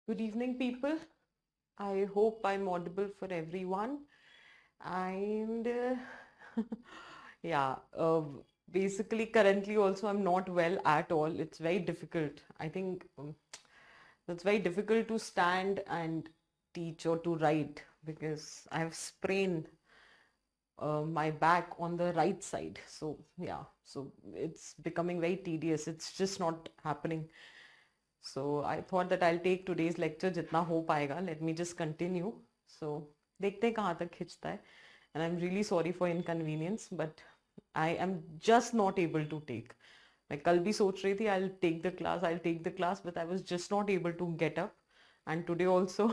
Good evening, people. I hope I'm audible for everyone. And yeah, basically, currently also I'm not well at all. It's very difficult. I think it's very difficult to stand and teach or to write because I have sprained my back on the right side. So yeah, so it's becoming very tedious. It's just not happening. So I thought that I'll take today's lecture जितना हो पाएगा. Let me just continue. So देखते हैं कहाँ तक खिंचता है. And I'm really sorry for inconvenience, but I am just not able to take. मैं कल भी सोच रही थी I'll take the class, but I was just not able to get up. And today also,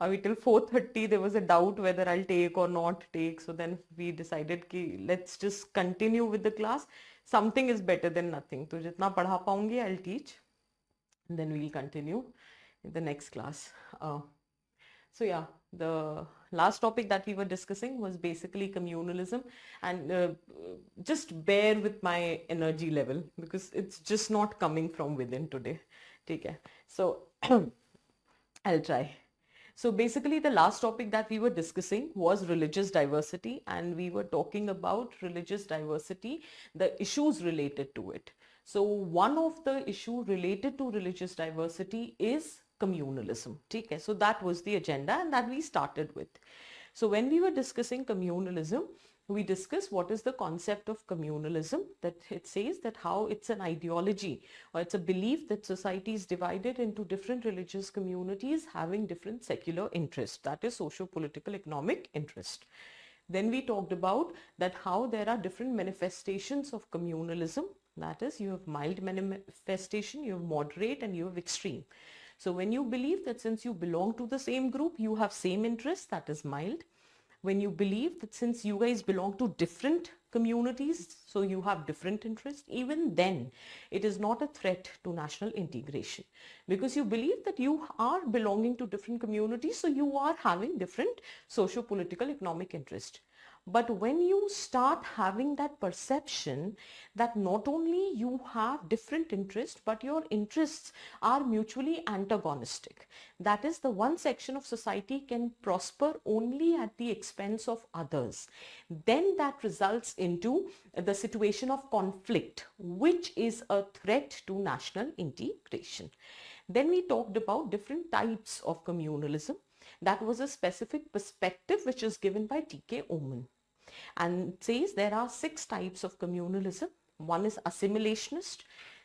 अभी till 4:30 there was a doubt whether I'll take or not take. So then we decided कि let's just continue with the class. Something is better than nothing. तो जितना पढ़ा पाऊंगी I'll teach. And then we'll continue in the next class. So yeah, the last topic that we were discussing was basically communalism, and just bear with my energy level because it's just not coming from within today. Take care. So I'll try. So basically the last topic that we were discussing was religious diversity, and we were talking about religious diversity, the issues related to it. So one of the issue related to religious diversity is communalism. Okay, so that was the agenda and that we started with. So when we were discussing communalism, we discussed what is the concept of communalism, that it says that how it's an ideology or it's a belief that society is divided into different religious communities having different secular interests, that is socio-political economic interest. Then we talked about that how there are different manifestations of communalism, that is you have mild manifestation, you have moderate, and you have extreme. So when you believe that since you belong to the same group, you have same interests, that is mild. When you believe that since you guys belong to different communities, so you have different interests, even then it is not a threat to national integration, because you believe that you are belonging to different communities, so you are having different socio-political economic interest. But when you start having that perception that not only you have different interests, but your interests are mutually antagonistic, that is, the one section of society can prosper only at the expense of others, then that results into the situation of conflict, which is a threat to national integration. Then we talked about different types of communalism. That was a specific perspective which is given by T.K. Oman, and it says there are 6 types of communalism. One is assimilationist,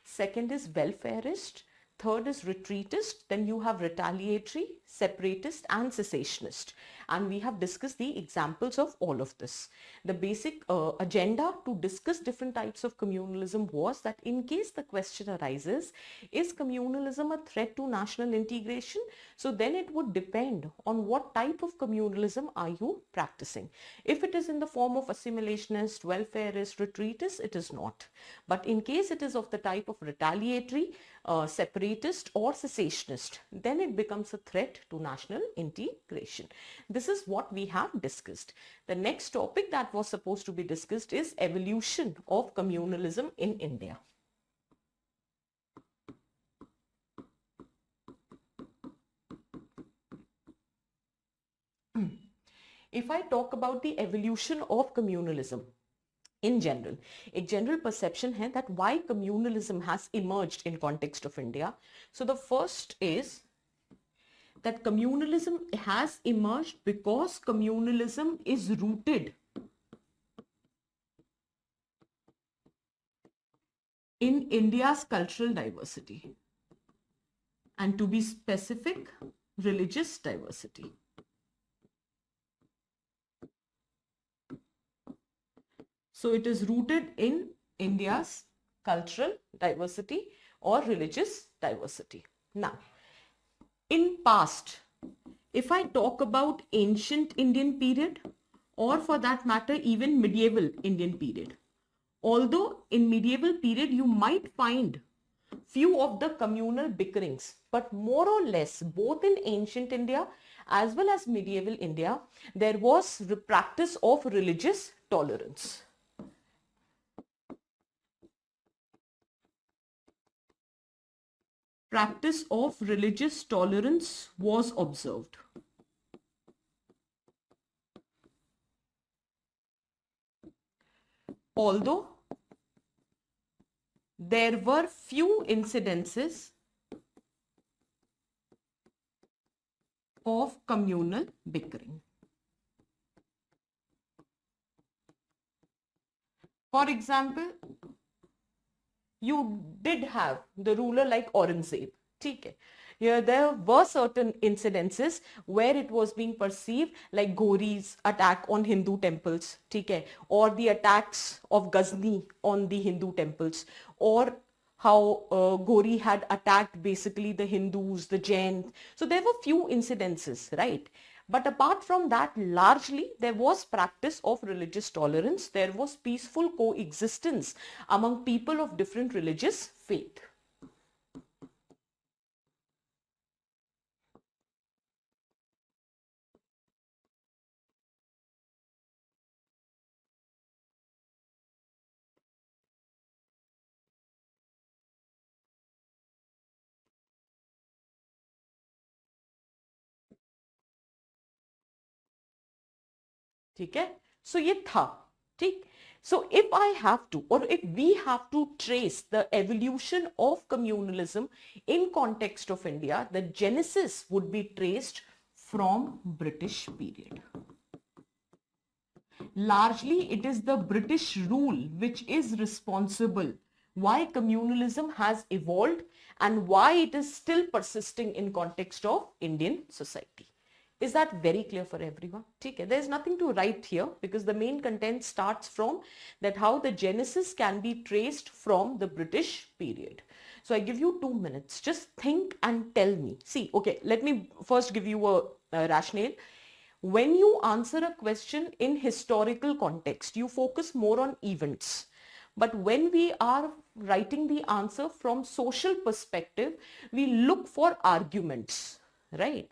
second is welfareist, third is retreatist, then you have retaliatory, separatist, and cessationist. And we have discussed the examples of all of this. The basic agenda to discuss different types of communalism was that in case the question arises, is communalism a threat to national integration? So then it would depend on what type of communalism are you practicing. If it is in the form of assimilationist, welfareist, retreatist, it is not. But in case it is of the type of retaliatory, separatist, or cessationist, then it becomes a threat to national integration. This is what we have discussed. The next topic that was supposed to be discussed is evolution of communalism in India. If I talk about the evolution of communalism in general, एक general perception है that why communalism has emerged in context of India. So the first is that communalism has emerged because communalism is rooted in India's cultural diversity, and to be specific, religious diversity. So it is rooted in India's cultural diversity or religious diversity. Now, in past, if I talk about ancient Indian period, or for that matter even medieval Indian period, although in medieval period you might find few of the communal bickerings, but more or less both in ancient India as well as medieval India, there was the practice of religious tolerance. Practice of religious tolerance was observed. Although there were few incidences of communal bickering. For example, you did have the ruler like Aurangzeb. Okay. Here there were certain incidences where it was being perceived like Ghori's attack on Hindu temples, okay, or the attacks of Ghazni on the Hindu temples, or how Ghori had attacked basically the Hindus, the Jains. So there were few incidences, right? But apart from that, largely there was practice of religious tolerance. There was peaceful coexistence among people of different religious faith. ठीक है, so ये था, ठीक. So if I have to, or if we have to trace the evolution of communalism in context of India, the genesis would be traced from British period. Largely it is the British rule which is responsible why communalism has evolved and why it is still persisting in context of Indian society. Is that very clear for everyone? Okay, there's nothing to write here because the main content starts from that how the genesis can be traced from the British period. So I give you 2 minutes. Just think and tell me. See, okay, let me first give you a rationale. When you answer a question in historical context, you focus more on events. But when we are writing the answer from social perspective, we look for arguments, right?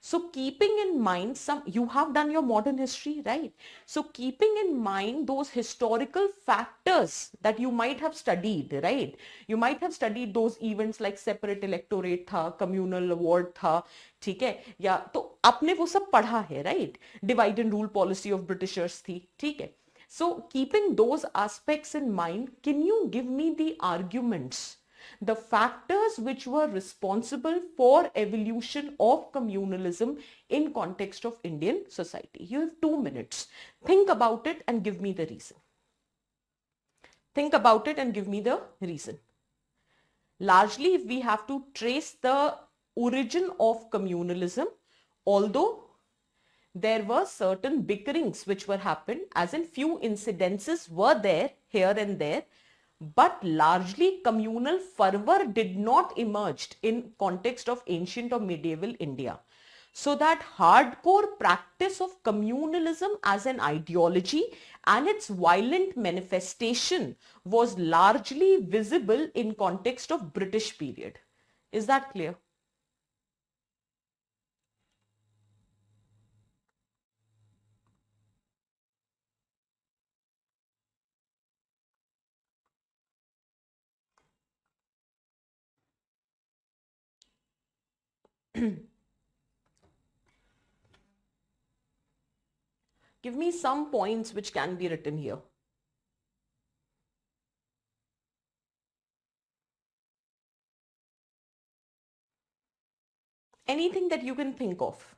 So keeping in mind you have done your modern history, right? So keeping in mind those historical factors that you might have studied, right? You might have studied those events like separate electorate था, communal award था, ठीक है, या तो आपने वो सब पढ़ा है, right? Divide and rule policy of Britishers थी, ठीक है. So keeping those aspects in mind, can you give me the arguments, the factors which were responsible for evolution of communalism in context of Indian society? You have 2 minutes. Think about it and give me the reason. Think about it and give me the reason. Largely, if we have to trace the origin of communalism, although there were certain bickerings which were happened, as in few incidences were there here and there, but largely communal fervor did not emerge in context of ancient or medieval India. So that hardcore practice of communalism as an ideology and its violent manifestation was largely visible in context of British period. Is that clear? Give me some points which can be written here. Anything that you can think of.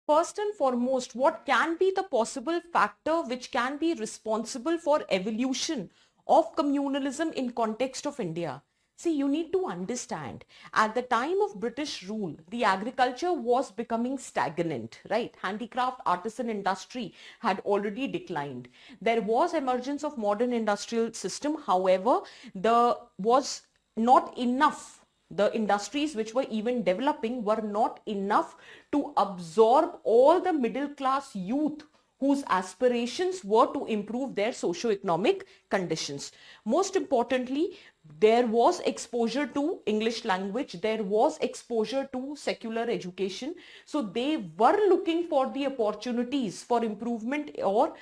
First and foremost, what can be the possible factor which can be responsible for evolution of communalism in context of India? See, you need to understand, at the time of British rule, the agriculture was becoming stagnant, right? Handicraft artisan industry had already declined. There was emergence of modern industrial system. However, there was not enough. The industries which were even developing were not enough to absorb all the middle class youth whose aspirations were to improve their socio-economic conditions. Most importantly, there was exposure to English language, there was exposure to secular education. So they were looking for the opportunities for improvement or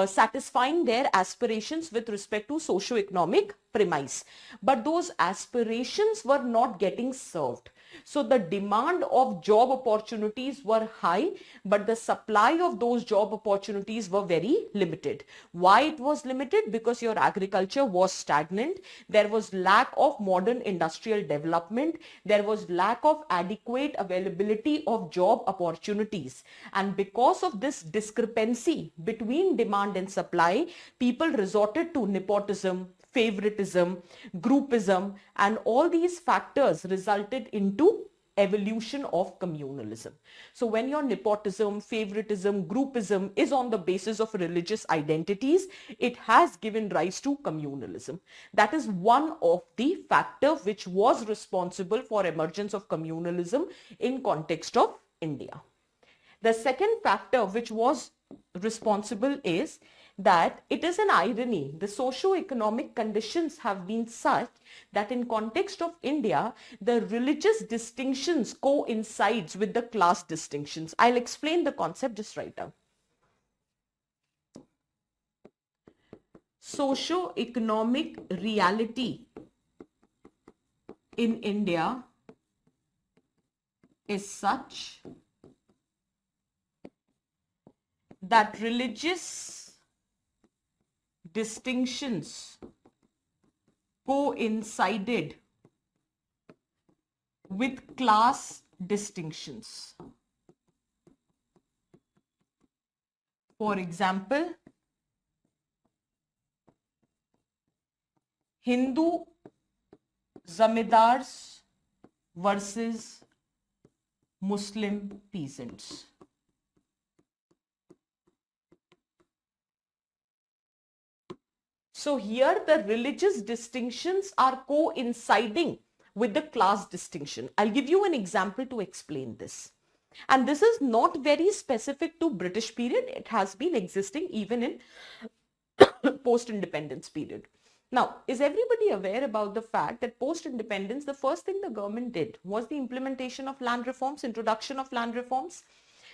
satisfying their aspirations with respect to socio-economic premise. But those aspirations were not getting served. So the demand of job opportunities were high, but the supply of those job opportunities were very limited. Why it was limited? Because your agriculture was stagnant. There was lack of modern industrial development. There was lack of adequate availability of job opportunities. And because of this discrepancy between demand and supply, people resorted to nepotism, favoritism, groupism, and all these factors resulted into evolution of communalism. So when your nepotism, favoritism, groupism is on the basis of religious identities, it has given rise to communalism. That is one of the factors which was responsible for emergence of communalism in context of India. The second factor which was responsible is that it is an irony. The socio-economic conditions have been such that in context of India, the religious distinctions coincides with the class distinctions. I'll explain the concept, just write down. Socio-economic reality in India is such that religious distinctions coincided with class distinctions. For example, Hindu zamindars versus Muslim peasants. So here the religious distinctions are coinciding with the class distinction. I'll give you an example to explain this. And this is not very specific to British period. It has been existing even in post-independence period. Now, is everybody aware about the fact that post-independence, the first thing the government did was the implementation of land reforms, introduction of land reforms?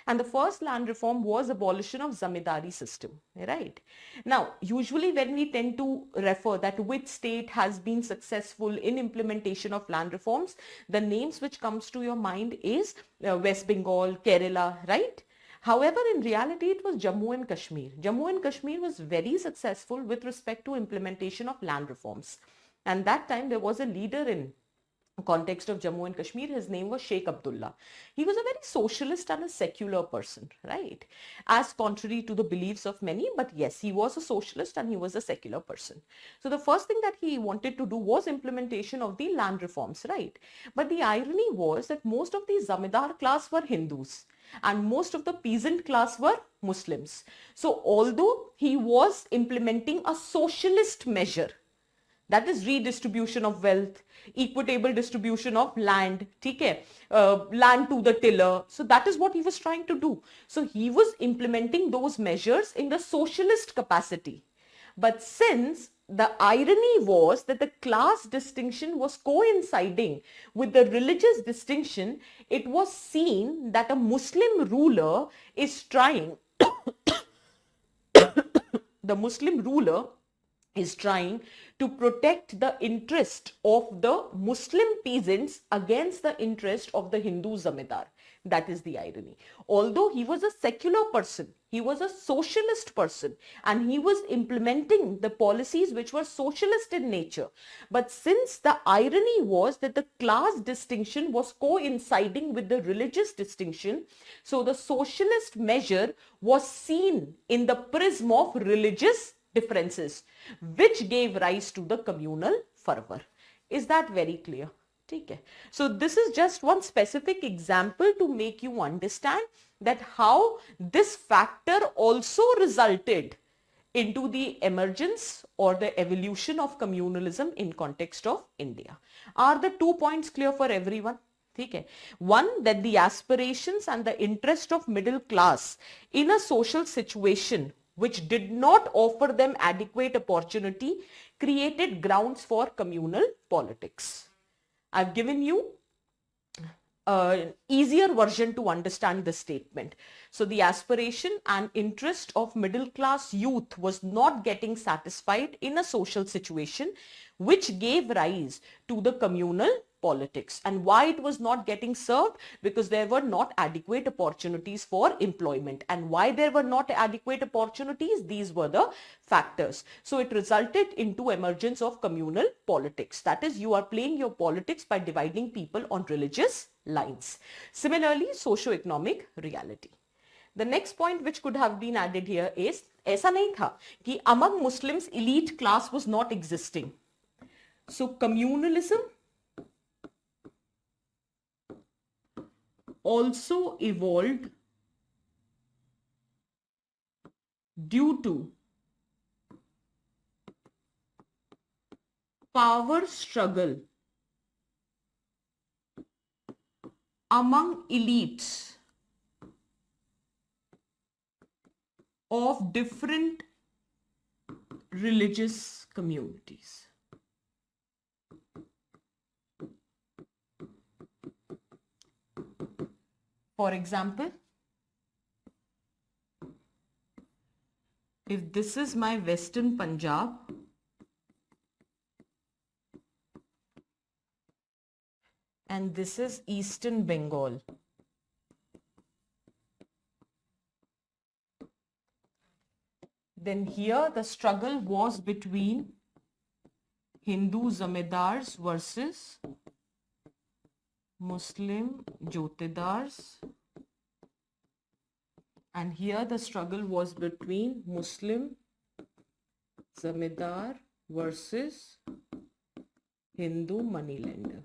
And the first land reform was abolition of zamindari system, right? Now, usually when we tend to refer that which state has been successful in implementation of land reforms, the names which comes to your mind is West Bengal, Kerala, right? However, in reality, it was Jammu and Kashmir. Jammu and Kashmir was very successful with respect to implementation of land reforms. And that time there was a leader in context of Jammu and Kashmir. His name was Sheikh Abdullah. He was a very socialist and a secular person, right? As contrary to the beliefs of many, but yes, he was a socialist and he was a secular person. So the first thing that he wanted to do was implementation of the land reforms, right? But the irony was that most of the zamindar class were Hindus and most of the peasant class were Muslims. So although he was implementing a socialist measure, that is redistribution of wealth, equitable distribution of land, land to the tiller. So that is what he was trying to do. So he was implementing those measures in the socialist capacity. But since the irony was that the class distinction was coinciding with the religious distinction, it was seen that a Muslim ruler is trying, the Muslim ruler is trying to protect the interest of the Muslim peasants against the interest of the Hindu zamindar. That is the irony. Although he was a secular person, he was a socialist person, and he was implementing the policies which were socialist in nature. But since the irony was that the class distinction was coinciding with the religious distinction, so the socialist measure was seen in the prism of religious differences, which gave rise to the communal fervor. Is that very clear? Okay. So this is just one specific example to make you understand that how this factor also resulted into the emergence or the evolution of communalism in context of India. Are the 2 points clear for everyone? Okay. One, that the aspirations and the interest of middle class in a social situation which did not offer them adequate opportunity created grounds for communal politics. I've given you an easier version to understand this statement. So the aspiration and interest of middle class youth was not getting satisfied in a social situation which gave rise to the communal politics. And why it was not getting served? Because there were not adequate opportunities for employment. And why there were not adequate opportunities? These were the factors. So it resulted into emergence of communal politics. That is, you are playing your politics by dividing people on religious lines. Similarly, socio-economic reality. The next point which could have been added here is, ऐसा नहीं था कि among Muslims elite class was not existing. So communalism also evolved due to power struggle among elites of different religious communities. For example, if this is my Western Punjab and this is Eastern Bengal, then here the struggle was between Hindu zamindars versus Muslim jotedars, and here the struggle was between Muslim zamindar versus Hindu moneylender.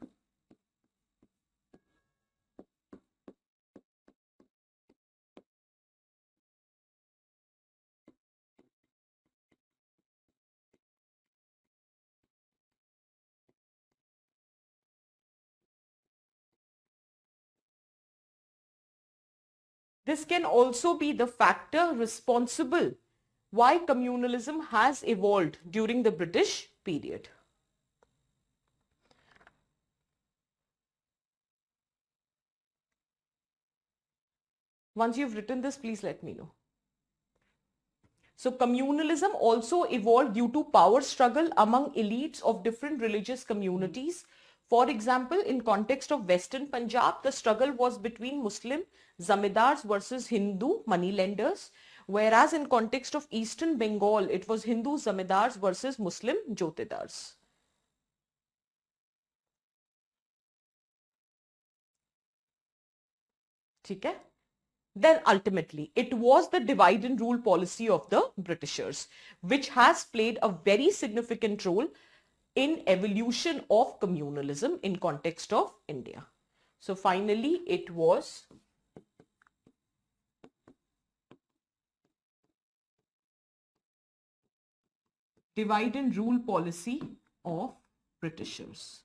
This can also be the factor responsible why communalism has evolved during the British period. Once you've written this, please let me know. So communalism also evolved due to power struggle among elites of different religious communities. For example, in context of Western Punjab, the struggle was between Muslim zamindars versus Hindu moneylenders, whereas in context of Eastern Bengal, it was Hindu zamindars versus Muslim jotedars. Okay? Then ultimately, it was the divide and rule policy of the Britishers, which has played a very significant role in evolution of communalism in context of India. So finally, it was divide and rule policy of Britishers.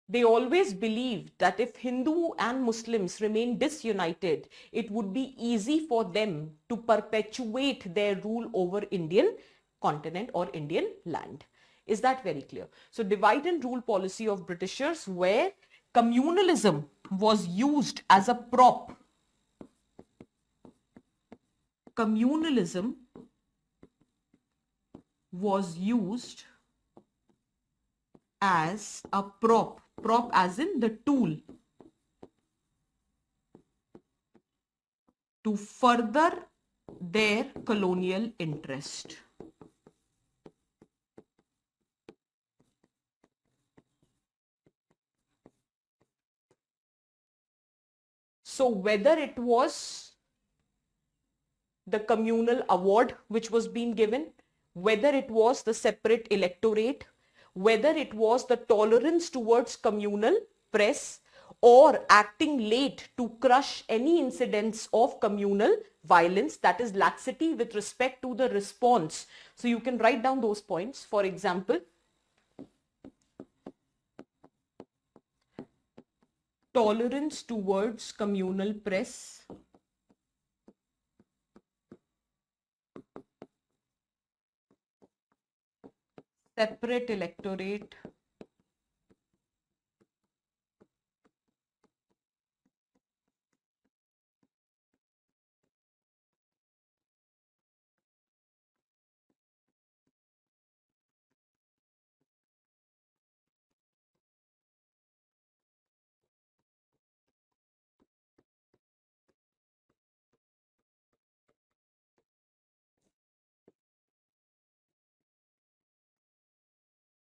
They always believed that if Hindu and Muslims remain disunited, it would be easy for them to perpetuate their rule over Indian continent or Indian land. Is that very clear? So divide and rule policy of Britishers, where communalism was used as a prop. Communalism was used as a prop as in the tool, to further their colonial interest. So whether it was the communal award which was being given, whether it was the separate electorate, whether it was the tolerance towards communal press, or acting late to crush any incidents of communal violence, that is laxity with respect to the response. So you can write down those points. For example, tolerance towards communal press, separate electorate,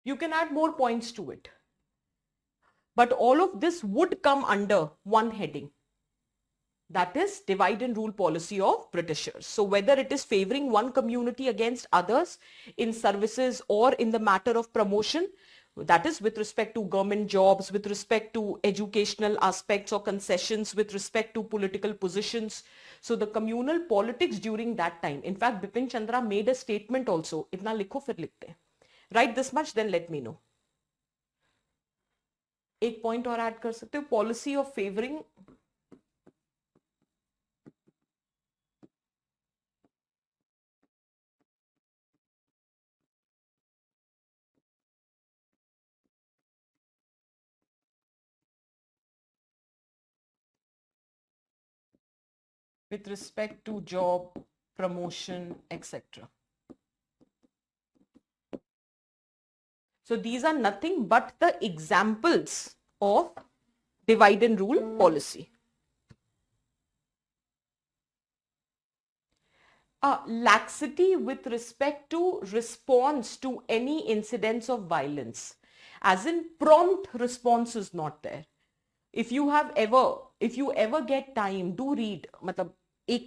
you can add more points to it. But all of this would come under one heading. That is divide and rule policy of Britishers. So whether it is favoring one community against others in services or in the matter of promotion, that is with respect to government jobs, with respect to educational aspects or concessions, with respect to political positions. So the communal politics during that time, in fact, Bipin Chandra made a statement also, itna likho fir likhte hain. Write this much, then let me know. एक point और add कर सकते हो, policy of favouring with respect to job, promotion, etc. So these are nothing but the examples of divide and rule policy. Laxity with respect to response to any incidents of violence, as in prompt response is not there. If you ever get time, do read a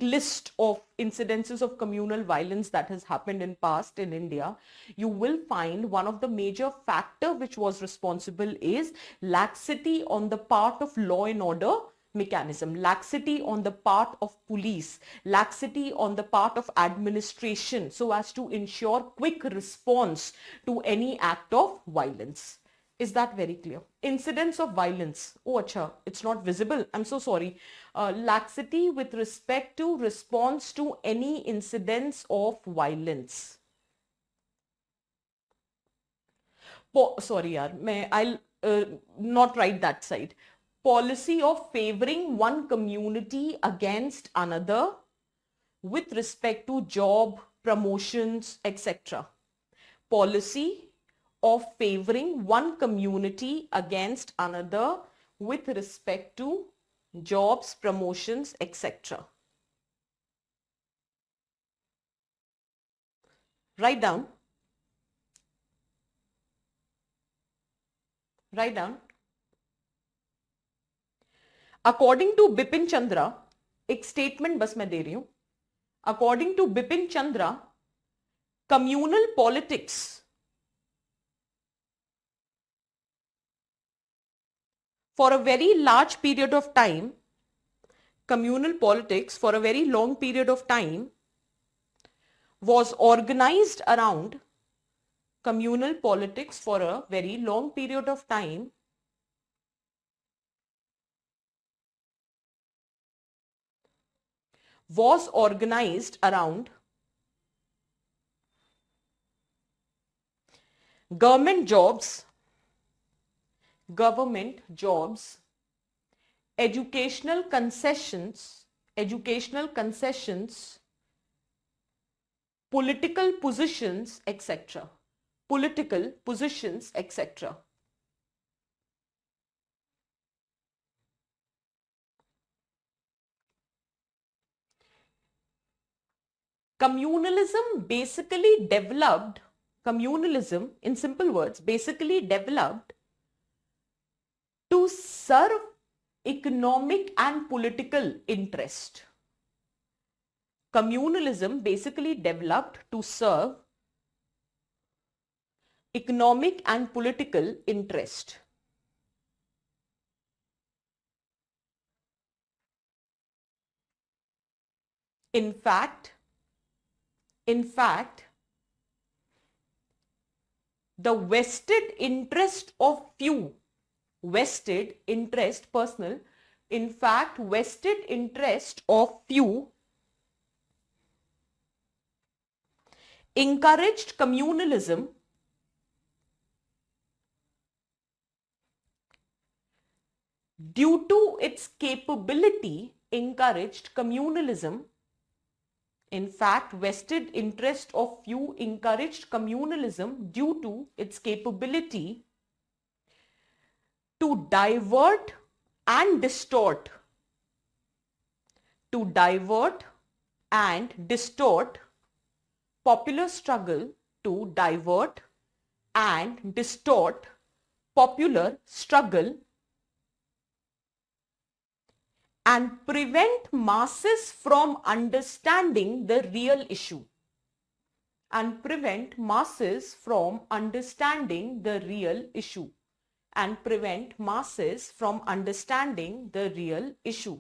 list of incidences of communal violence that has happened in past in India. You will find one of the major factor which was responsible is laxity on the part of law and order mechanism, laxity on the part of police, laxity on the part of administration, so as to ensure quick response to any act of violence. Is that very clear? Incidents of violence. Oh, acha, it's not visible. I'm so sorry. Laxity with respect to response to any incidents of violence. Sorry, yaar, I'll not write that side. Policy of favoring one community against another with respect to job, promotions, etc. Policy of favoring one community against another with respect to jobs, promotions, etc. Write down. Write down. According to Bipin Chandra, एक statement बस मैं दे रही हूं. According to Bipin Chandra, communal politics for a very large period of time, communal politics for a very long period of time was organized around communal politics for a very long period of time was organized around government jobs, educational concessions, political positions, etc. Political positions, etc. Communalism basically developed, communalism in simple words, basically developed to serve economic and political interest. Communalism basically developed to serve economic and political interest. In fact, the vested interest of few, vested interest, personal, in fact, vested interest of few encouraged communalism due to its capability, encouraged communalism. In fact, vested interest of few encouraged communalism due to its capability to divert and distort, popular struggle, to divert and distort popular struggle and prevent masses from understanding the real issue. And prevent masses from understanding the real issue. And prevent masses from understanding the real issue.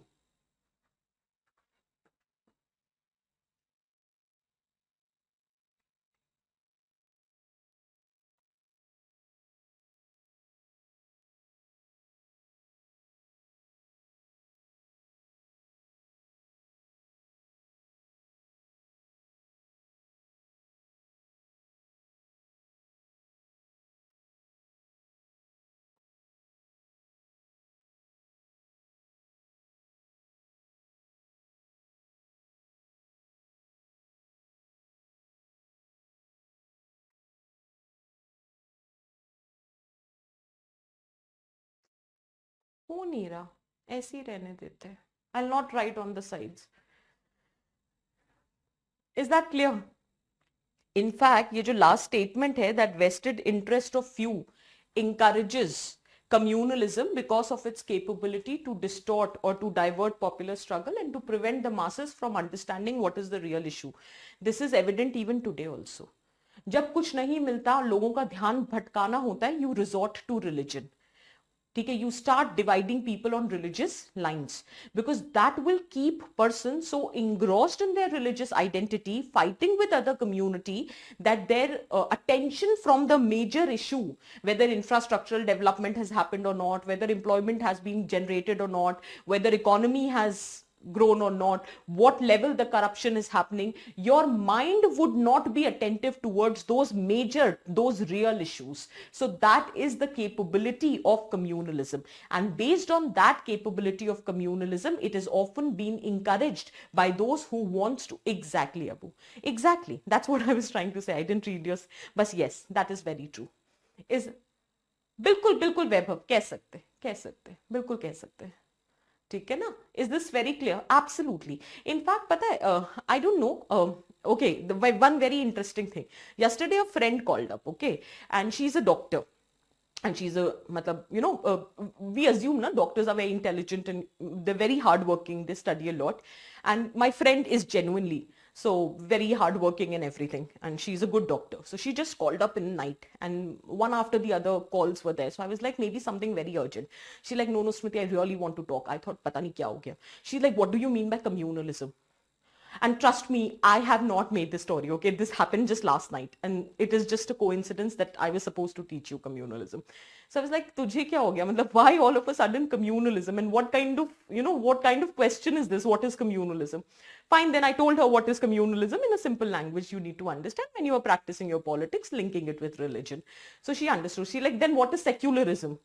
हो नहीं रहा, ऐसे ही रहने देते हैं. I'll not write on the sides. Is that clear? In fact, ये जो last statement है, that vested interest of few encourages communalism because of its capability to distort or to divert popular struggle and to prevent the masses from understanding what is the real issue. This is evident even today also. जब कुछ नहीं मिलता, लोगों का ध्यान भटकाना होता है, you resort to religion. ठीक है, you start dividing people on religious lines because that will keep persons so engrossed in their religious identity, fighting with other community, that their attention from the major issue, whether infrastructural development has happened or not, whether employment has been generated or not, whether economy has grown or not, what level the corruption is happening, your mind would not be attentive towards those major, those real issues. So that is the capability of communalism, and based on that capability of communalism, it is often been encouraged by those who wants to, exactly Abu, exactly, that's what I was trying to say. I didn't read yours, but yes, that is very true. is बिल्कुल बिल्कुल वैभव कह सकते बिल्कुल कह सकते हैं. ठीक है ना? Is this very clear? Absolutely. In fact, पता है, I don't know. Okay, one very interesting thing. Yesterday, a friend called up, okay, and she's a doctor. And she's a, matlab, you know, we assume na, doctors are very intelligent and they're very hardworking. They study a lot. And my friend is genuinely so very hardworking and everything. And she's a good doctor. So she just called up in the night and one after the other calls were there. So I was like, maybe something very urgent. She's like, no, Smriti, I really want to talk. I thought, pata nahi kya ho gaya. She's like, what do you mean by communalism? And trust me, I have not made this story, okay? This happened just last night. And it is just a coincidence that I was supposed to teach you communalism. So I was like, tujhe kya ho gaya? Matlab, why all of a sudden communalism? And what kind of, you know, what kind of question is this? What is communalism? Fine, then I told her what is communalism in a simple language you need to understand when you are practicing your politics, linking it with religion. So she understood. She like, then what is secularism?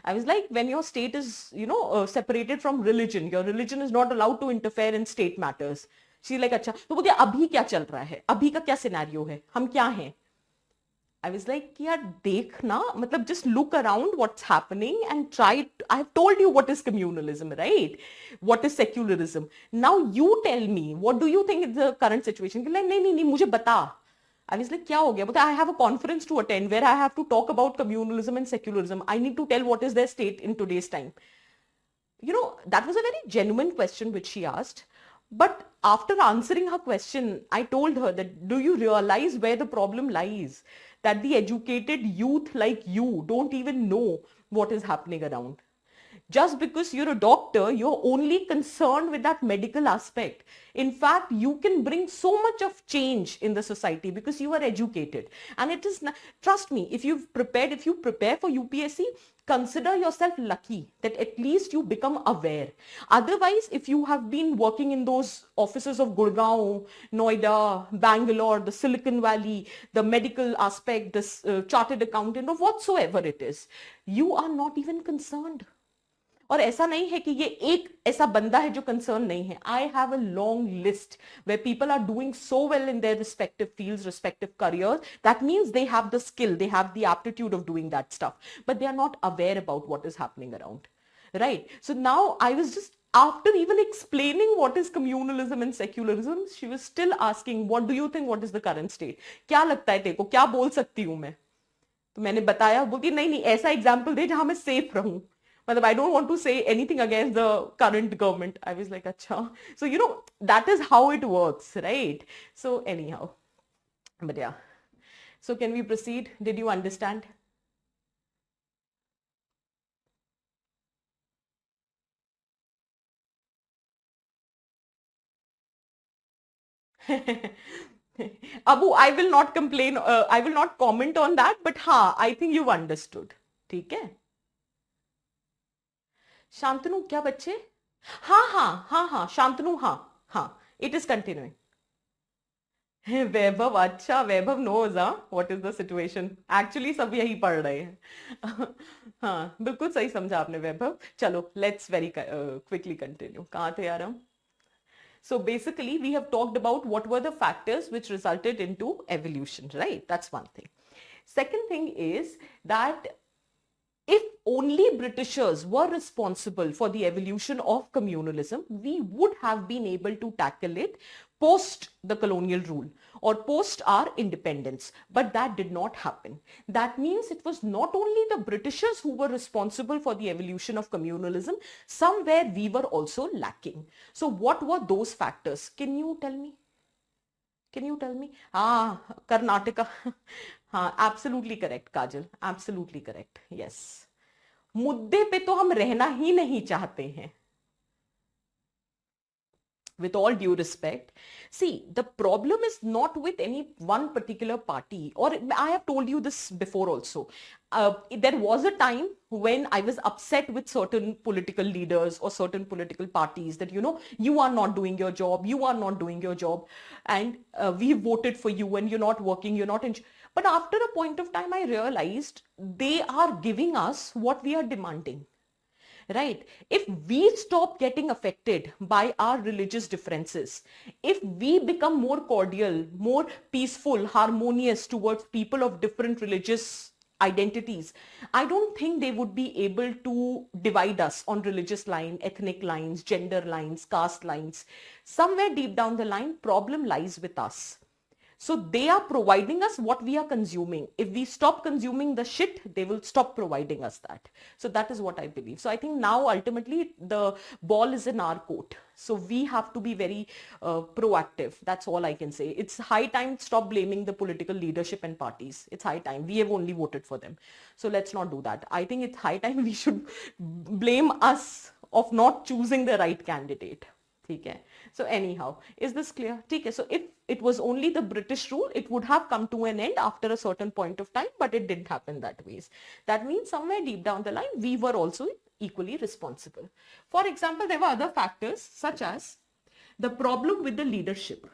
I was like, when your state is, you know, separated from religion, your religion is not allowed to interfere in state matters. She like अच्छा, तो बोलती अभी क्या चल रहा है, अभी का क्या सिनेरियो है, हम क्या हैं? I was like, यार देखना, मतलब just look around what's happening and try. I've told you what is communalism, right? What is secularism? Now you tell me, what do you think is the current situation? Like, नहीं नहीं नहीं, मुझे बता. I was like, क्या हो गया? But I have a conference to attend where I have to talk about communalism and secularism. I need to tell what is their state in today's time. You know, that was a very genuine question which she asked. But after answering her question, I told her that, do you realize where the problem lies? That the educated youth like you don't even know what is happening around. Just because you're a doctor, you're only concerned with that medical aspect. In fact, you can bring so much of change in the society because you are educated. And it is, trust me, if you prepare for UPSC, consider yourself lucky that at least you become aware. Otherwise, if you have been working in those offices of Gurgaon, Noida, Bangalore, the Silicon Valley, the medical aspect, this chartered accountant, or whatsoever it is, you are not even concerned. और ऐसा नहीं है कि ये एक ऐसा बंदा है जो कंसर्न नहीं है. I have a long list where people are doing so well in their respective fields, respective careers. That means they have the skill, they have the aptitude of doing that stuff, but they are not aware about what is happening around. Right? So now I was just, after even explaining what is communalism and secularism, she was still asking, what do you think, what is the current state? क्या लगता है तेरे को, क्या बोल सकती हूँ मैं? तो मैंने बताया, बोलती नहीं नहीं ऐसा एग्जाम्पल दे जहां मैं सेफ रहूं. मतलब I don't want to say anything against the current government. I was like, acha. So, you know, that is how it works, right? So anyhow, but yeah. So can we proceed? Did you understand? Abu, I will not complain. I will not comment on that. But हाँ, I think you've understood. ठीक है? शांतनु क्या बच्चे? हाँ हाँ हाँ हाँ शांतनु हाँ हाँ. It is continuing. वैभव, अच्छा वैभव knows what is the situation. Actually सब यही पढ़ रहे हैं. हाँ बिल्कुल सही समझा आपने वैभव. चलो let's very quickly continue. कहाँ थे यार हम? So basically we have talked about what were the factors which resulted into evolution, right? That's one thing. Second thing is that if only Britishers were responsible for the evolution of communalism, we would have been able to tackle it post the colonial rule or post our independence. But that did not happen. That means it was not only the Britishers who were responsible for the evolution of communalism, somewhere we were also lacking. So what were those factors? Can you tell me? Can you tell me? Karnataka. Absolutely correct, Kajal. Absolutely correct. Yes. मुद्दे पे तो हम रहना ही नहीं चाहते हैं. With all due respect, see, the problem is not with any one particular party, or I have told you this before also. There was a time when I was upset with certain political leaders or certain political parties that, you know, you are not doing your job, you are not doing your job, and we voted for you and you're not working, you're not in. But after a point of time, I realized they are giving us what we are demanding. Right? If we stop getting affected by our religious differences, if we become more cordial, more peaceful, harmonious towards people of different religious identities, I don't think they would be able to divide us on religious line, ethnic lines, gender lines, caste lines. Somewhere deep down the line, problem lies with us. So they are providing us what we are consuming. If we stop consuming the shit, they will stop providing us that. So that is what I believe. So I think now ultimately the ball is in our court. So we have to be very proactive. That's all I can say. It's high time to stop blaming the political leadership and parties. It's high time. We have only voted for them. So let's not do that. I think it's high time we should blame us of not choosing the right candidate. Okay. So anyhow, is this clear? Okay. So if it was only the British rule, it would have come to an end after a certain point of time, but it didn't happen that way. That means somewhere deep down the line, we were also equally responsible. For example, there were other factors such as the problem with the leadership.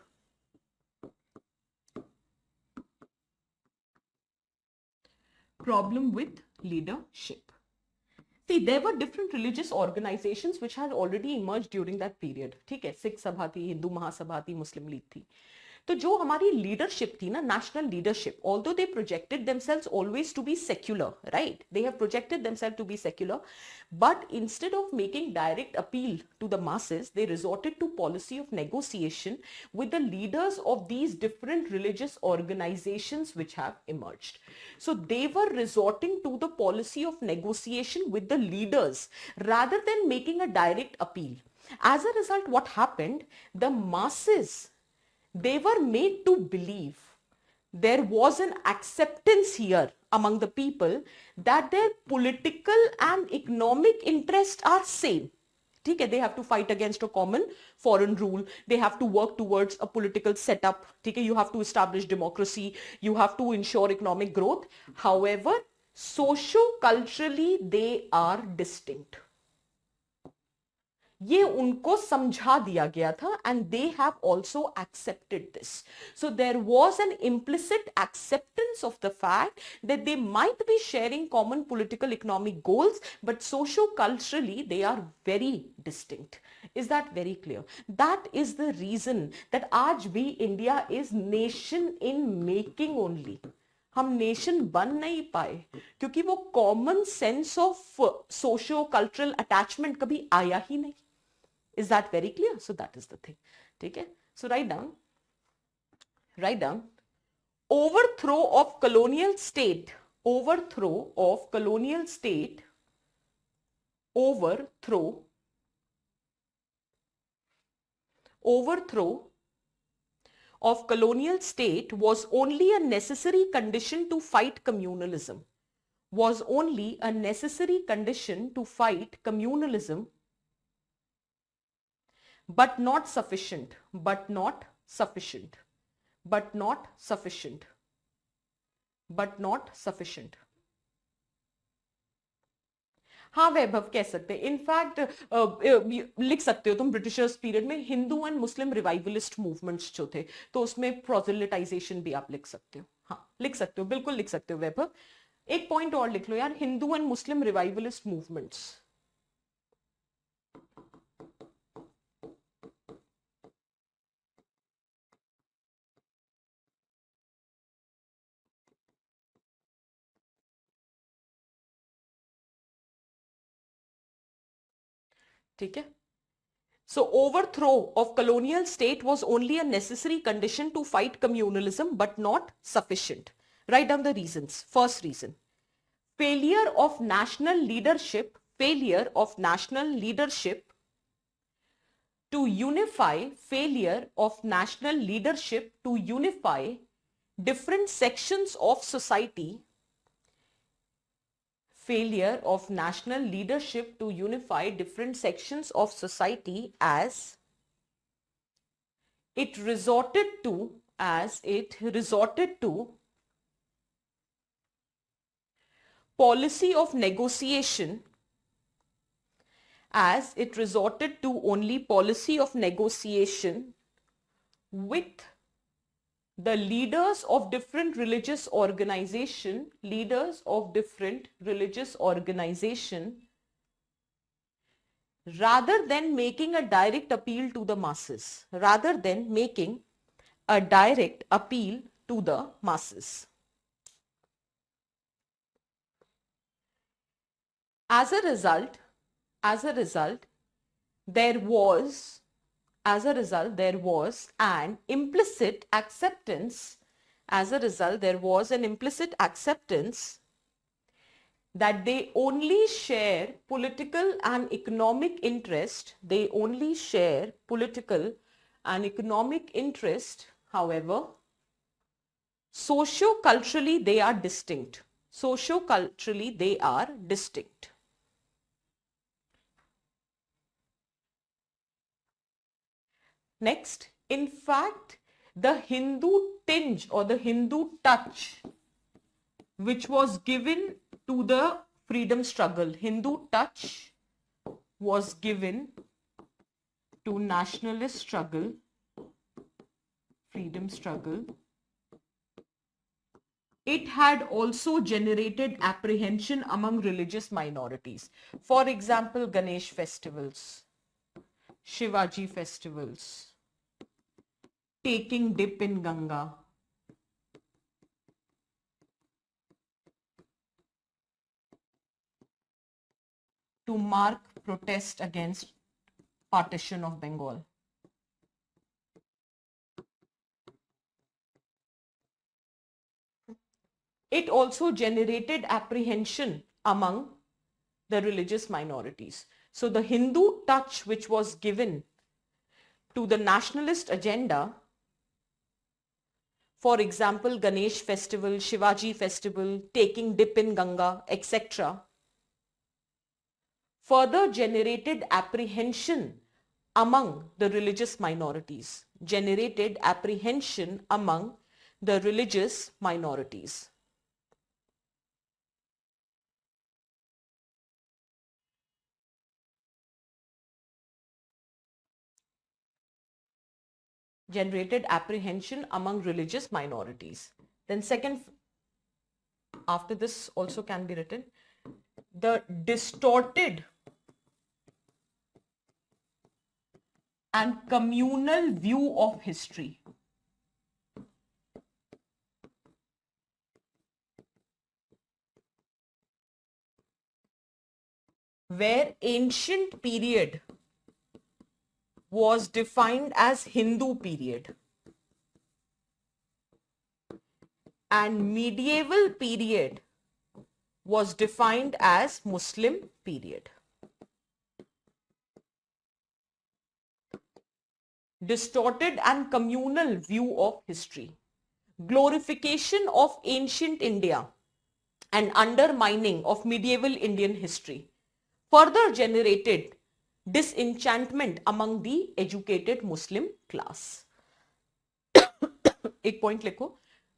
Problem with leadership. See, there were different religious organizations which had already emerged during that period. ठीक है, सिख सभा थी, हिंदू महासभा थी, मुस्लिम league थी. तो जो हमारी leadership थी ना, national leadership, although they projected themselves always to be secular, right, they have projected themselves to be secular, but instead of making direct appeal to the masses, they resorted to policy of negotiation with the leaders of these different religious organizations which have emerged. So they were resorting to the policy of negotiation with the leaders rather than making a direct appeal. As a result, what happened? The masses, they were made to believe there was an acceptance here among the people that their political and economic interests are same. ठीक है, they have to fight against a common foreign rule, they have to work towards a political setup, ठीक है, you have to establish democracy, you have to ensure economic growth. However, socio-culturally they are distinct. ये उनको समझा दिया गया था and they have also accepted this. So there was an implicit acceptance of the fact that they might be sharing common political economic goals, but socio-culturally they are very distinct. Is that very clear? That is the reason that आज भी India is nation in making only. हम nation बन नहीं पाए क्योंकि वो common sense of socio cultural attachment कभी आया ही नहीं. Is that very clear? So that is the thing. ठीक है? So write down overthrow of colonial state, overthrow of colonial state, overthrow of colonial state was only a necessary condition to fight communalism, was only a necessary condition to fight communalism, but not sufficient, but not sufficient, but not sufficient, but not sufficient. हाँ वैभव कह सकते हैं. In fact लिख सकते हो तुम Britishers period में Hindu and Muslim revivalist movements जो थे, तो उसमें प्रोजेलिटाइजेशन भी आप लिख सकते हो. हाँ लिख सकते हो, बिल्कुल लिख सकते हो वैभव. एक पॉइंट और लिख लो यार, Hindu and Muslim revivalist movements. ठीक है. So overthrow of colonial state was only a necessary condition to fight communalism, but not sufficient. Write down the reasons. First reason, failure of national leadership, failure of national leadership to unify, failure of national leadership to unify different sections of society, failure of national leadership to unify different sections of society as it resorted to policy of negotiation, as it resorted to only policy of negotiation with the leaders of different religious organization, leaders of different religious organization, rather than making a direct appeal to the masses, rather than making a direct appeal to the masses. As a result, there was an implicit acceptance, that they only share political and economic interest, however, socio-culturally they are distinct. Next, in fact, the Hindu tinge or the Hindu touch which was given to the freedom struggle, Hindu touch was given to nationalist struggle, freedom struggle, it had also generated apprehension among religious minorities. For example, Ganesh festivals, Shivaji festivals, taking dip in Ganga. To mark protest against partition of Bengal. It also generated apprehension among the religious minorities. So the Hindu touch which was given to the nationalist agenda, for example, Ganesh festival, Shivaji festival, taking dip in Ganga, etc., further generated apprehension among the religious minorities, generated apprehension among the religious minorities. Generated apprehension among religious minorities. Then second, after this also can be written, the distorted and communal view of history. Where ancient period was defined as Hindu period and medieval period was defined as Muslim period. Distorted and communal view of history. Glorification of ancient India and undermining of medieval Indian history further generated disenchantment among the educated Muslim class. एक point लिखो.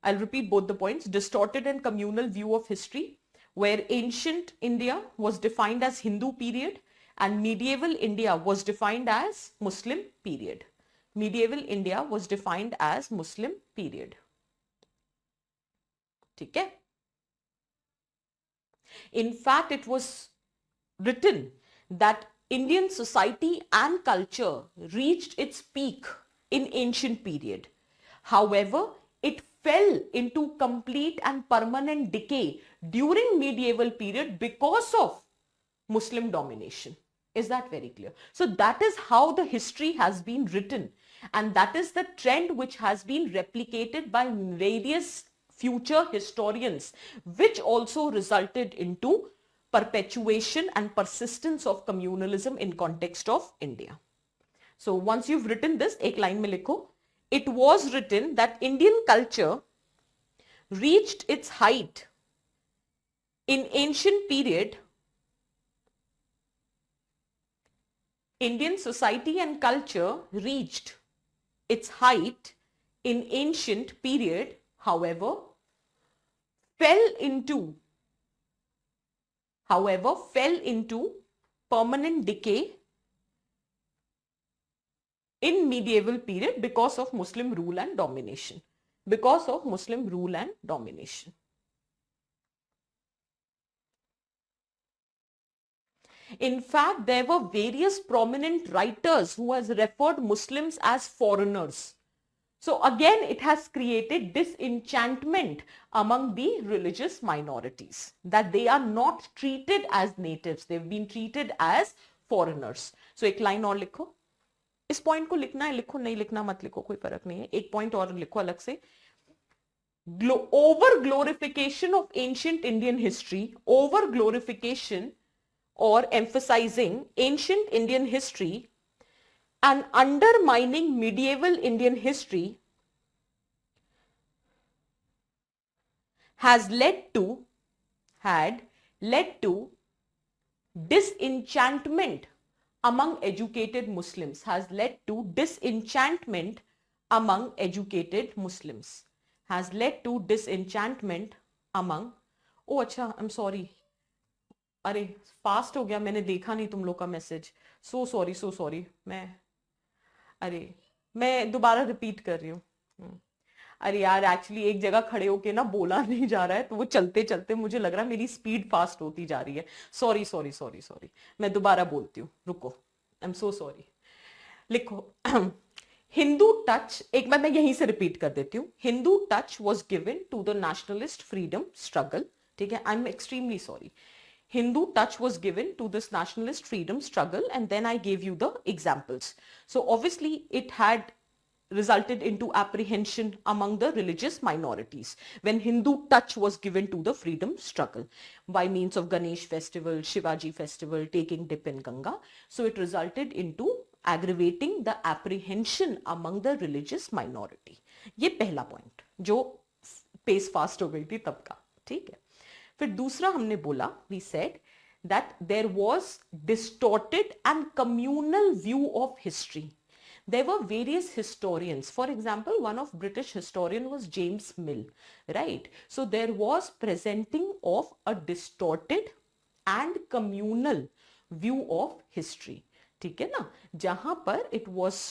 I'll repeat both the points. Distorted and communal view of history, where ancient India was defined as Hindu period and medieval India was defined as Muslim period. Medieval India was defined as Muslim period. ठीक है? In fact, it was written that Indian society and culture reached its peak in ancient period. However, it fell into complete and permanent decay during medieval period because of Muslim domination. Is that very clear? So that is how the history has been written, and that is the trend which has been replicated by various future historians, which also resulted into perpetuation and persistence of communalism in context of India. So once you've written this, ek line mein likho, it was written that Indian culture reached its height in ancient period. Indian society and culture reached its height in ancient period, however, fell into permanent decay in medieval period because of Muslim rule and domination. Because of Muslim rule and domination. In fact, there were various prominent writers who has referred Muslims as foreigners. So again, it has created disenchantment among the religious minorities, that they are not treated as natives. They've been treated as foreigners. So एक line और लिखो. इस point को लिखना है लिखो, नहीं लिखना मत लिखो, कोई फर्क नहीं है. एक पॉइंट और लिखो अलग से. Over glorification of ancient Indian history, over glorification or emphasizing ancient Indian history and undermining medieval Indian history had led to disenchantment among educated Muslims, has led to disenchantment among educated Muslims, has led to disenchantment among, oh अच्छा, I'm sorry, अरे fast हो गया, मैंने देखा नहीं तुम लोग का मैसेज, सो सॉरी, मैं दोबारा रिपीट कर रही हूँ. अरे यार एक्चुअली एक जगह खड़े होके ना बोला नहीं जा रहा है, तो वो चलते चलते मुझे लग रहा है मेरी स्पीड फास्ट होती जा रही है। सॉरी सॉरी सॉरी सॉरी, मैं दोबारा बोलती हूँ, रुको, आई एम सो सॉरी। लिखो हिंदू टच, एक बार मैं यहीं से रिपीट कर देती हूँ। Hindu touch was given to the nationalist freedom struggle, ठीक है, I am extremely sorry. Hindu touch was given to this nationalist freedom struggle, and then I gave you the examples. So obviously it had resulted into apprehension among the religious minorities when Hindu touch was given to the freedom struggle by means of Ganesh festival, Shivaji festival, taking dip in Ganga. So it resulted into aggravating the apprehension among the religious minority. ये पहला point जो pace fast हो गई थी तब का, ठीक है। फिर दूसरा हमने बोला, we said that there was distorted and communal view of history. There were various historians. For example, one of British historian was James Mill, right? So there was presenting of a distorted and communal view of history. ठीक है ना, जहां पर it was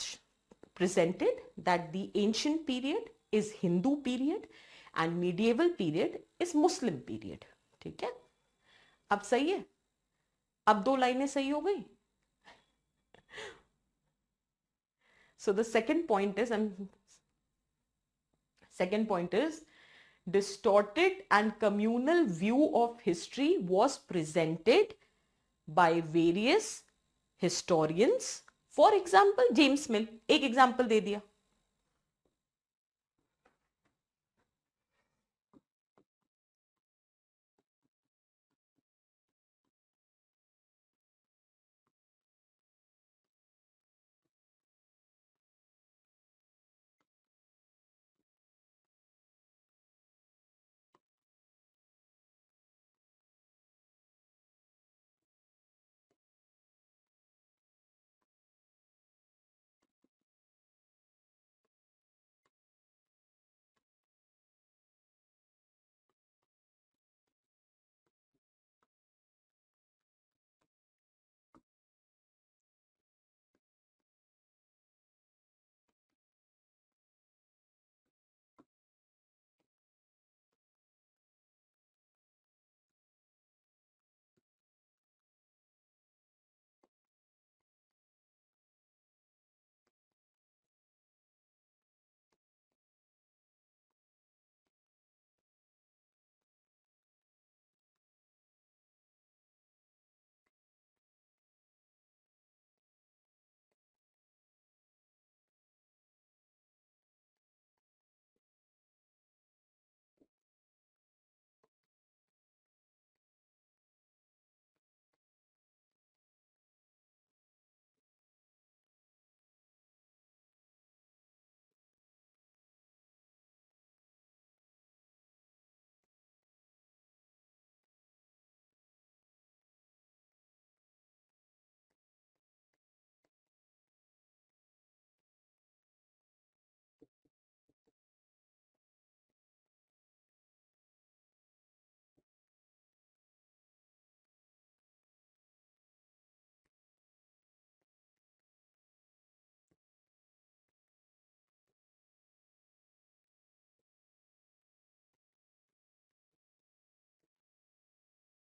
presented that the ancient period is Hindu period and medieval period is Muslim period. ठीक है, अब सही है, अब दो लाइनें सही हो गई। So the second point is distorted and communal view of history was presented by various historians. For example, James Mill, एक एग्जाम्पल दे दिया।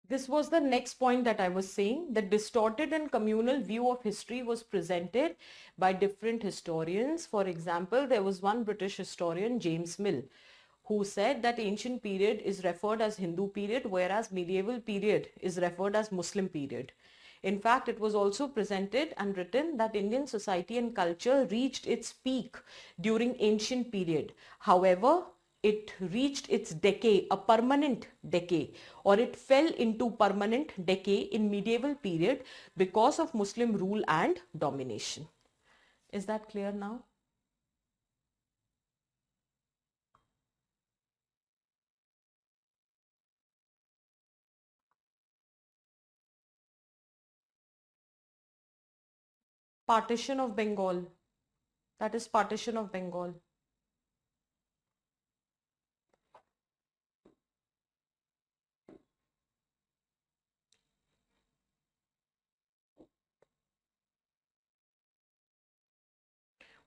This was the next point that I was saying. The distorted and communal view of history was presented by different historians. For example, there was one British historian, James Mill, who said that ancient period is referred as Hindu period, whereas medieval period is referred as Muslim period. In fact, it was also presented and written that Indian society and culture reached its peak during ancient period. However, it reached its decay, a permanent decay, or it fell into permanent decay in medieval period because of Muslim rule and domination. Is that clear now? Partition of Bengal. That is partition of Bengal.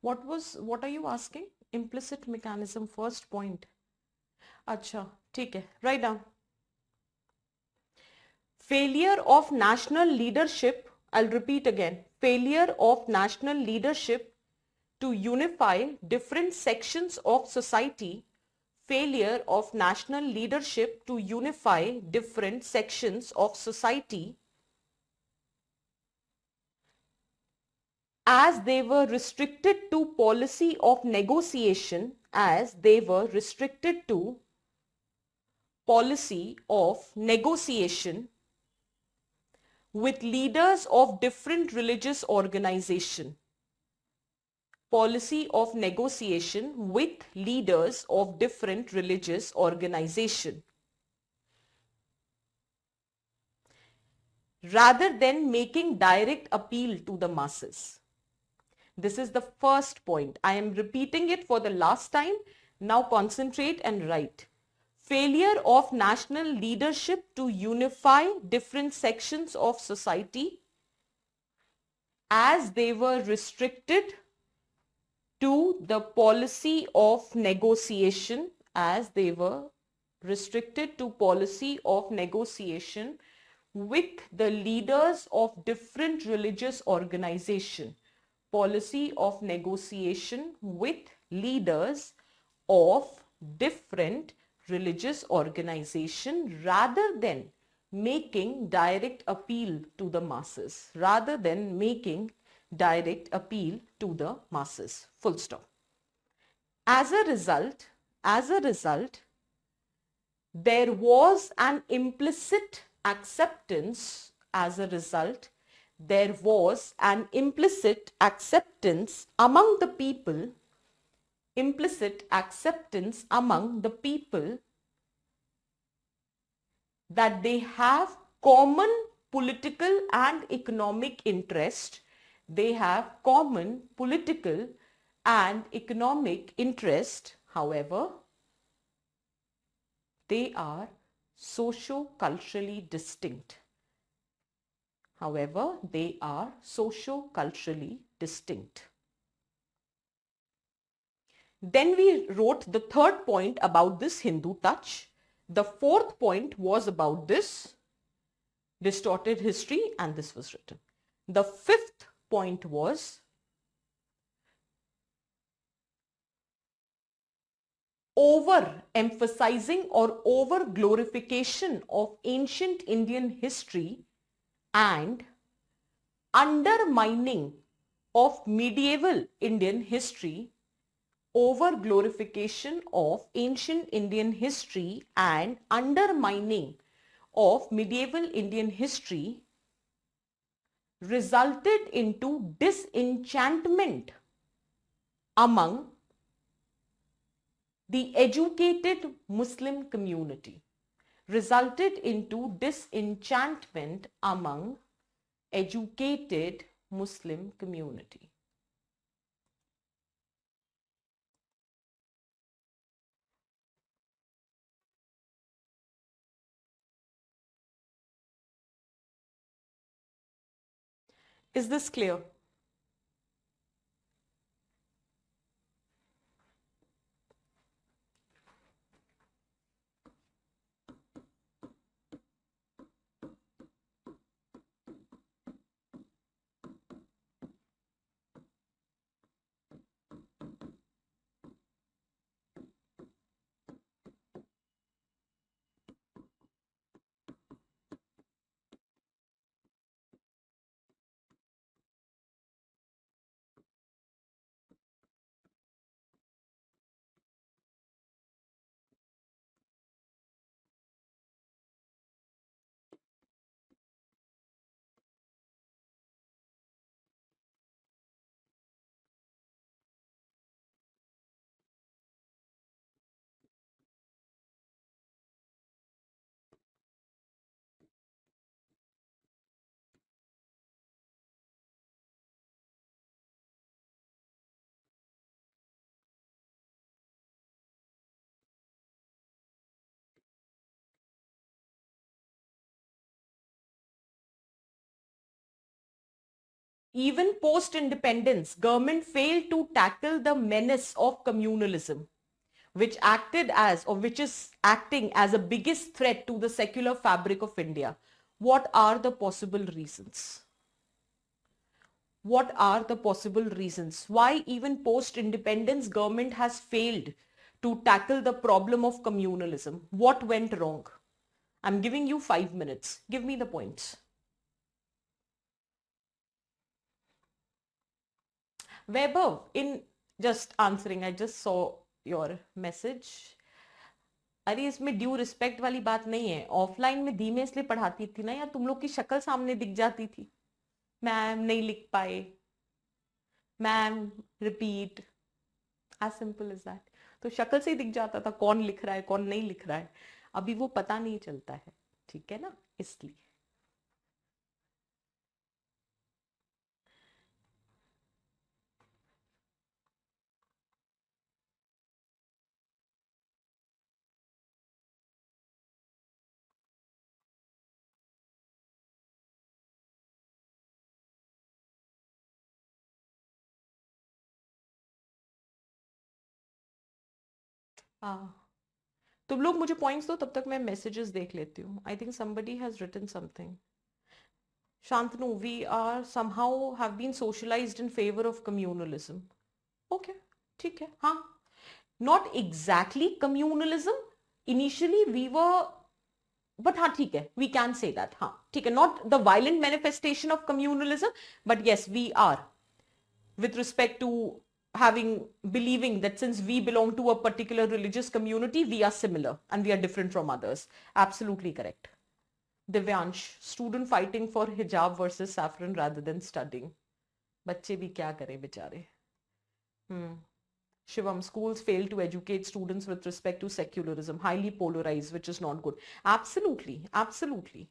What are you asking? Implicit mechanism, first point. अच्छा, ठीक है, write down. Failure of national leadership, I'll repeat again, failure of national leadership to unify different sections of society, failure of national leadership to unify different sections of society as they were restricted to policy of negotiation, as they were restricted to policy of negotiation with leaders of different religious organization. Policy of negotiation with leaders of different religious organization. Rather than making direct appeal to the masses. This is the first point. I am repeating it for the last time. Now concentrate and write. Failure of national leadership to unify different sections of society as they were restricted to the policy of negotiation, as they were restricted to policy of negotiation with the leaders of different religious organization. Policy of negotiation with leaders of different religious organization rather than making direct appeal to the masses, rather than making direct appeal to the masses. Full stop. As a result, there was an implicit acceptance. As a result, there was an implicit acceptance among the people, implicit acceptance among the people that they have common political and economic interest. They have common political and economic interest. However, they are socio-culturally distinct. However, they are socio-culturally distinct. Then we wrote the third point about this Hindu touch. The fourth point was about this distorted history, and this was written. The fifth point was over-emphasizing or over-glorification of ancient Indian history and undermining of medieval Indian history, over-glorification of ancient Indian history and undermining of medieval Indian history resulted into disenchantment among the educated Muslim community, resulted into disenchantment among educated Muslim community. Is this clear? Even post-independence, government failed to tackle the menace of communalism, which acted as, or which is acting as a biggest threat to the secular fabric of India. What are the possible reasons? What are the possible reasons why even post-independence government has failed to tackle the problem of communalism? What went wrong? I'm giving you 5 minutes. Give me the points. Vaibhav, in just answering, I just saw your message. अरे इसमें due respect वाली बात नहीं है. Offline में धीमे इसलिए पढ़ाती थी ना यार, तुम लोग की शक्ल सामने दिख जाती थी. मैम नहीं लिख पाए, ma'am repeat, as simple is that. तो शक्ल से ही दिख जाता था कौन लिख रहा है कौन नहीं लिख रहा है. अभी वो पता नहीं चलता है, ठीक है ना, इसलिए. हाँ, तुम लोग मुझे पॉइंट्स दो, तब तक मैं मैसेजेस देख लेती हूँ. I think somebody has written something. Shantanu, we are somehow have been socialized in favor of communalism. Okay, ठीक है. हाँ, not exactly communalism. Initially we were, but हाँ ठीक है, we can say that. हाँ ठीक है, not the violent manifestation of communalism, but yes, we are, with respect to believing that since we belong to a particular religious community, we are similar and we are different from others. Absolutely correct. Divyansh, student fighting for hijab versus saffron rather than studying. बच्चे भी क्या करें बेचारे. Shivam, schools fail to educate students with respect to secularism, highly polarized, which is not good. Absolutely, absolutely.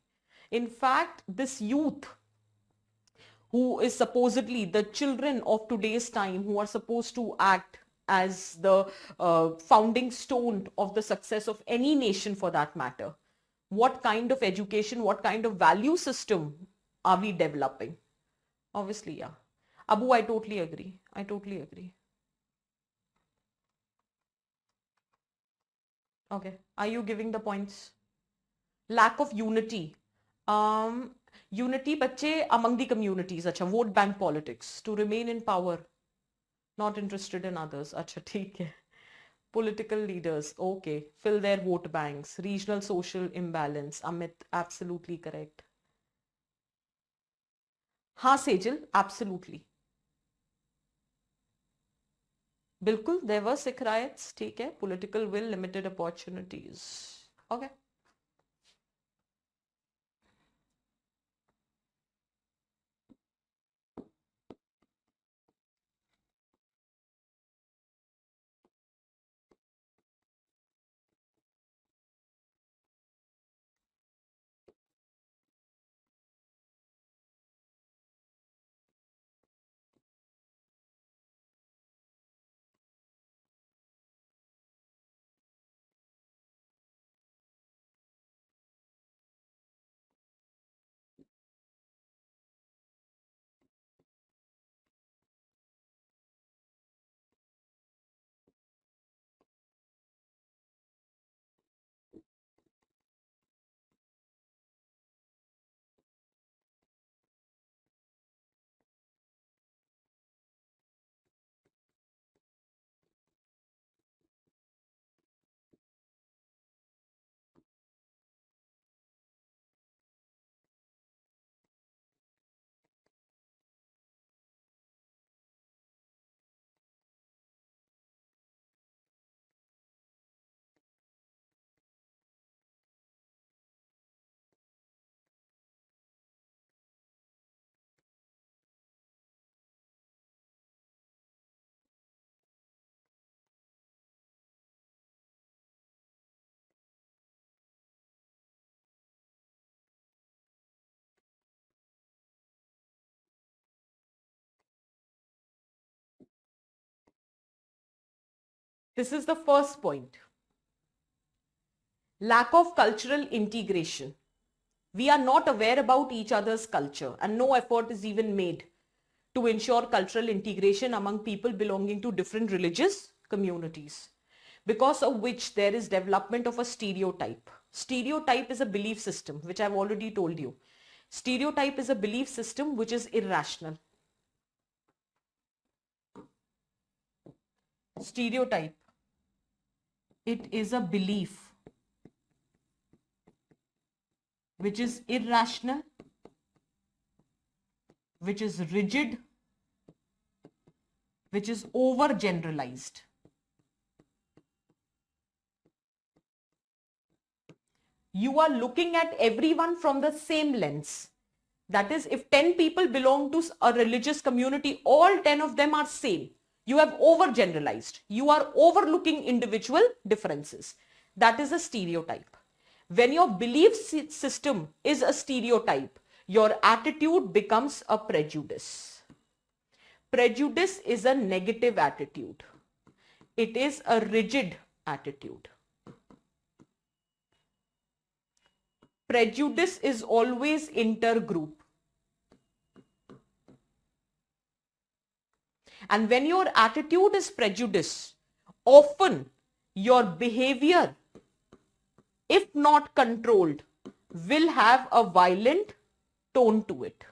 In fact, this youth who is supposedly the children of today's time, who are supposed to act as the founding stone of the success of any nation for that matter, what kind of education, what kind of value system are we developing? Obviously, yeah. Abu, I totally agree. I totally agree. Okay. Are you giving the points? Lack of unity. Unity बच्चे among the communities. अच्छा, vote bank politics. To remain in power. Not interested in others. अच्छा ठीक है. Political leaders. Okay. Fill their vote banks. Regional social imbalance. Amit, absolutely correct. हाँ Sejal, absolutely. बिल्कुल, there were Sikh riots. ठीक है. Political will, limited opportunities. Okay. This is the first point. Lack of cultural integration. We are not aware about each other's culture and no effort is even made to ensure cultural integration among people belonging to different religious communities, because of which there is development of a stereotype. Stereotype is a belief system, which I've already told you. Stereotype is a belief system which is irrational. Stereotype, it is a belief which is irrational, which is rigid, which is overgeneralized. You are looking at everyone from the same lens. That is, if 10 people belong to a religious community, all 10 of them are same. You have overgeneralized. You are overlooking individual differences. That is a stereotype. When your belief system is a stereotype, your attitude becomes a prejudice. Prejudice is a negative attitude. It is a rigid attitude. Prejudice is always intergroup. And when your attitude is prejudice, often your behavior, if not controlled, will have a violent tone to it.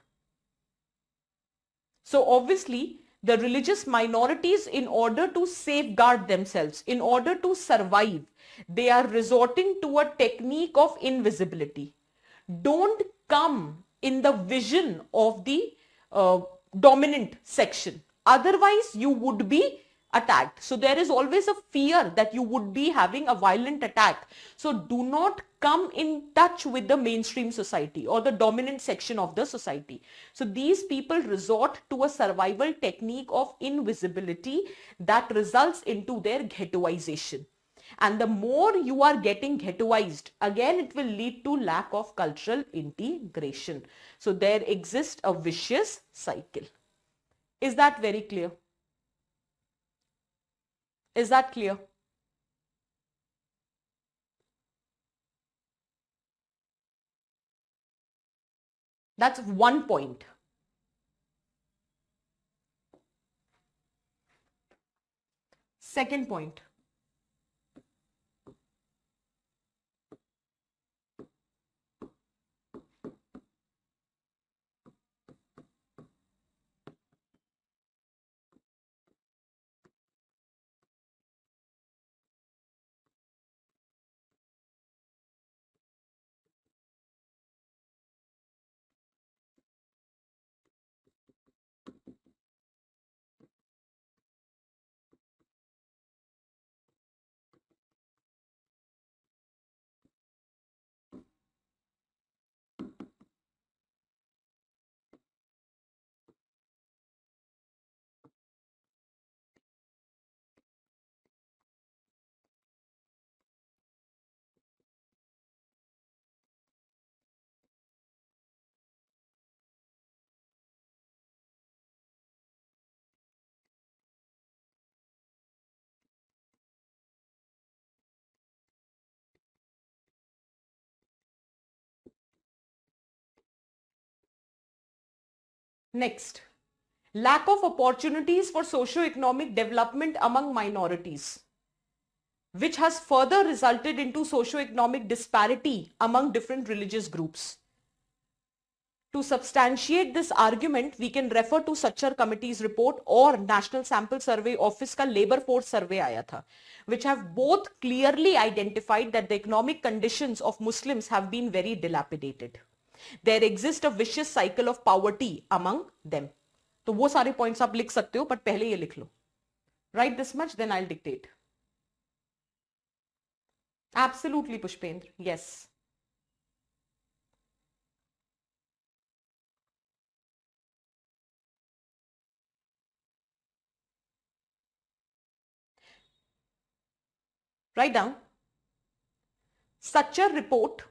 So obviously, the religious minorities, in order to safeguard themselves, in order to survive, they are resorting to a technique of invisibility. Don't come in the vision of the dominant section. Otherwise, you would be attacked. So there is always a fear that you would be having a violent attack. So do not come in touch with the mainstream society or the dominant section of the society. So these people resort to a survival technique of invisibility that results into their ghettoization. And the more you are getting ghettoized, again, it will lead to lack of cultural integration. So there exists a vicious cycle. Is that very clear? Is that clear? That's one point. Second point. Next, lack of opportunities for socio-economic development among minorities, which has further resulted into socio-economic disparity among different religious groups. To substantiate this argument, we can refer to Sachar Committee's report or National Sample Survey Office का labor force survey आया था, which have both clearly identified that the economic conditions of Muslims have been very dilapidated. There exists a vicious cycle of poverty among them. तो वो सारे points आप लिख सकते हो, but पहले ये लिख लो. Write this much, then I'll dictate. Absolutely, Pushpendra. Yes. Write down. Such a report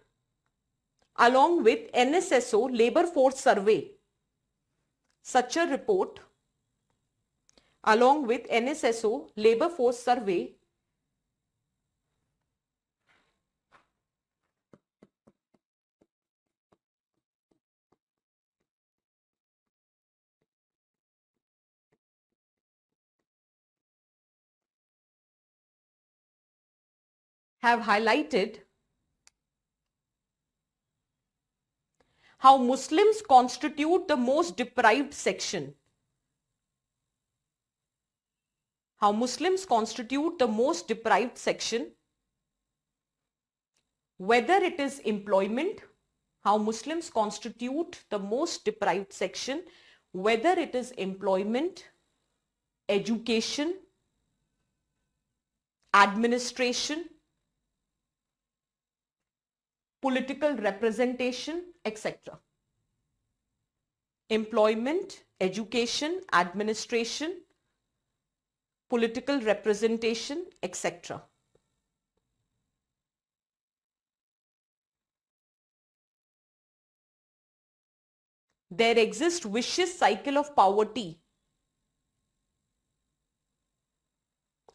along with NSSO labor force survey. Such a report along with NSSO labor force survey have highlighted how Muslims constitute the most deprived section. How Muslims constitute the most deprived section, whether it is employment, how Muslims constitute the most deprived section, whether it is employment, education, administration, political representation, etc. Employment, education, administration, political representation, etc. There exists vicious cycle of poverty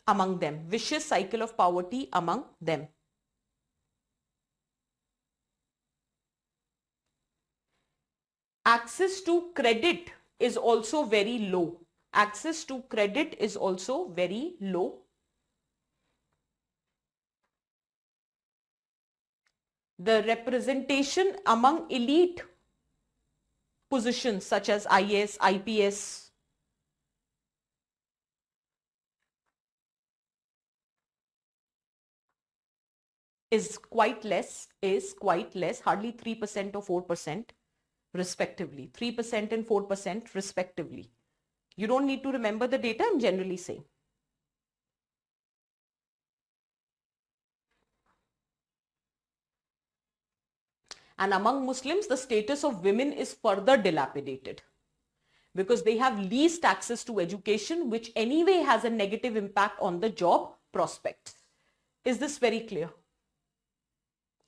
among them. Vicious cycle of poverty among them. Access to credit is also very low. Access to credit is also very low. The representation among elite positions such as IAS, IPS, is quite less, hardly 3% or 4% respectively. 3% and 4% respectively. You don't need to remember the data, I'm generally saying. And among Muslims, the status of women is further dilapidated because they have least access to education, which anyway has a negative impact on the job prospects. Is this very clear?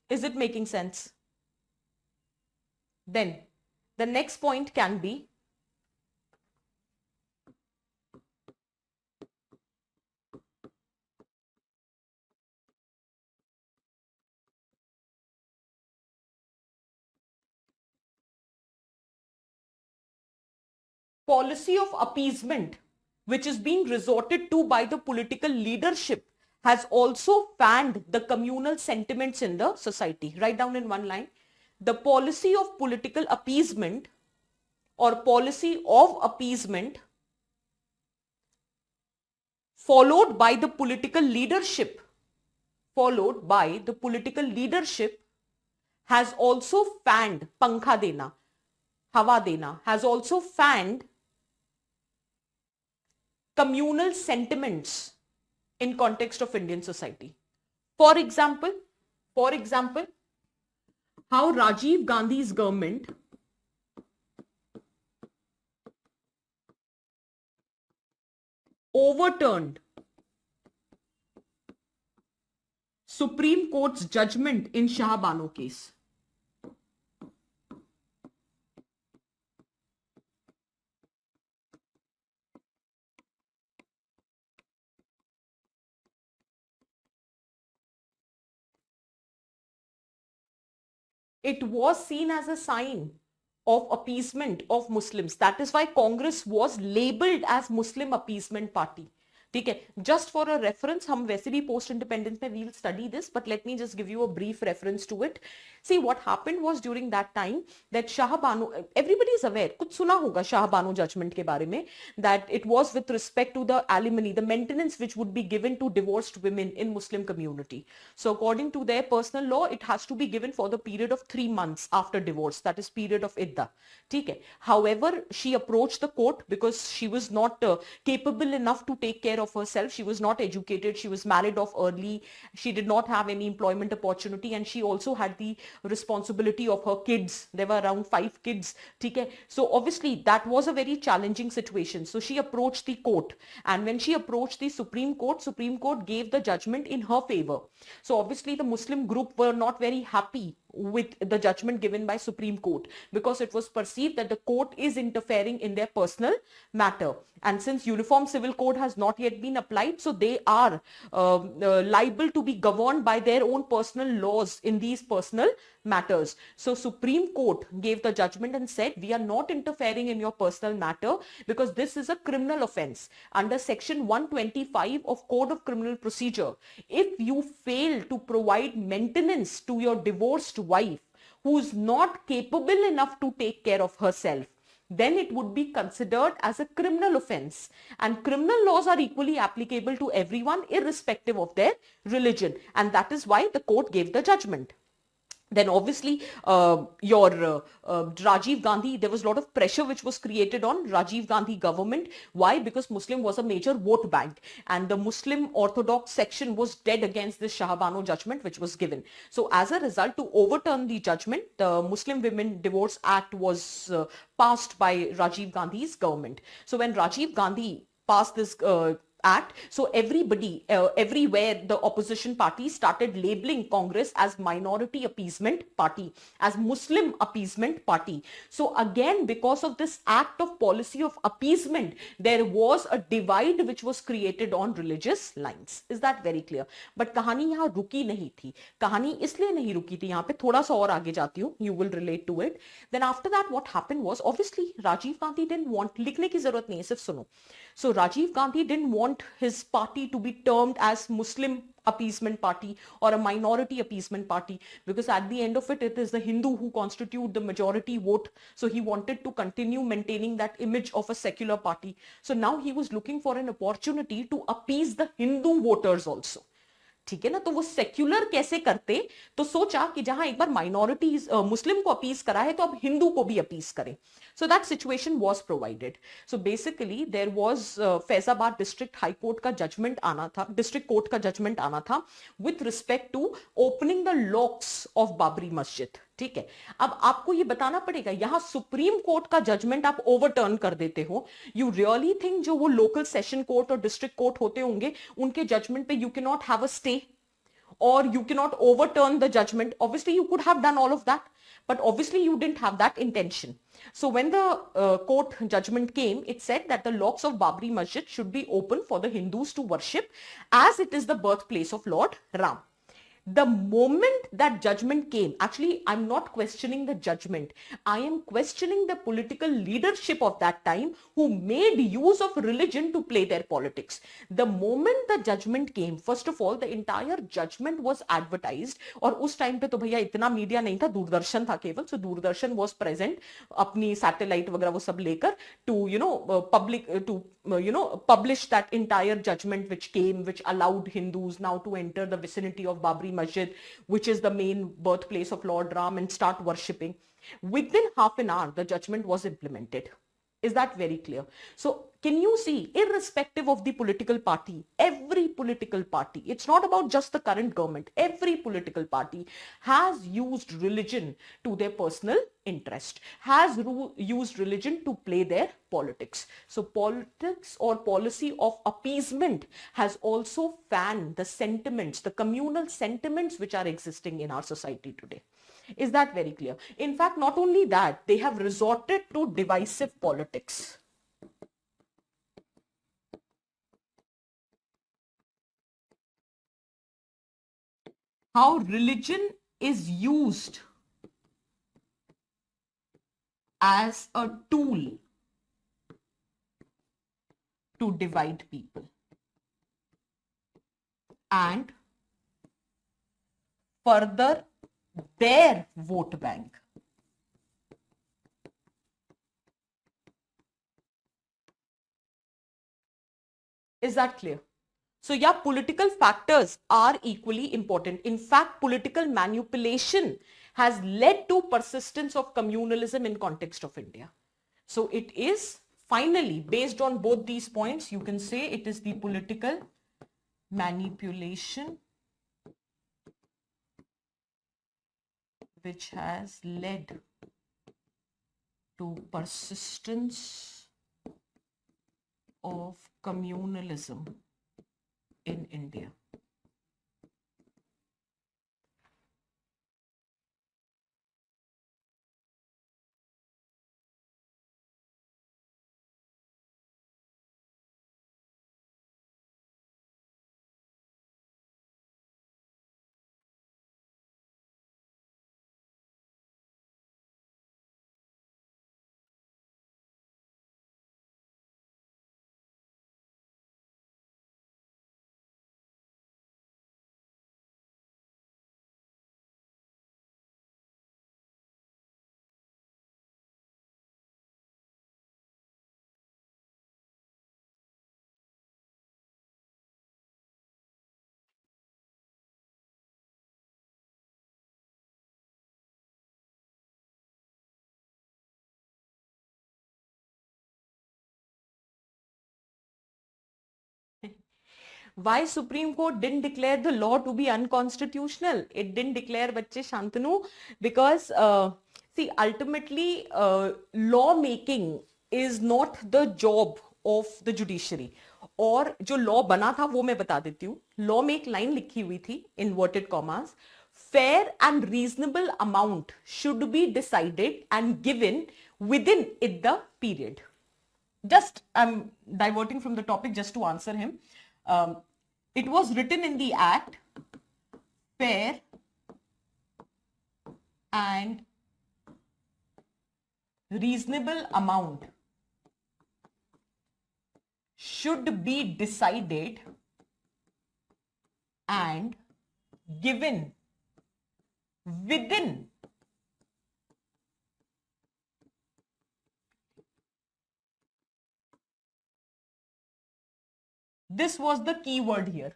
Is it making sense? Then the next point can be policy of appeasement, which is being resorted to by the political leadership, has also fanned the communal sentiments in the society. Write down in one line. The policy of political appeasement or policy of appeasement followed by the political leadership has also fanned, pankha dena, hawa dena, has also fanned communal sentiments in context of Indian society. For example, how Rajiv Gandhi's government overturned Supreme Court's judgment in Shah Bano case. It was seen as a sign of appeasement of Muslims. That is why Congress was labeled as Muslim appeasement party. ठीक है, just for a reference, हम वैसे भी post independence में we'll study this, but let me just give you a brief reference to it. See, what happened was during that time that Shah Bano, everybody is aware, कुछ सुना होगा Shah Bano judgment के बारे में, that it was with respect to the alimony, the maintenance which would be given to divorced women in Muslim community. So according to their personal law, it has to be given for the period of 3 months after divorce, that is period of idda. ठीक है. However, she approached the court because she was not capable enough to take care of herself. She was not educated. She was married off early. She did not have any employment opportunity, and she also had the responsibility of her kids. There were around 5 kids. Okay? So obviously that was a very challenging situation. So she approached the court, and when she approached the Supreme Court gave the judgment in her favor. So obviously the Muslim group were not very happy with the judgment given by Supreme Court, because it was perceived that the court is interfering in their personal matter. And since Uniform Civil Code has not yet been applied, so they are liable to be governed by their own personal laws in these personal matters. So Supreme Court gave the judgment and said, we are not interfering in your personal matter because this is a criminal offense under section 125 of Code of Criminal Procedure. If you fail to provide maintenance to your divorced wife who's not capable enough to take care of herself, then it would be considered as a criminal offense. And criminal laws are equally applicable to everyone irrespective of their religion. And that is why the court gave the judgment. Then obviously Rajiv Gandhi, there was a lot of pressure which was created on Rajiv Gandhi government. Why? Because Muslim was a major vote bank and the Muslim Orthodox section was dead against this Shah Bano judgment which was given. So as a result, to overturn the judgment, the Muslim Women Divorce Act was passed by Rajiv Gandhi's government. So when Rajiv Gandhi passed this act, so everybody everywhere the opposition parties started labeling Congress as minority appeasement party, as Muslim appeasement party. So again, because of this act of policy of appeasement, there was a divide which was created on religious lines. Is that very clear? But कहानी यहाँ रुकी नहीं थी. कहानी इसलिए नहीं रुकी थी, यहाँ पे थोड़ा सा और आगे जाती हूँ, you will relate to it. Then after that what happened was, obviously Rajiv Gandhi didn't want, लिखने की जरूरत नहीं है, सिर्फ सुनो. So Rajiv Gandhi didn't want his party to be termed as Muslim appeasement party or a minority appeasement party, because at the end of it, it is the Hindu who constitute the majority vote. So he wanted to continue maintaining that image of a secular party. So now he was looking for an opportunity to appease the Hindu voters also. ठीक है ना, तो वो secular कैसे करते, तो सोचा कि जहां एक बार माइनॉरिटीज मुस्लिम को अपीस करा है तो अब हिंदू को भी अपीस करें. So that situation was provided. So basically there was Faizabad district high court का जजमेंट आना था, डिस्ट्रिक्ट कोर्ट का जजमेंट आना था with respect to opening the locks of Babri Masjid. ठीक है, अब आपको ये बताना पड़ेगा, यहां सुप्रीम कोर्ट का जजमेंट आप ओवरटर्न कर देते हो. यू रियली थिंक जो वो लोकल सेशन कोर्ट और डिस्ट्रिक्ट कोर्ट होते होंगे उनके जजमेंट पे you can not have a stay or you cannot overturn the judgment? Obviously you could have done all of that, but obviously you didn't have that intention. So when the court judgment came, it said that the locks of Babri Masjid should be open for the Hindus to worship, as it is the birthplace of Lord Ram. The moment that judgment came, actually, I'm not questioning the judgment. I am questioning the political leadership of that time who made use of religion to play their politics. The moment the judgment came, first of all, the entire judgment was advertised. और उस time पे तो भैया इतना media नहीं था, दूरदर्शन था केवल. So दूरदर्शन was present, अपनी सैटेलाइट वगैरह वो सब लेकर to public to publish that entire judgment which came, which allowed Hindus now to enter the vicinity of Babri Masjid, which is the main birthplace of Lord Ram, and start worshipping. Within half an hour, the judgment was implemented. Is that very clear? So can you see, irrespective of the political party, every political party, it's not about just the current government, every political party has used religion to their personal interest, has used religion to play their politics. So politics or policy of appeasement has also fanned the sentiments, the communal sentiments which are existing in our society today. Is that very clear? In fact, not only that, they have resorted to divisive politics. How religion is used as a tool to divide people and further their vote bank. Is that clear? So yeah, political factors are equally important. In fact, political manipulation has led to persistence of communalism in context of India. So it is finally, based on both these points, you can say it is the political manipulation which has led to persistence of communalism in India. Why Supreme Court didn't declare the law to be unconstitutional? It didn't declare, bachche Shantanu, because see, ultimately, law making is not the job of the judiciary. और जो law बना था वो मैं बता देती हूँ. Law में एक लाइन लिखी हुई थी, inverted commas, fair and reasonable amount should be decided and given within it the period. Just, I'm diverting from the topic just to answer him. It was written in the act, fair and reasonable amount should be decided and given within this was the key word here.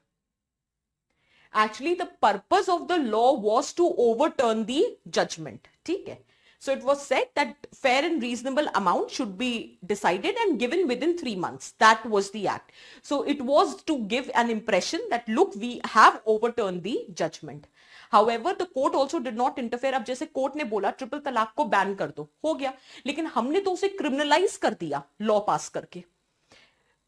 Actually, the purpose of the law was to overturn the judgment. Okay? So it was said that fair and reasonable amount should be decided and given within 3 months. That was the act. So it was to give an impression that look, we have overturned the judgment. However, the court also did not interfere. अब जैसे court ने बोला triple तलाक को ban कर दो, हो गया, लेकिन हमने तो उसे क्रिमिनलाइज कर दिया लॉ पास करके.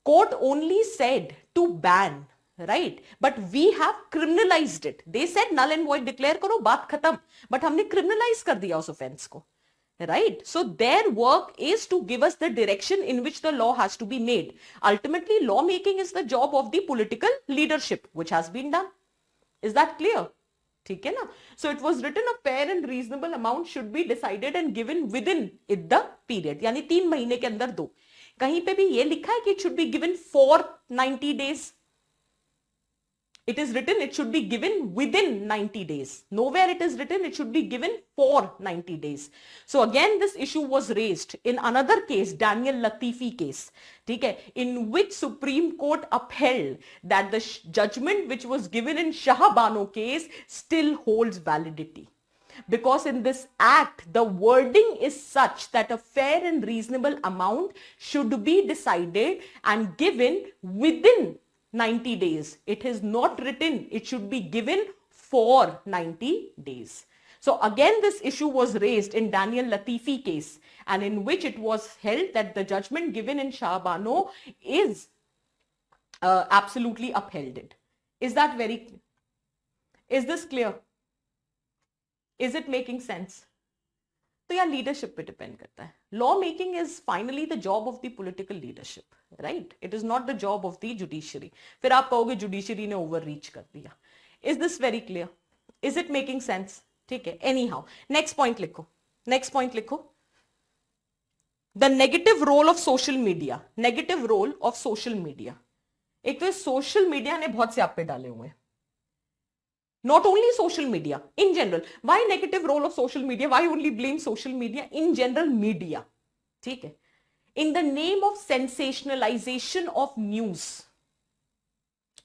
Court only said to ban, right? But we have criminalized it. They said null and void declare karo, baat khatam. But हमने criminalize कर दिया उस offense को, right? So their work is to give us the direction in which the law has to be made. Ultimately, law making is the job of the political leadership, which has been done. Is that clear? ठीक है ना? So it was written a fair and reasonable amount should be decided and given within it the period. यानी 3 महीने के अंदर दो. कहीं पे भी ये लिखा है कि it should be given for 90 days. It is written it should be given within 90 days. Nowhere it is written it should be given for 90 days. So again this issue was raised in another case, Daniel Latifi case, ठीक है, in which Supreme Court upheld that the judgment which was given in Shah Bano case still holds validity. Because in this act, the wording is such that a fair and reasonable amount should be decided and given within 90 days. It is not written, it should be given for 90 days. So again, this issue was raised in Daniel Latifi case, and in which it was held that the judgment given in Shah Bano is absolutely upheld. Is that very clear? Is this clear? Is it making sense? तो यार leadership पे depend करता है. Law making is finally the job of the political leadership, right? It is not the job of the judiciary. फिर आप कहोगे judiciary ने overreach कर दिया. Is this very clear? Is it making sense? ठीक है. एनी हाउ, नेक्स्ट पॉइंट लिखो. Next point लिखो. The negative role of social media. Negative role of social media. एक तो सोशल मीडिया ने बहुत से आप पे डाले हुए हैं. Not only social media, in general. Why negative role of social media? Why only blame social media? In general, media. ठीक है. In the name of sensationalization of news.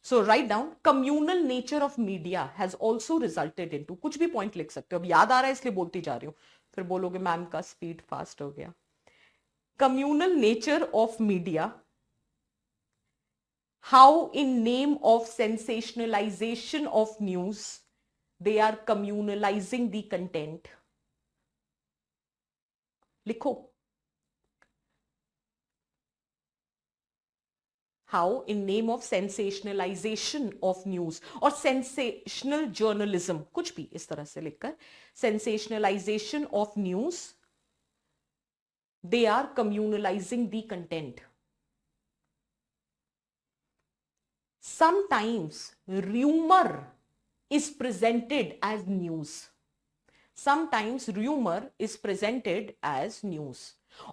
So write down, communal nature of media has also resulted into, कुछ भी point लिख सकते हो. अब याद आ रहा है इसलिए बोलती जा रही हूँ. फिर बोलोगे मैम का स्पीड फास्ट हो गया. Communal nature of media, how in name of sensationalization of news they are communalizing the content. लिखो. How in name of sensationalization of news or sensational journalism, कुछ भी इस तरह से लिखकर, sensationalization of news they are communalizing the content. Sometimes rumor is presented as news. Sometimes rumor is presented as news.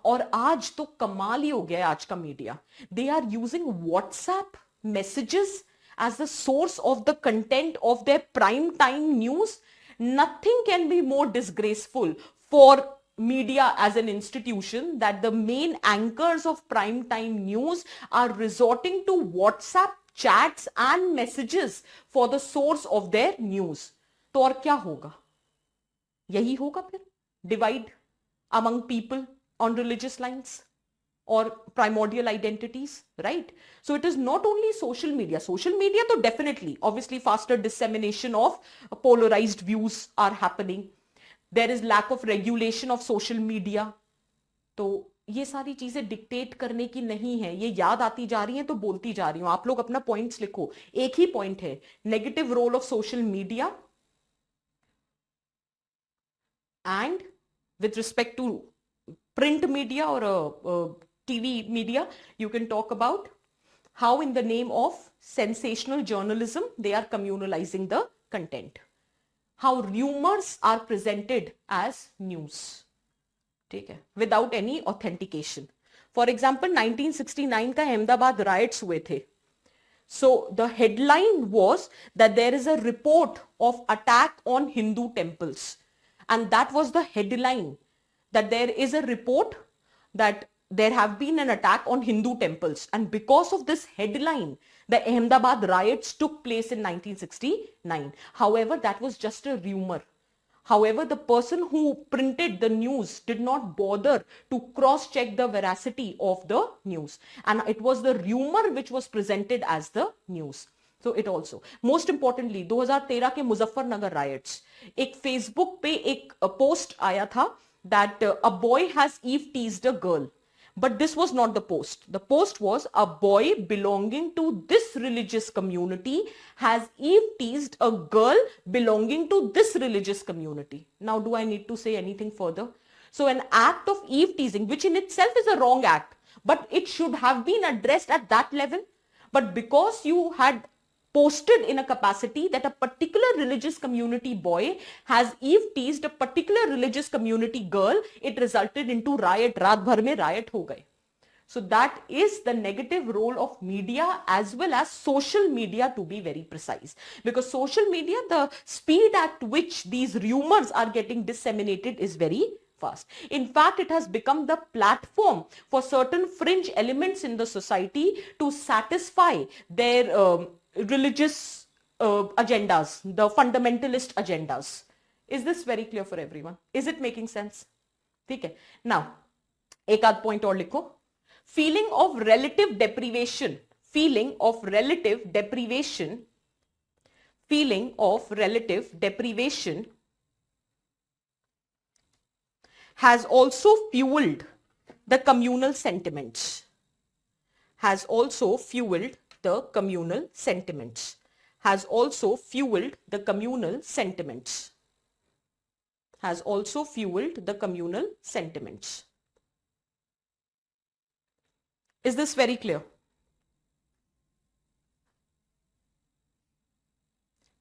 और आज तो कमाल ही हो गया आज का media. They are using WhatsApp messages as the source of the content of their prime time news. Nothing can be more disgraceful for media as an institution that the main anchors of prime time news are resorting to WhatsApp chats and messages for the source of their news. तो और क्या होगा? यही होगा फिर, divide among people on religious lines. or primordial identities, right? So it is not only social media. Social media, तो definitely, obviously faster dissemination of polarized views are happening. There is lack of regulation of social media. तो ये सारी चीजें dictate करने की नहीं है, ये याद आती जा रही हैं तो बोलती जा रही हूं. आप लोग अपना पॉइंट्स लिखो. एक ही पॉइंट है, negative role of social media and with respect to print media or TV media, you can talk about how in the name of sensational journalism they are communalizing the content, how rumors are presented as news, ठीक है, without any authentication. For example, 1969 का Ahmedabad riots हुए थे. So the headline was that there is a report of attack on Hindu temples, and that was the headline, that there is a report that there have been an attack on Hindu temples, and because of this headline the Ahmedabad riots took place in 1969. However, that was just a rumor. However, the person who printed the news did not bother to cross-check the veracity of the news, and it was the rumor which was presented as the news. So it also, most importantly, 2013 के Muzaffarnagar riots, एक Facebook पे एक post आया था that a boy has eve teased a girl. But this was not the post. The post was a boy belonging to this religious community has eve teased a girl belonging to this religious community. Now, do I need to say anything further? So an act of eve teasing, which in itself is a wrong act, but it should have been addressed at that level. But because you had posted in a capacity that a particular religious community boy has eve teased a particular religious community girl, it resulted into riot. रात भर में riot हो गए. So that is the negative role of media as well as social media, to be very precise. Because social media, the speed at which these rumors are getting disseminated is very fast. In fact, it has become the platform for certain fringe elements in the society to satisfy their religious agendas, the fundamentalist agendas. Is this very clear for everyone? Is it making sense? ठीक है. Now, एक आध point और लिखो. Feeling of relative deprivation, feeling of relative deprivation, feeling of relative deprivation has also fueled the communal sentiments, has also fueled the communal sentiments, has also fueled the communal sentiments, has also fueled the communal sentiments. Is this very clear?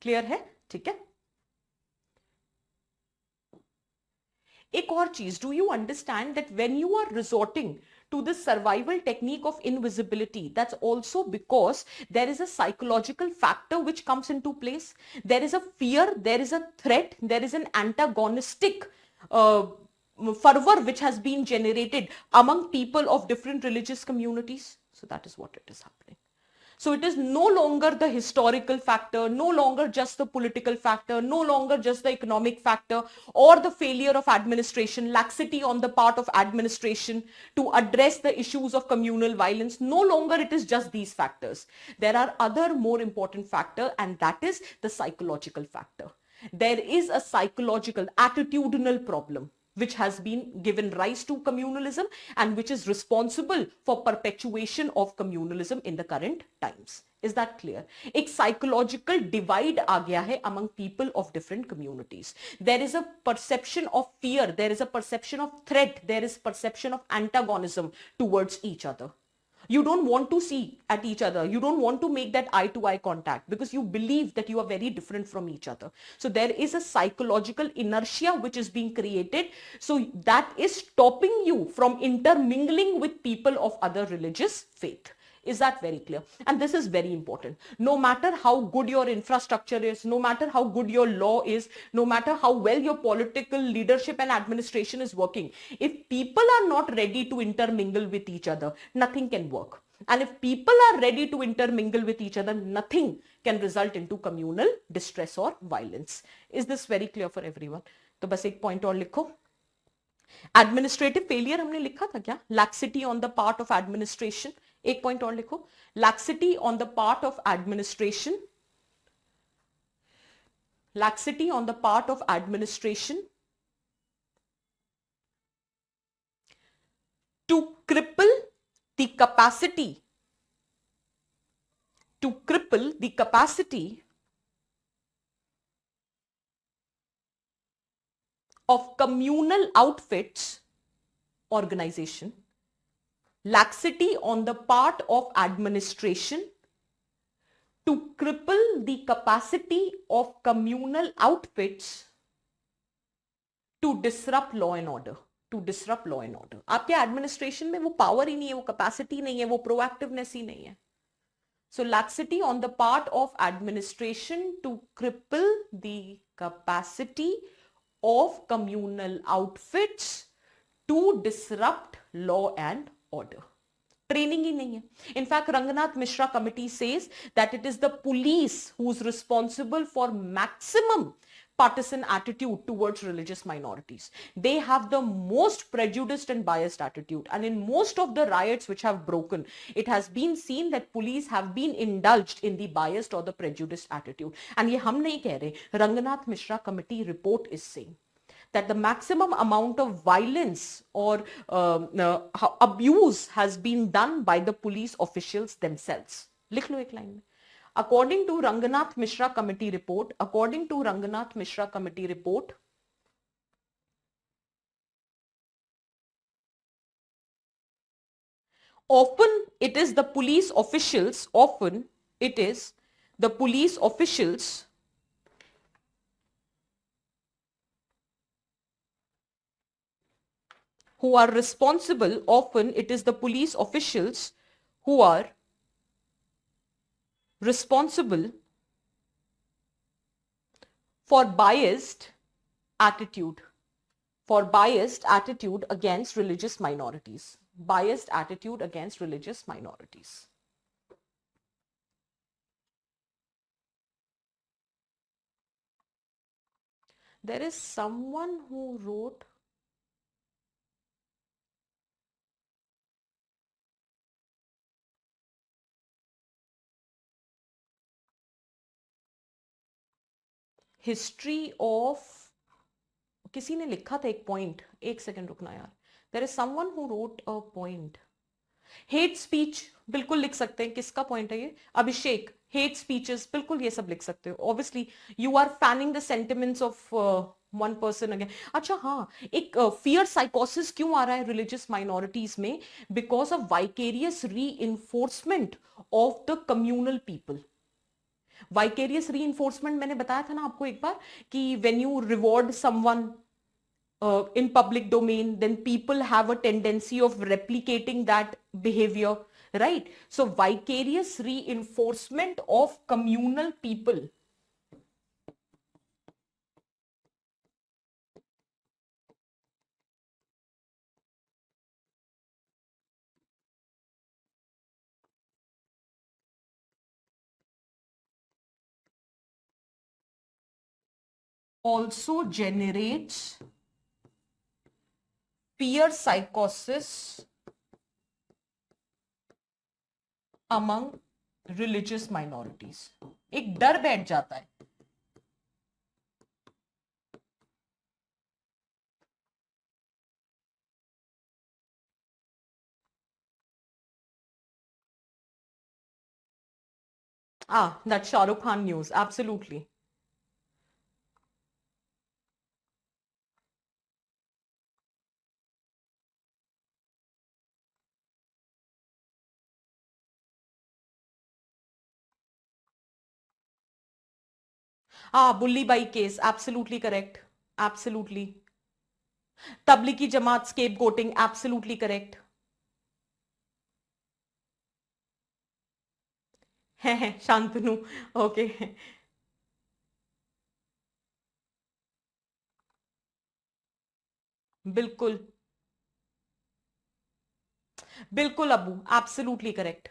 Clear है? ठीक है. एक और चीज, do you understand that when you are resorting to the survival technique of invisibility, that's also because there is a psychological factor which comes into place. There is a fear, there is a threat, there is an antagonistic fervor which has been generated among people of different religious communities. So that is what it is happening. So it is no longer the historical factor, no longer just the political factor, no longer just the economic factor or the failure of administration, laxity on the part of administration to address the issues of communal violence. No longer it is just these factors. There are other more important factors, and that is the psychological factor. There is a psychological attitudinal problem which has been given rise to communalism and which is responsible for perpetuation of communalism in the current times. Is that clear? एक psychological divide आ गया है among people of different communities. There is a perception of fear, there is a perception of threat, there is perception of antagonism towards each other. You don't want to see at each other. You don't want to make that eye-to-eye contact because you believe that you are very different from each other. So there is a psychological inertia which is being created. So that is stopping you from intermingling with people of other religious faith. Is that very clear? And this is very important. No matter how good your infrastructure is, no matter how good your law is, no matter how well your political leadership and administration is working, if people are not ready to intermingle with each other, nothing can work. And if people are ready to intermingle with each other, nothing can result into communal distress or violence. Is this very clear for everyone? तो बस एक point और लिखो. Administrative failure हमने लिखा था क्या? Laxity on the part of administration. एक पॉइंट और लिखो, laxity on the part of administration, laxity on the part of administration to cripple the capacity of communal outfits organization. Laxity on the part of administration to cripple the capacity of communal outfits to disrupt law and order. To disrupt law and order. आपके administration में वो power ही नहीं है, वो capacity नहीं है, वो proactiveness ही नहीं है. So laxity on the part of administration to cripple the capacity of communal outfits to disrupt law and order. Training ही नहीं है. In fact, Ranganath Mishra committee says that it is the police who's responsible for maximum partisan attitude towards religious minorities. They have the most prejudiced and biased attitude. And in most of the riots which have broken, it has been seen that police have been indulged in the biased or the prejudiced attitude. And ये हम नहीं कह रहे. Ranganath Mishra committee report is saying that the maximum amount of violence or abuse has been done by the police officials themselves. लिख लो एक line में. According to Ranganath Mishra committee report, often it is the police officials who are responsible, for biased attitude against religious minorities. There is someone who wrote history of, किसी ने लिखा था एक point, एक second रुकना यार. There is someone who wrote a point. Hate speech बिल्कुल लिख सकते हैं. किसका पॉइंट है ये? अभिषेक. हेट स्पीचेस बिल्कुल ये सब लिख सकते हो. Obviously you are fanning the sentiments of one person again. अच्छा हाँ, एक फियर साइकोसिस क्यों आ रहा है रिलीजियस माइनॉरिटीज में? Because of vicarious reinforcement of the communal people. Vicarious reinforcement मैंने बताया था ना आपको एक बार कि when you reward someone in public domain, then people have a tendency of replicating that behavior, right? So vicarious reinforcement of communal people also generates fear psychosis among religious minorities. एक डर बैठ जाता है. That Shah Rukh Khan news, absolutely. Bulli Bai case, absolutely correct, absolutely. Tablighi Jamaat scapegoating, absolutely correct. है Shantanu. Okay. बिल्कुल बिल्कुल Abu, absolutely correct.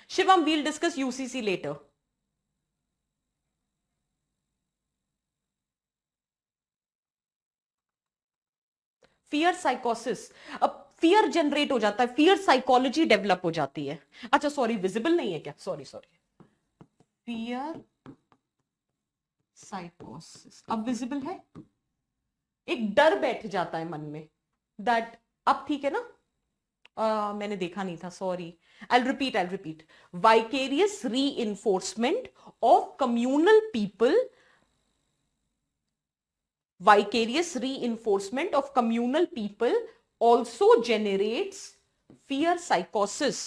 Shivam, we'll discuss UCC later. Fear साइकोसिस, अब फियर जनरेट हो जाता है, फियर साइकोलॉजी डेवलप हो जाती है। अच्छा सॉरी, विजिबल नहीं है क्या, सॉरी सॉरी, फियर साइकोसिस अब विजिबल है। एक डर बैठ जाता है मन में, दैट, अब ठीक है ना, मैंने देखा नहीं था, sorry, I repeat, vicarious reinforcement of communal people, vicarious reinforcement of communal people also generates fear psychosis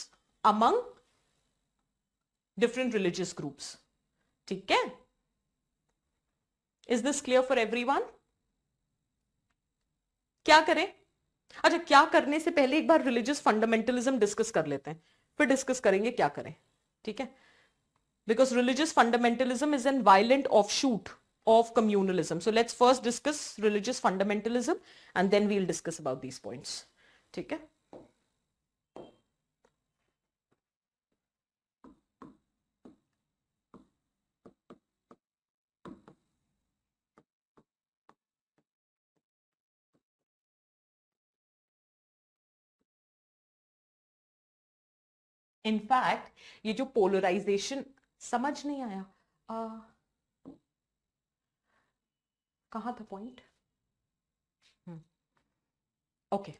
among different religious groups. ठीक है? Is this clear for everyone? क्या करें? अच्छा, क्या करने से पहले एक बार रिलीजियस फंडामेंटलिज्म डिस्कस कर लेते हैं, फिर डिस्कस करेंगे क्या करें, ठीक है? Because religious fundamentalism is a violent offshoot of communalism. So let's first discuss religious fundamentalism and then we'll discuss about these points. ठीक है? इनफैक्ट ये जो पोलराइजेशन, समझ नहीं आया, कहां था point? Okay,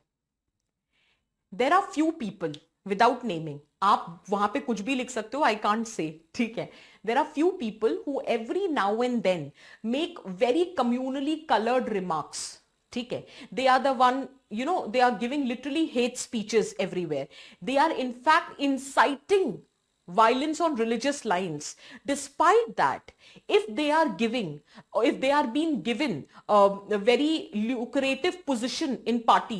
there are few people, without naming, आप वहां पे कुछ भी लिख सकते हो, आई कांट से, ठीक है? There are few people who every now and then make very communally coloured remarks, ठीक है? They are the one, you know, they are giving literally hate speeches everywhere. They are in fact inciting violence on religious lines. Despite that, if they are giving, or if they are being given a very lucrative position in party,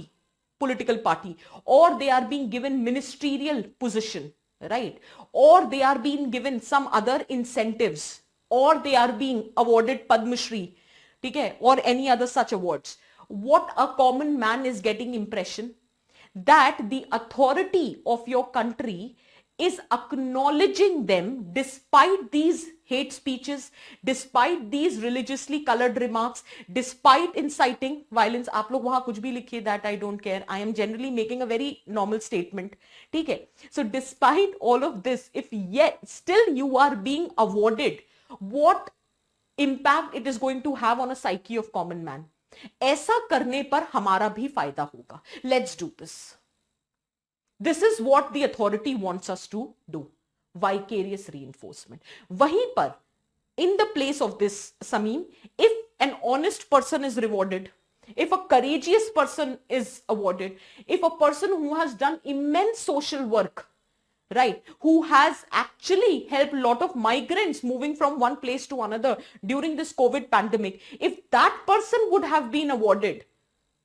political party, or they are being given ministerial position, right, or they are being given some other incentives, or they are being awarded Padma Shri, okay, or any other such awards, what a common man is getting impression that the authority of your country is acknowledging them despite these hate speeches, despite these religiously colored remarks, despite inciting violence. आप लोग वहां कुछ भी लिखिए, that I don't care, I am generally making a very normal statement, ठीक है? So despite all of this, if yet still you are being awarded, what impact it is going to have on a psyche of common man? ऐसा करने पर हमारा भी फायदा होगा. Let's do this. This is what the authority wants us to do. Vicarious reinforcement. वहीं पर in the place of this, Sameem, if an honest person is rewarded, if a courageous person is awarded, if a person who has done immense social work, right, who has actually helped a lot of migrants moving from one place to another during this COVID pandemic, if that person would have been awarded,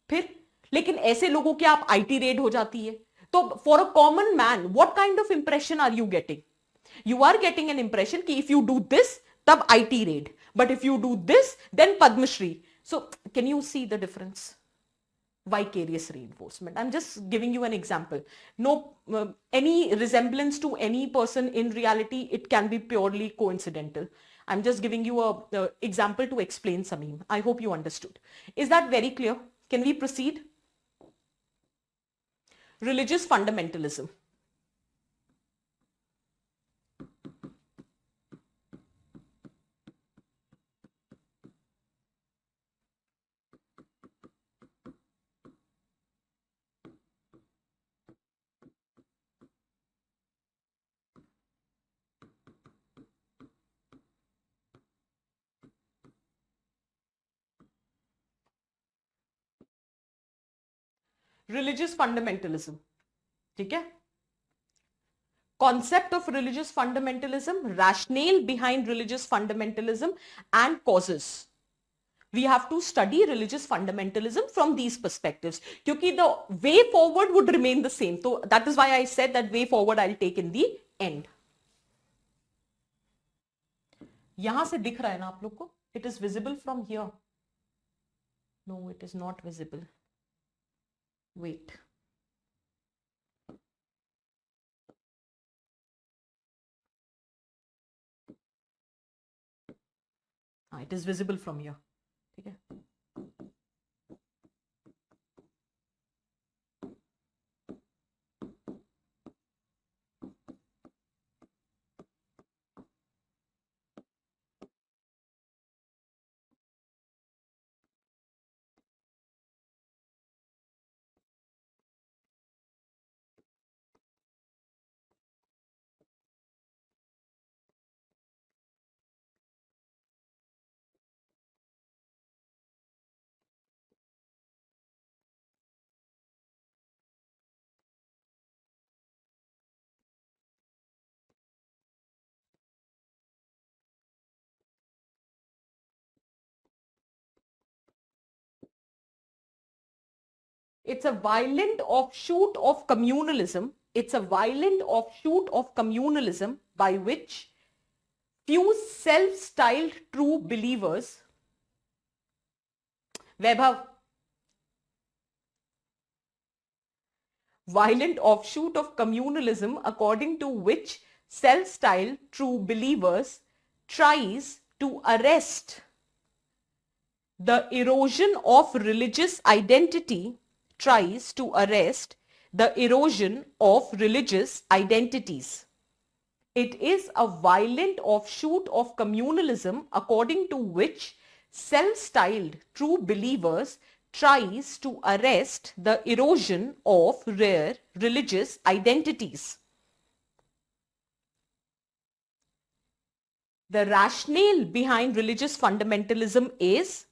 फिर, लेकिन ऐसे लोगों की आप IT raid हो जाती है, तो for a common man what kind of impression are you getting? You are getting an impression कि if you do this, तब IT raid. But if you do this, then Padma Shri. So can you see the difference? Vicarious reinforcement. I'm just giving you an example. No, any resemblance to any person in reality, it can be purely coincidental. I'm just giving you a example to explain, Sameem. I hope you understood. Is that very clear? Can we proceed? Religious fundamentalism. Religious fundamentalism. ठीक है? Concept of religious fundamentalism, rationale behind religious fundamentalism, and causes. We have to study religious fundamentalism from these perspectives, क्योंकि the way forward would remain the same. So that is why I said that way forward I'll take in the end. यहां से दिख रहा है ना आप लोग को? It is visible from here. No, it is not visible. Wait. It is visible from here. ठीक है? It's a violent offshoot of communalism. It's a violent offshoot of communalism by which few self-styled true believers, Vaibhav, violent offshoot of communalism according to which self-styled true believers tries to arrest the erosion of religious identity, tries to arrest the erosion of religious identities. It is a violent offshoot of communalism according to which self-styled true believers tries to arrest the erosion of rare religious identities. The rationale behind religious fundamentalism is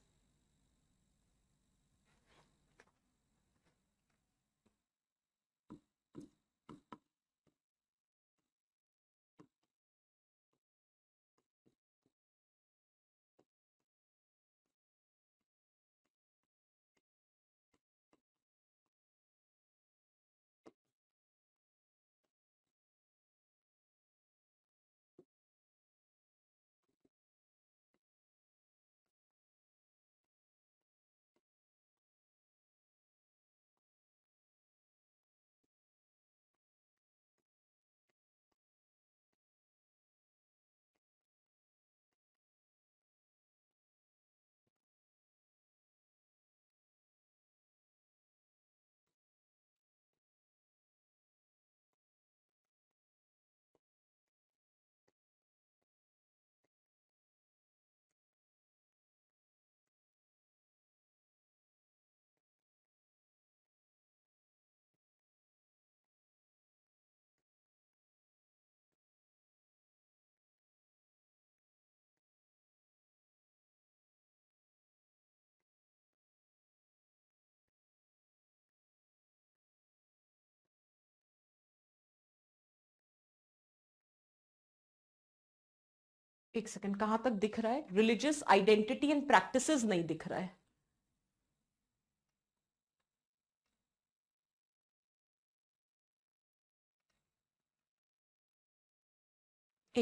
एक second कहां तक दिख रहा है religious identity and practices नहीं दिख रहा है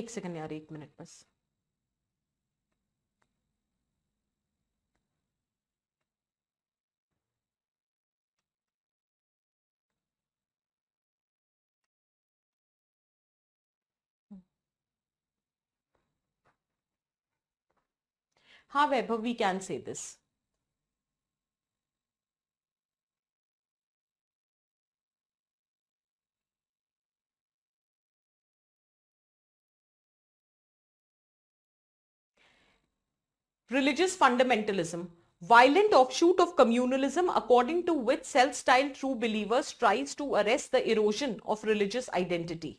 एक सेकंड यार एक मिनट बस हाँ Vaibhav we can say this religious fundamentalism, violent offshoot of communalism according to which self-styled true believers tries to arrest the erosion of religious identity.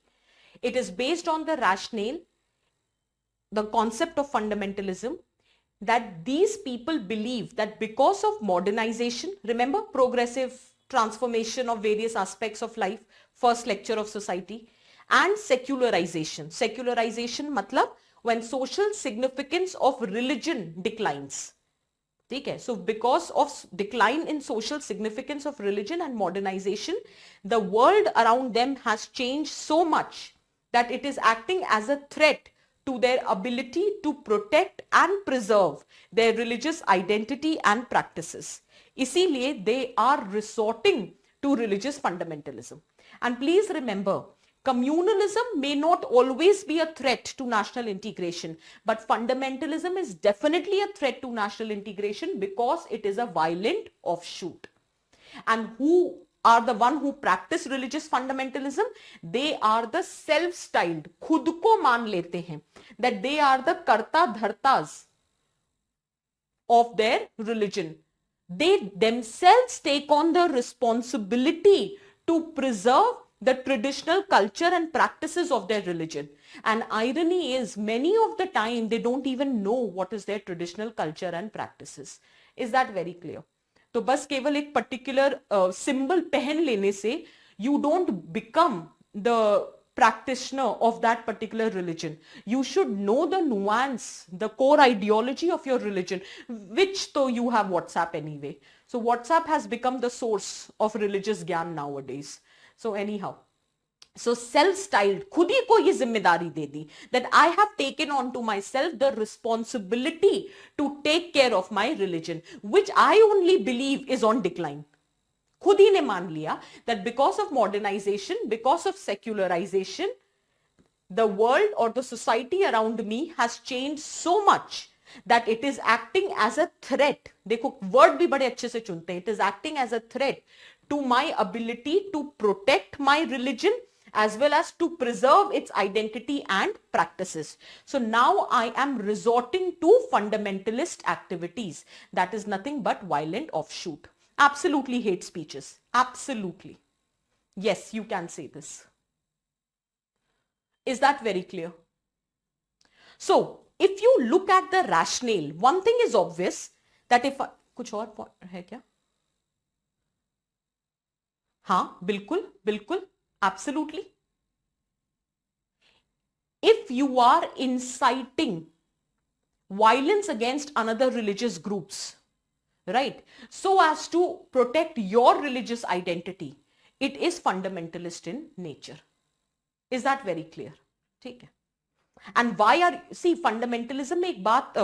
It is based on the rationale, the concept of fundamentalism, that these people believe that because of modernization, remember progressive transformation of various aspects of life, first lecture of society, and secularization. Secularization matlab when social significance of religion declines. Okay, so because of decline in social significance of religion and modernization, the world around them has changed so much that it is acting as a threat to their ability to protect and preserve their religious identity and practices. इसीलिए they are resorting to religious fundamentalism. And please remember, communalism may not always be a threat to national integration, but fundamentalism is definitely a threat to national integration because it is a violent offshoot. And who are the one who practice religious fundamentalism? They are the self-styled, खुद को मान लेते हैं that they are the karta dhartas of their religion. They themselves take on the responsibility to preserve the traditional culture and practices of their religion. And irony is, many of the time they don't even know what is their traditional culture and practices. Is that very clear? तो बस केवल एक particular symbol पहन लेने से you don't become the practitioner of that particular religion. You should know the nuance, the core ideology of your religion, which though you have WhatsApp anyway. So WhatsApp has become the source of religious gyan nowadays. So anyhow, so self-styled, खुद ही को ये जिम्मेदारी दे दी that I have taken on to myself the responsibility to take care of my religion, which I only believe is on decline. खुद ही ने मान लिया that because of modernization, because of secularization, the world or the society around me has changed so much that it is acting as a threat. देखो word भी बड़े अच्छे से चुनते हैं. It is acting as a threat to my ability to protect my religion as well as to preserve its identity and practices. So now I am resorting to fundamentalist activities. That is nothing but violent offshoot. Absolutely hate speeches. Absolutely. Yes, you can say this. Is that very clear? So, if you look at the rationale, one thing is obvious that if कुछ और है क्या? हाँ, बिल्कुल, बिल्कुल, absolutely. If you are inciting violence against another religious groups, right, so as to protect your religious identity, it is fundamentalist in nature. Is that very clear? ठीक है. And why are, see, fundamentalism में एक बात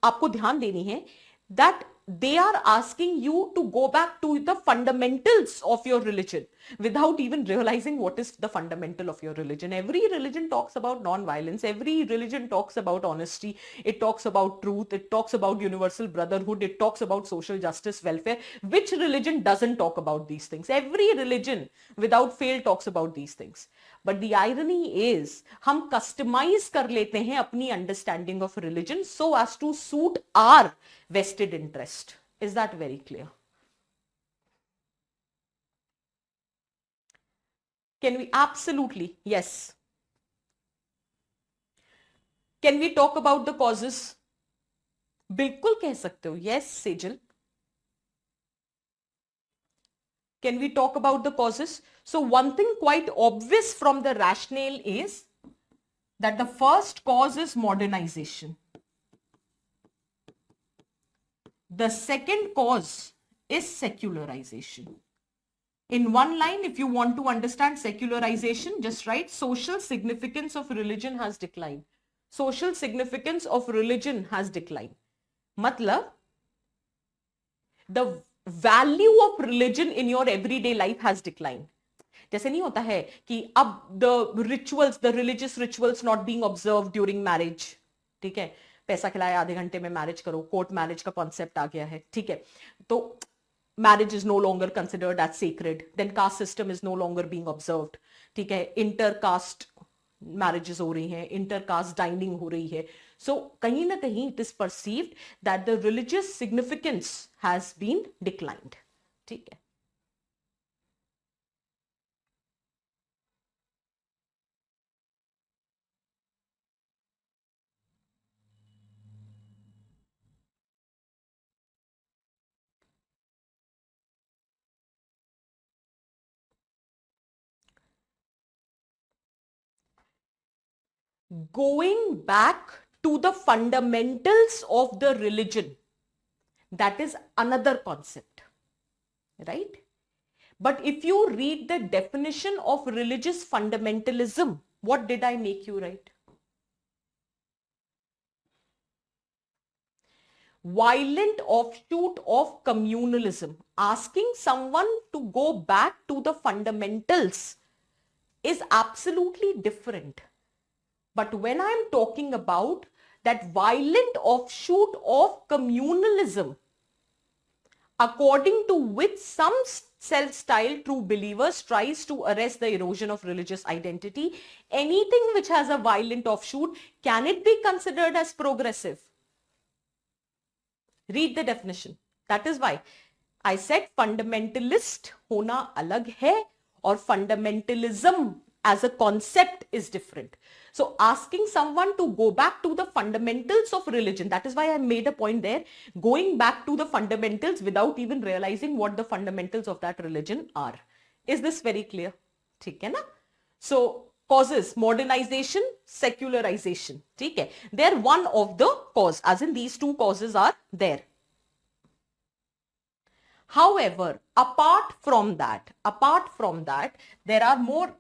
आपको ध्यान देनी है that they are asking you to go back to the fundamentals of your religion without even realizing what is the fundamental of your religion. Every religion talks about non-violence. Every religion talks about honesty. It talks about truth. It talks about universal brotherhood. It talks about social justice, welfare. Which religion doesn't talk about these things? Every religion without fail talks about these things. But the irony is, हम customize कर लेते हैं अपनी understanding of religion so as to suit our vested interest. Is that very clear? Can we? Absolutely, yes. Can we talk about the causes? बिल्कुल कह सकते हो. Yes, Sejal. Can we talk about the causes? So one thing quite obvious from the rationale is that the first cause is modernization. The second cause is secularization. In one line, if you want to understand secularization, just write social significance of religion has declined. Social significance of religion has declined. Matlab, the value of religion in your everyday life has declined. जैसे नहीं होता है कि अब the rituals, the religious rituals not being observed during marriage, ठीक है, पैसा खिलाए आधे घंटे में मैरिज करो, कोर्ट मैरिज का कॉन्सेप्ट आ गया है, ठीक है, तो marriage is no longer considered as sacred, then caste system is no longer being observed, ठीक है, intercaste marriages हो रही हैं, intercaste dining हो रही है, so कहीं ना कहीं it is perceived that the religious significance has been declined, ठीक है. Going back to the fundamentals of the religion, that is another concept, right? But if you read the definition of religious fundamentalism, what did I make you write? Violent offshoot of communalism. Asking someone to go back to the fundamentals is absolutely different. But when I'm talking about that violent offshoot of communalism, according to which some self-styled true believers tries to arrest the erosion of religious identity, anything which has a violent offshoot, can it be considered as progressive? Read the definition. That is why I said fundamentalist hona alag hai or fundamentalism as a concept is different. So asking someone to go back to the fundamentals of religion, that is why I made a point there, going back to the fundamentals without even realizing what the fundamentals of that religion are. Is this very clear? ठीक है ना? So causes modernization, secularization. ठीक है, they are one of the cause, as in these two causes are there. However, apart from that, there are more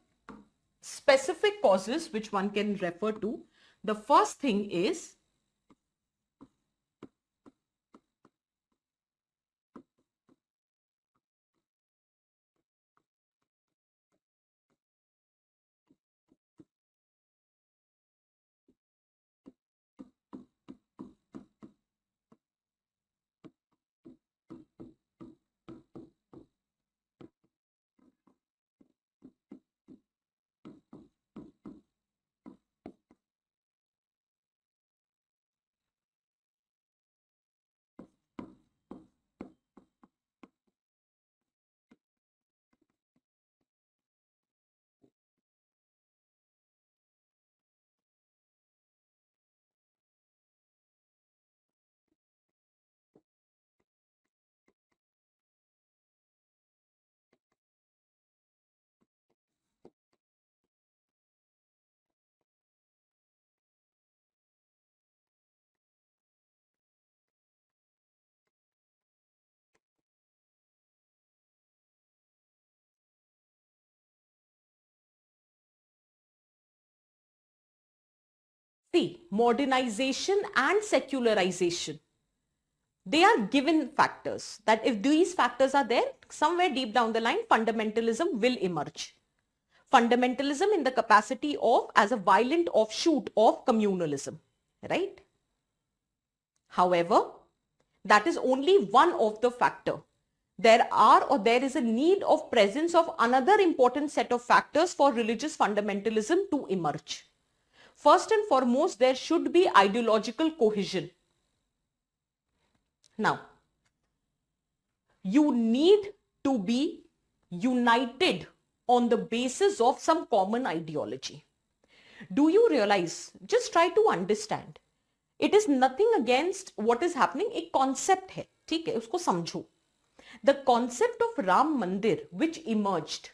specific causes which one can refer to. The first thing is see, modernization and secularization, they are given factors that if these factors are there, somewhere deep down the line, fundamentalism will emerge. Fundamentalism in the capacity of as a violent offshoot of communalism, right? However, that is only one of the factor. There is a need of presence of another important set of factors for religious fundamentalism to emerge. First and foremost, there should be ideological cohesion. Now, you need to be united on the basis of some common ideology. Do you realize? Just try to understand. It is nothing against what is happening. एक concept है, ठीक है, उसको समझो. The concept of Ram Mandir which emerged,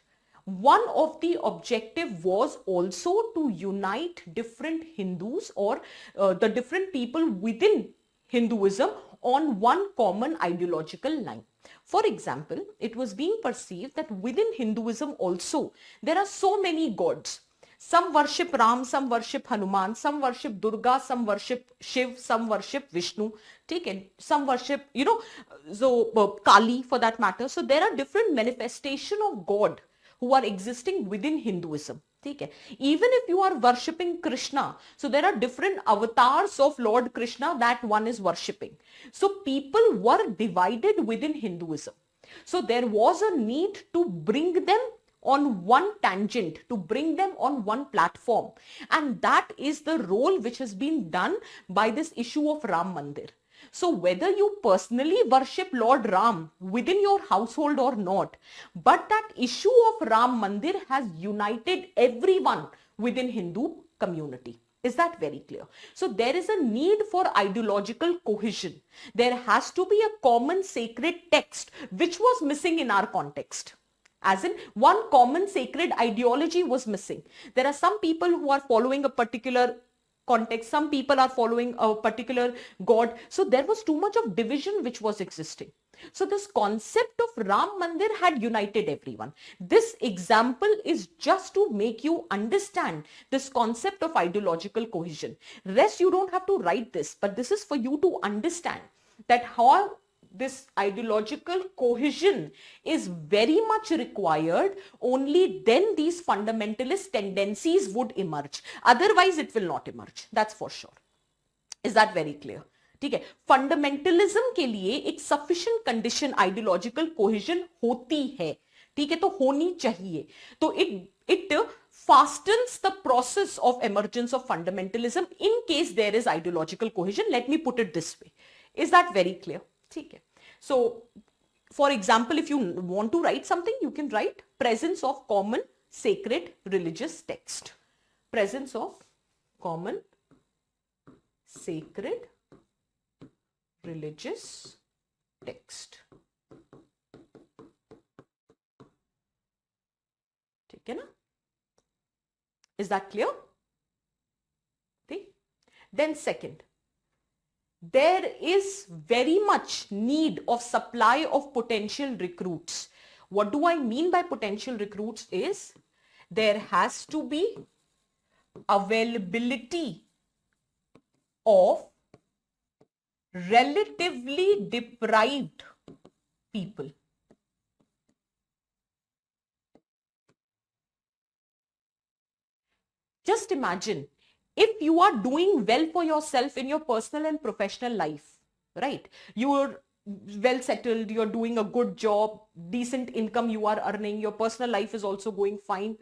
one of the objective was also to unite different Hindus or the different people within Hinduism on one common ideological line. For example, it was being perceived that within Hinduism also there are so many gods. Some worship Ram, some worship Hanuman, some worship Durga, some worship Shiv, some worship Vishnu, take some worship, Kali for that matter. So there are different manifestation of God who are existing within Hinduism. Even if you are worshipping Krishna, so there are different avatars of Lord Krishna that one is worshipping. So people were divided within Hinduism. So there was a need to bring them on one tangent, to bring them on one platform. And that is the role which has been done by this issue of Ram Mandir. So whether you personally worship Lord Ram within your household or not, but that issue of Ram Mandir has united everyone within Hindu community. Is that very clear? So there is a need for ideological cohesion. There has to be a common sacred text which was missing in our context. As in, one common sacred ideology was missing. There are some people who are following a particular context, some people are following a particular god. So there was too much of division which was existing. So this concept of Ram Mandir had united everyone. This example is just to make you understand this concept of ideological cohesion. Rest, you don't have to write this, but this is for you to understand that how this ideological cohesion is very much required. Only then these fundamentalist tendencies would emerge. Otherwise, it will not emerge. That's for sure. Is that very clear? ठीक है. Fundamentalism के लिए एक sufficient condition ideological cohesion होती है. ठीक है, तो होनी चाहिए. तो it fastens the process of emergence of fundamentalism in case there is ideological cohesion. Let me put it this way. Is that very clear? ठीक है. So, for example, if you want to write something, you can write presence of common sacred religious text. Presence of common sacred religious text. ठीक है ना? Is that clear? See? Then second, there is very much need of supply of potential recruits. What do I mean by potential recruits is there has to be availability of relatively deprived people. Just imagine if you are doing well for yourself in your personal and professional life, right? You're well settled, you're doing a good job, decent income you are earning, your personal life is also going fine,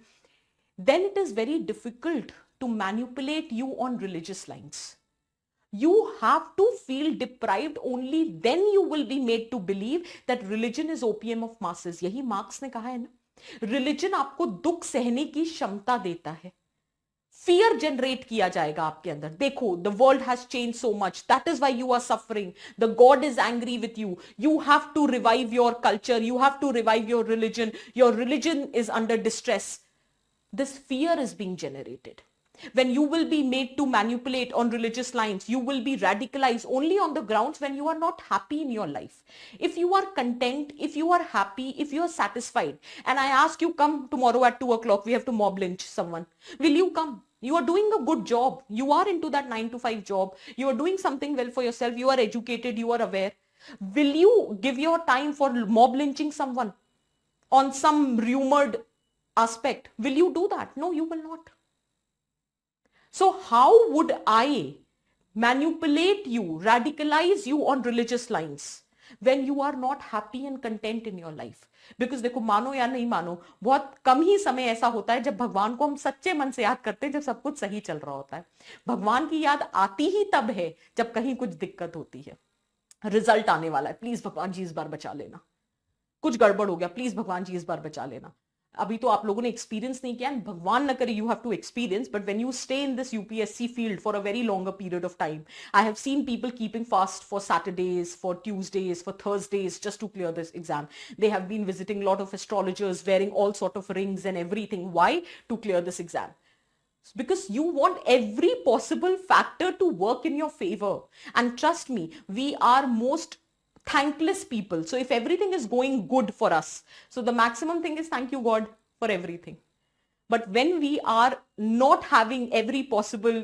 then it is very difficult to manipulate you on religious lines. You have to feel deprived, only then you will be made to believe that religion is opium of masses. यही marks ने कहा है ना, religion आपको दुख सहने की क्षमता देता है, फियर जनरेट किया जाएगा आपके अंदर. देखो, the world has change so much, that is why you are suffering, the god is angry with you, you have to revive your culture, you have to revive your religion is under distress. This fear is being generated. When you will be made to manipulate on religious lines, you will be radicalized only on the grounds when you are not happy in your life. If you are content, if you are happy, if you are satisfied, and I ask you, come tomorrow at 2 o'clock, we have to mob lynch someone. Will you come? You are doing a good job. You are into that 9 to 5 job. You are doing something well for yourself. You are educated. You are aware. Will you give your time for mob lynching someone on some rumored aspect? Will you do that? No, you will not. So how would I manipulate you, radicalize you on religious lines when you are not happy and content in your life? Because देखो, मानो या नहीं मानो, बहुत कम ही समय ऐसा होता है जब भगवान को हम सच्चे मन से याद करते हैं, जब सब कुछ सही चल रहा होता है. भगवान की याद आती ही तब है जब कहीं कुछ दिक्कत होती है, रिजल्ट आने वाला है, प्लीज भगवान जी इस बार बचा लेना, कुछ गड़बड़ हो गया, प्लीज भगवान जी इस बार बचा लेना. अभी तो आप लोगों ने एक्सपीरियंस नहीं किया, भगवान न करे you have to experience, but when you stay in this UPSC field for a very longer period of time, I have seen people keeping fast for Saturdays, for Tuesdays, for Thursdays, just to clear this exam. They have been visiting lot of astrologers, wearing all sort of rings and everything. Why? To clear this exam. Because you want every possible factor to work in your favor. And trust me, we are most thankless people. So if everything is going good for us, so the maximum thing is thank you God for everything. But when we are not having every possible,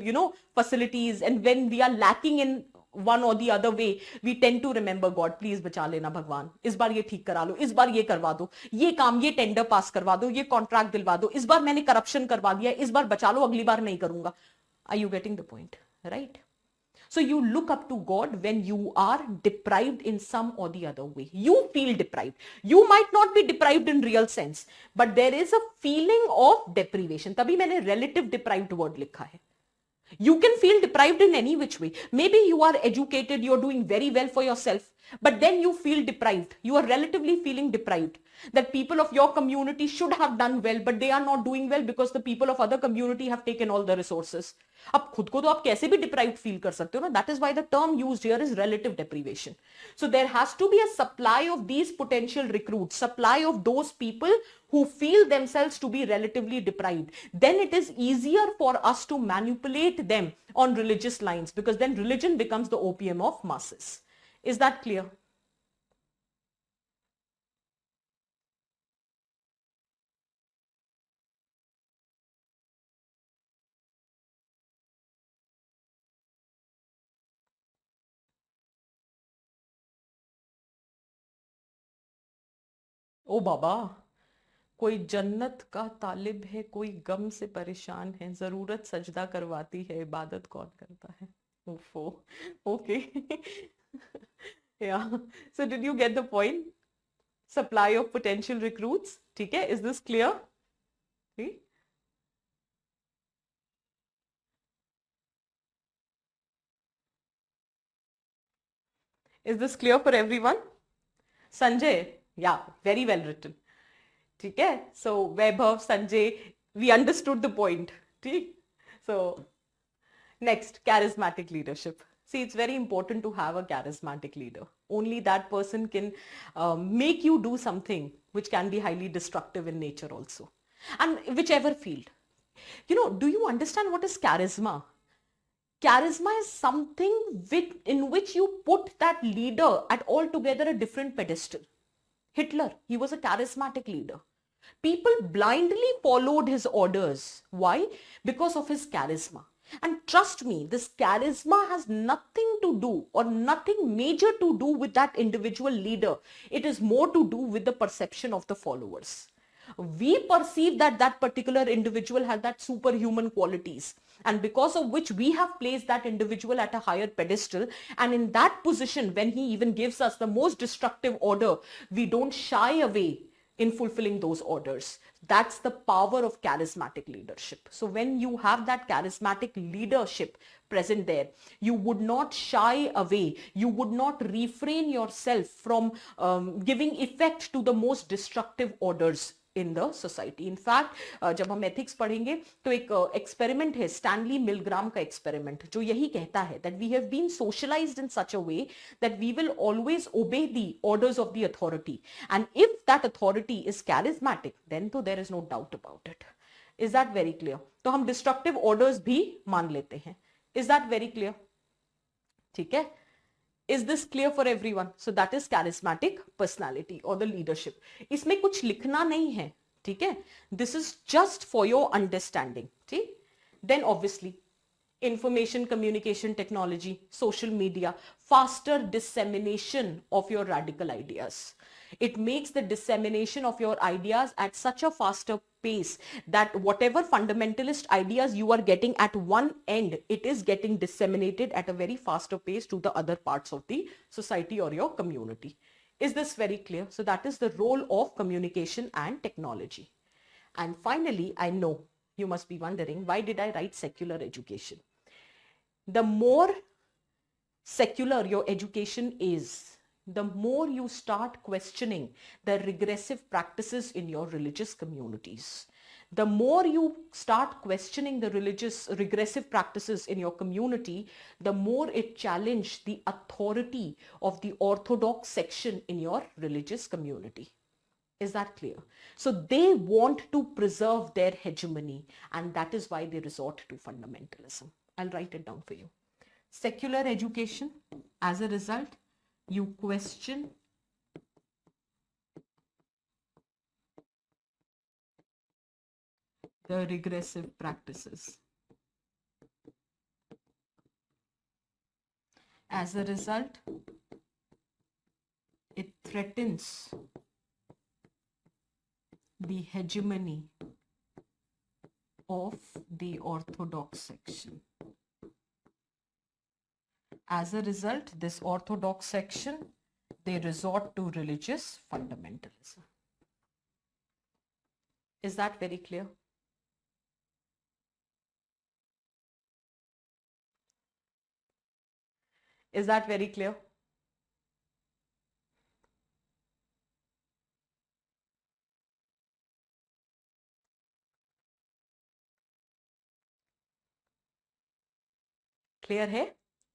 facilities, and when we are lacking in one or the other way, we tend to remember God. Please बचा लेना भगवान, इस बार ये ठीक करा लो, इस बार ये करवा दो, ये काम, ये टेंडर पास करवा दो, ये कॉन्ट्रैक्ट दिलवा दो, इस बार मैंने करप्शन करवा दिया, इस बार बचा लो, अगली बार नहीं करूंगा. Are you getting the point? Right? So you look up to God when you are deprived in some or the other way. You feel deprived. You might not be deprived in real sense, but there is a feeling of deprivation. तभी मैंने relative deprived word लिखा है. You can feel deprived in any which way. Maybe you are educated, you're doing very well for yourself, but then you feel deprived. You are relatively feeling deprived. That people of your community should have done well, but they are not doing well because the people of other community have taken all the resources. अब खुद को तो आप कैसे भी deprived feel कर सकते हो ना. That is why the term used here is relative deprivation. So there has to be a supply of these potential recruits, supply of those people who feel themselves to be relatively deprived. Then it is easier for us to manipulate them on religious lines, because then religion becomes the opium of masses. Is that clear? ओ बाबा, कोई जन्नत का तालिब है, कोई गम से परेशान है, जरूरत सजदा करवाती है, इबादत कौन करता है. ओफो. Okay. Yeah. So did you get the point? Supply of potential recruits. ठीक है? Is this clear? See? Is this clear for everyone? Sanjay, yeah, very well written. ठीक है? So Vaibhav, Sanjay, we understood the point. ठीक? So next, charismatic leadership. See, it's very important to have a charismatic leader. Only that person can make you do something which can be highly destructive in nature also. And whichever field. Do you understand what is charisma? Charisma is something in which you put that leader at altogether a different pedestal. Hitler, he was a charismatic leader. People blindly followed his orders. Why? Because of his charisma. And trust me, this charisma has nothing to do or nothing major to do with that individual leader. It is more to do with the perception of the followers. We perceive that that particular individual has that superhuman qualities, and because of which we have placed that individual at a higher pedestal, and in that position when he even gives us the most destructive order, we don't shy away in fulfilling those orders. That's the power of charismatic leadership. So when you have that charismatic leadership present there, you would not shy away, you would not refrain yourself from giving effect to the most destructive orders in the society. In fact जब हम ethics पढ़ेंगे तो एक experiment है, Stanley मिलग्राम का experiment, जो यही कहता है that we have been socialised in such a way that we will always obey the orders of the authority, and if that authority is charismatic then तो there is no doubt about it. Is that very clear? तो हम destructive orders भी मान लेते हैं. Is that very clear? ठीक है. Is this clear for everyone? So that is charismatic personality or the leadership. इसमें कुछ लिखना नहीं है, ठीक है? This is just for your understanding, ठीक? Then obviously, information communication technology, social media, faster dissemination of your radical ideas. It makes the dissemination of your ideas at such a faster pace that whatever fundamentalist ideas you are getting at one end, it is getting disseminated at a very faster pace to the other parts of the society or your community. Is this very clear? So that is the role of communication and technology. And finally, I know you must be wondering, why did I write secular education? The more secular your education is, the more you start questioning the regressive practices in your religious communities. The more you start questioning the regressive practices in your community, the more it challenges the authority of the orthodox section in your religious community. Is that clear? So they want to preserve their hegemony, and that is why they resort to fundamentalism. I'll write it down for you. Secular education, as a result, you question the regressive practices. As a result, it threatens the hegemony of the orthodox section. As a result, this orthodox section, they resort to religious fundamentalism. Is that very clear? Is that very clear? Clear है?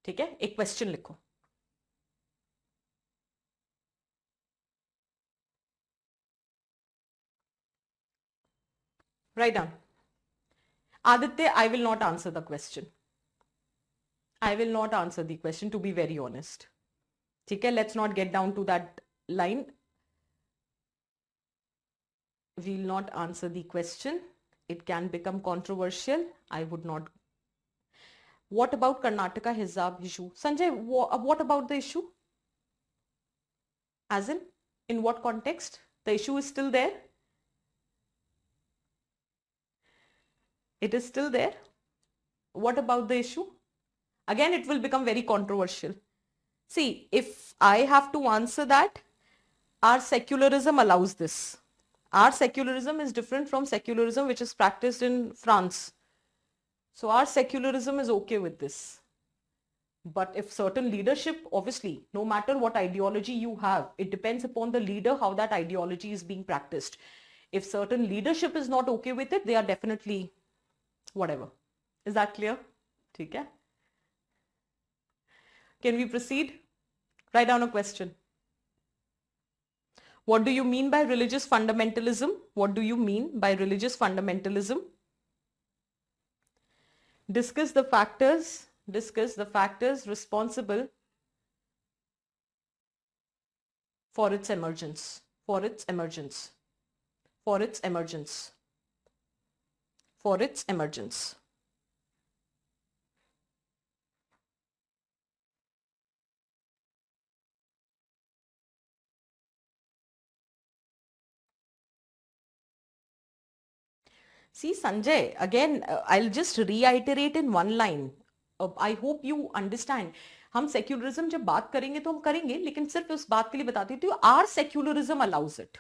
ठीक है, एक question लिखो. Write down. Aditya, I will not answer the question. I will not answer the question, to be very honest. ठीक है, let's not get down to that line. We will not answer the question. It can become controversial. I would not. What about Karnataka hijab issue? Sanjay, what about the issue? As in what context? The issue is still there? It is still there? What about the issue? Again, it will become very controversial. See, if I have to answer that, our secularism allows this. Our secularism is different from secularism which is practiced in France. So our secularism is okay with this. But if certain leadership, obviously, no matter what ideology you have, it depends upon the leader how that ideology is being practiced. If certain leadership is not okay with it, they are definitely whatever. Is that clear? ठीक है? Can we proceed? Write down a question. What do you mean by religious fundamentalism? What do you mean by religious fundamentalism? Discuss the factors responsible for its emergence, for its emergence, for its emergence, for its emergence. See, Sanjay, again, I'll just reiterate in one line. I hope you understand. हम secularism जब बात करेंगे तो हम करेंगे, लेकिन सिर्फ उस बात के लिए बताती हूँ, आर सेक्युलरिज्म अलाउज इट.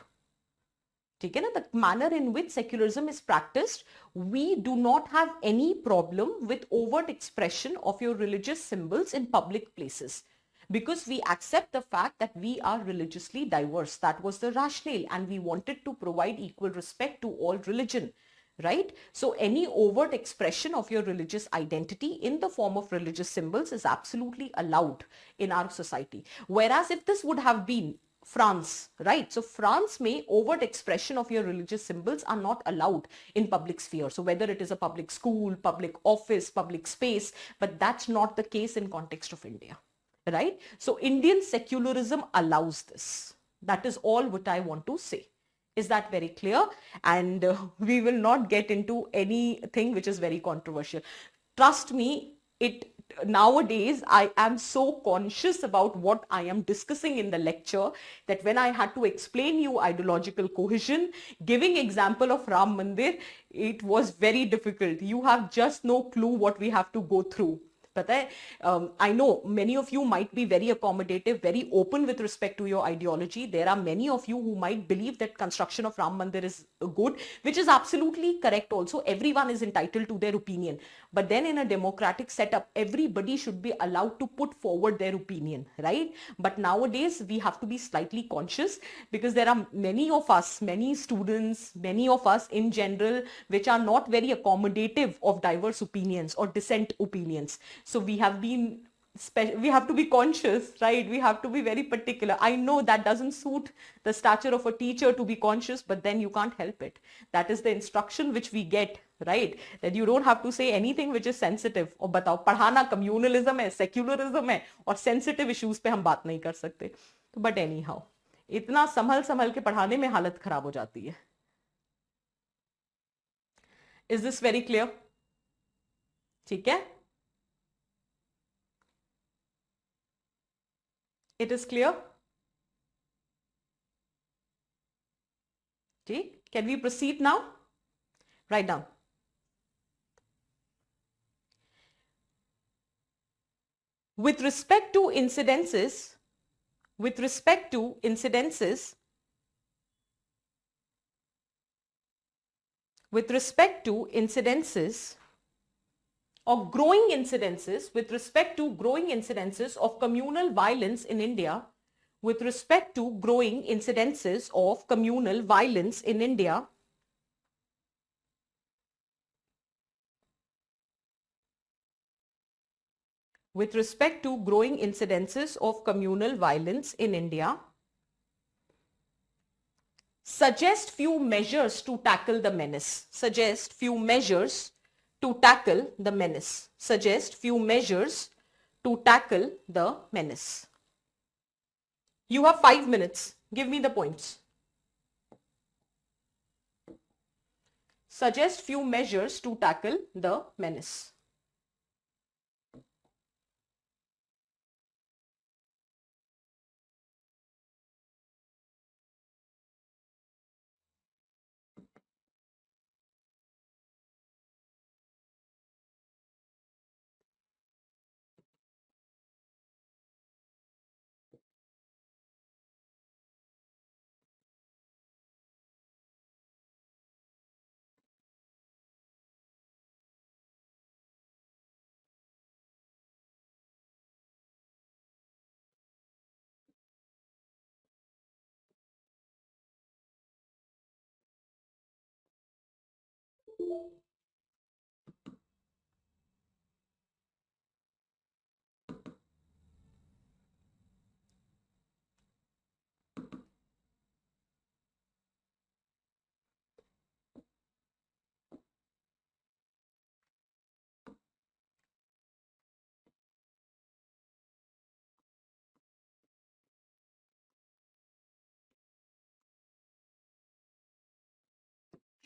ठीक है ना? The manner in which secularism is practiced, we do not have any problem with overt expression of your religious symbols in public places, because we accept the fact that we are religiously diverse. That was the rationale, and we wanted to provide equal respect to all religion, right? So any overt expression of your religious identity in the form of religious symbols is absolutely allowed in our society. Whereas if this would have been France, right? So France may overt expression of your religious symbols are not allowed in public sphere. So whether it is a public school, public office, public space, but that's not the case in context of India, right? So Indian secularism allows this. That is all what I want to say. Is that very clear? And we will not get into anything which is very controversial. Trust me, it nowadays I am so conscious about what I am discussing in the lecture that when I had to explain you ideological cohesion, giving example of Ram Mandir, it was very difficult. You have just no clue what we have to go through. पता है, I know many of you might be very accommodative, very open with respect to your ideology. There are many of you who might believe that construction of Ram Mandir is good, which is absolutely correct also. Everyone is entitled to their opinion. But then in a democratic setup, everybody should be allowed to put forward their opinion, right? But nowadays, we have to be slightly conscious because there are many of us, many students, many of us in general, which are not very accommodative of diverse opinions or dissent opinions. So we have to be conscious, right? We have to be very particular. I know that doesn't suit the stature of a teacher to be conscious, but then you can't help it. That is the instruction which we get, right? That you don't have to say anything which is sensitive. और बताओ, पढ़ाना communalism है, secularism है, और sensitive issues पे हम बात नहीं कर सकते. बट एनी हाउ, इतना संभल संभल के पढ़ाने में हालत खराब हो जाती है. Is this very clear? ठीक है? It is clear? Okay. Can we proceed now? Write down. With respect to incidences, with respect to incidences, with respect to incidences or growing incidences, with respect to growing incidences of communal violence in India, with respect to growing incidences of communal violence in India, with respect to growing incidences of communal violence in India, suggest few measures to tackle the menace. Suggest few measures to tackle the menace. Suggest few measures to tackle the menace. You have 5 minutes. Give me the points. Suggest few measures to tackle the menace.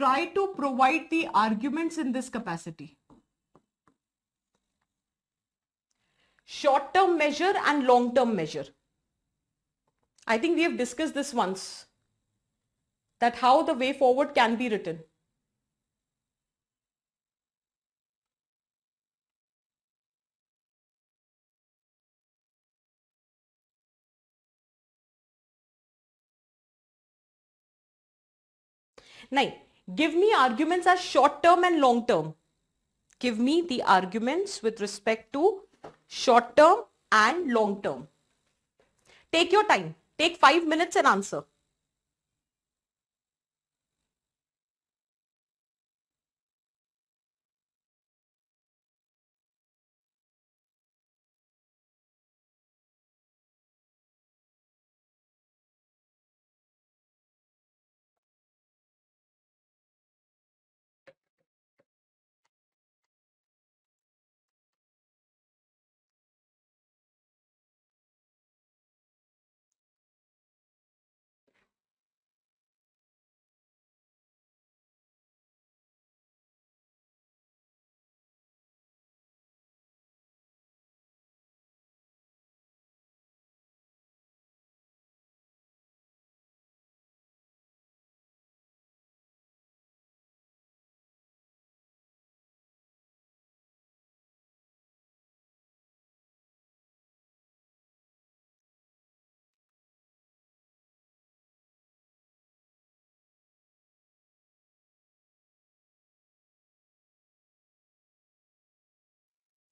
try to provide the arguments in this capacity. Short-term measure and long-term measure. I think we have discussed this once, that how the way forward can be written. Now, give me arguments as short-term and long-term. Give me the arguments with respect to short-term and long-term. Take your time. Take 5 minutes and answer.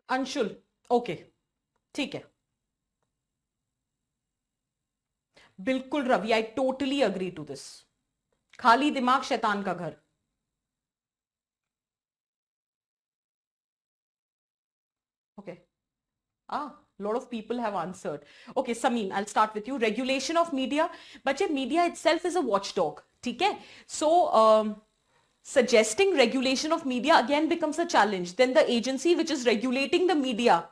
Anshul, okay, ठीक है. बिल्कुल Ravi, I totally agree to this. खाली दिमाग शैतान का घर. Okay. Lot of people have answered. Okay, Samin, I'll start with you. Regulation of media. But media itself is a watchdog. Okay? So, suggesting regulation of media again becomes a challenge. Then the agency which is regulating the media,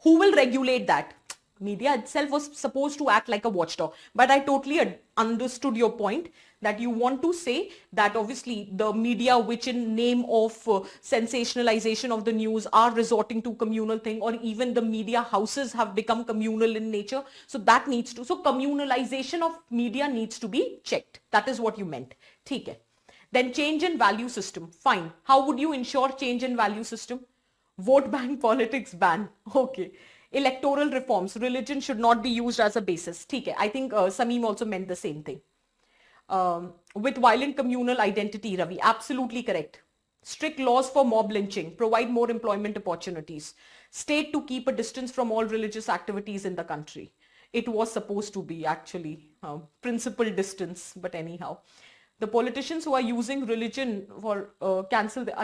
who will regulate that? Media itself was supposed to act like a watchdog. But I totally understood your point that you want to say that obviously the media which in name of sensationalization of the news are resorting to communal thing, or even the media houses have become communal in nature. So that needs to, so communalization of media needs to be checked. That is what you meant. ठीक है. Then change in value system. Fine. How would you ensure change in value system? Vote bank politics ban. Okay. Electoral reforms. Religion should not be used as a basis. Okay. I think Sameem also meant the same thing. With violent communal identity, Ravi. Absolutely correct. Strict laws for mob lynching. Provide more employment opportunities. State to keep a distance from all religious activities in the country. It was supposed to be actually principal distance, but anyhow. The politicians who are using religion for cancel the,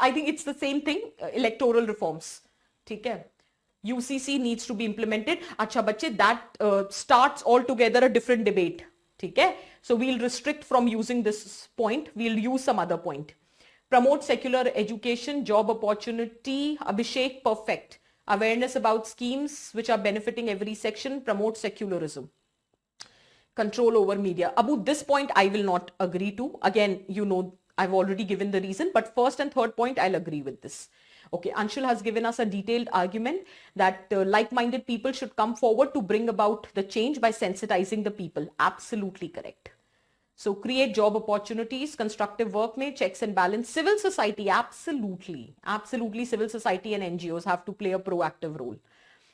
I think it's the same thing, electoral reforms. Okay? UCC needs to be implemented. Acha bache, that starts altogether a different debate. Okay? So we'll restrict from using this point. We'll use some other point. Promote secular education, job opportunity. Abhishek, perfect. Awareness about schemes which are benefiting every section. Promote secularism. Control over media. Abu, this point I will not agree to. Again, you know, I've already given the reason, but first and third point, I'll agree with this. Okay, Anshul has given us a detailed argument that like-minded people should come forward to bring about the change by sensitizing the people. Absolutely correct. So create job opportunities, constructive work may, checks and balance. Civil society, absolutely. Absolutely, civil society and NGOs have to play a proactive role.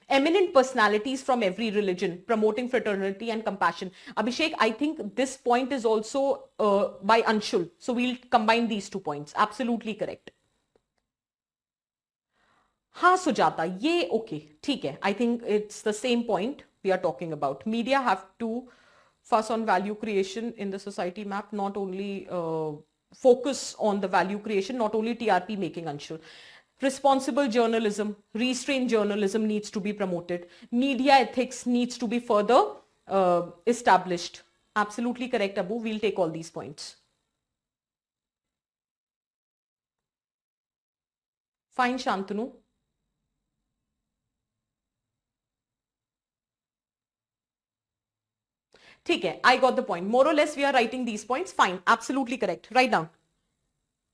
Eminent personalities from every religion, promoting fraternity and compassion. Abhishek, I think this point is also by Anshul. So we'll combine these 2 points. Absolutely correct. हाँ Sujata, ये okay, ठीक है. I think it's the same point we are talking about. Media have to fuss on value creation in the society map, not only focus on the value creation, not only TRP making, Anshul. Responsible journalism, restrained journalism needs to be promoted. Media ethics needs to be further established. Absolutely correct, Abu. We'll take all these points. Fine, Shantanu. ठीक है, I got the point. More or less we are writing these points. Fine, absolutely correct. Write down.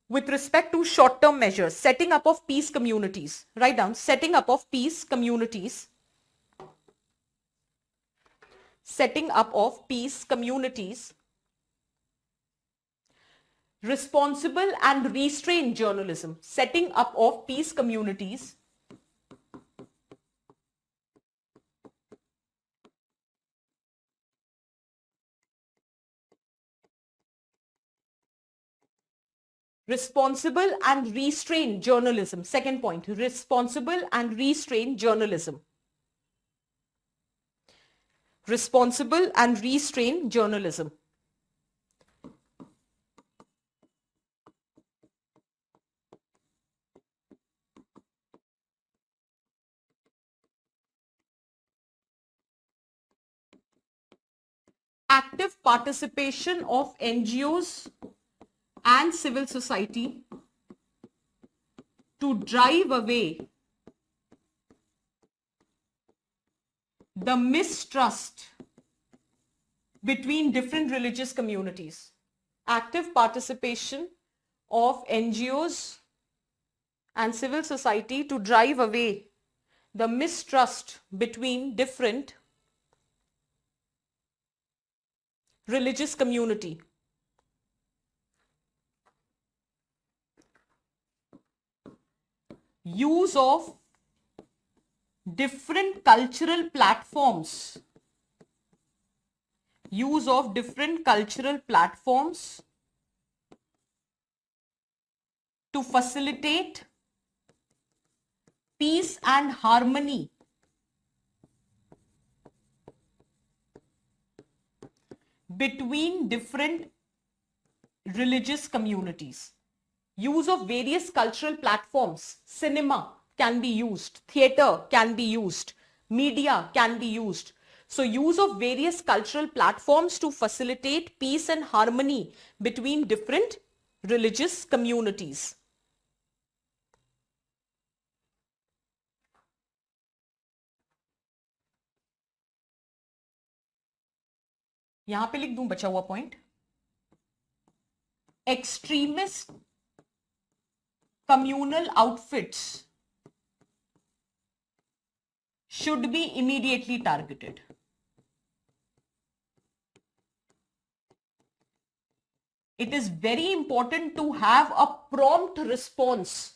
with respect to short-term measures, setting up of peace communities. Write down, setting up of peace communities. Setting up of peace communities. Responsible and restrained journalism. Setting up of peace communities. Responsible and restrained journalism. Second point, responsible and restrained journalism. Responsible and restrained journalism. Active participation of NGOs and civil society to drive away the mistrust between different religious communities. Active participation of NGOs and civil society to drive away the mistrust between different religious community. Use of different cultural platforms. Use of different cultural platforms to facilitate peace and harmony between different religious communities. Use of various cultural platforms. Cinema can be used, theater can be used, media can be used. So use of various cultural platforms to facilitate peace and harmony between different religious communities. यहां पे लिख दूं बचा हुआ point, extremist communal outfits should be immediately targeted. It is very important to have a prompt response.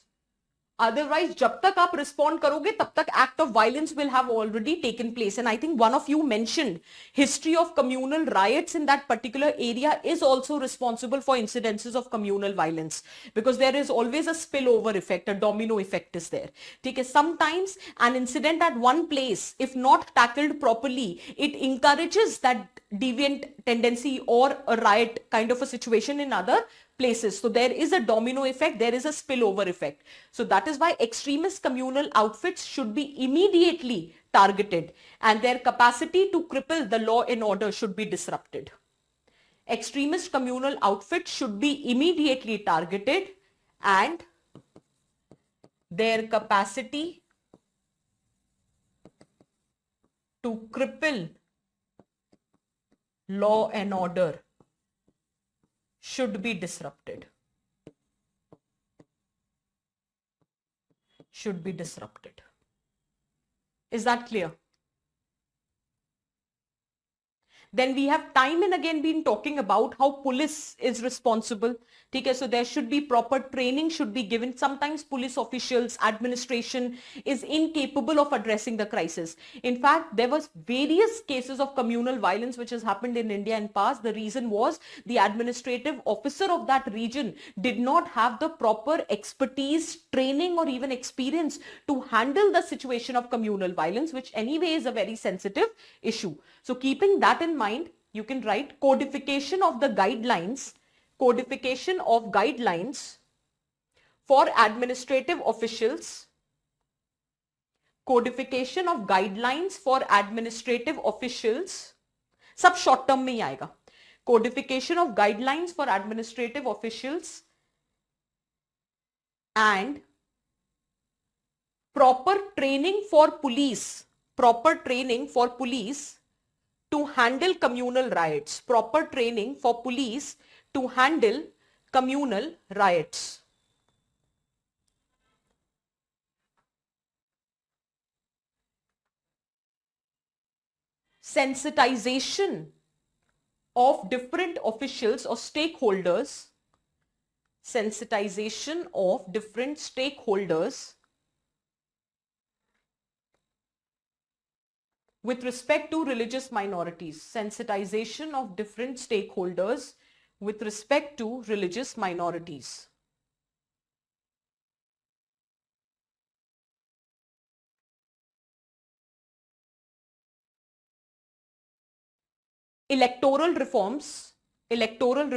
Otherwise, जब तक आप respond करोगे, तब तक act of violence will have already taken place. And I think one of you mentioned history of communal riots in that particular area is also responsible for incidences of communal violence, because there is always a spillover effect, a domino effect is there. Okay? Sometimes an incident at one place, if not tackled properly, it encourages that deviant tendency or a riot kind of a situation in other places. So there is a domino effect, there is a spillover effect. So that is why extremist communal outfits should be immediately targeted and their capacity to cripple the law and order should be disrupted. Extremist communal outfits should be immediately targeted and their capacity to cripple law and order should be disrupted. Should be disrupted. Is that clear? Then we have time and again been talking about how police is responsible. Okay, so there should be proper training should be given. Sometimes police officials, administration is incapable of addressing the crisis. In fact, there was various cases of communal violence which has happened in India in past. The reason was the administrative officer of that region did not have the proper expertise, training or even experience to handle the situation of communal violence, which anyway is a very sensitive issue. So keeping that in mind, you can write codification of the guidelines, codification of guidelines for administrative officials, codification of guidelines for administrative officials, सब short term में ही आएगा, codification of guidelines for administrative officials and proper training for police, proper training for police to handle communal riots, proper training for police to handle communal riots. Sensitization of different officials or stakeholders, sensitization of different stakeholders with respect to religious minorities, sensitization of different stakeholders with respect to religious minorities. Electoral reforms, reform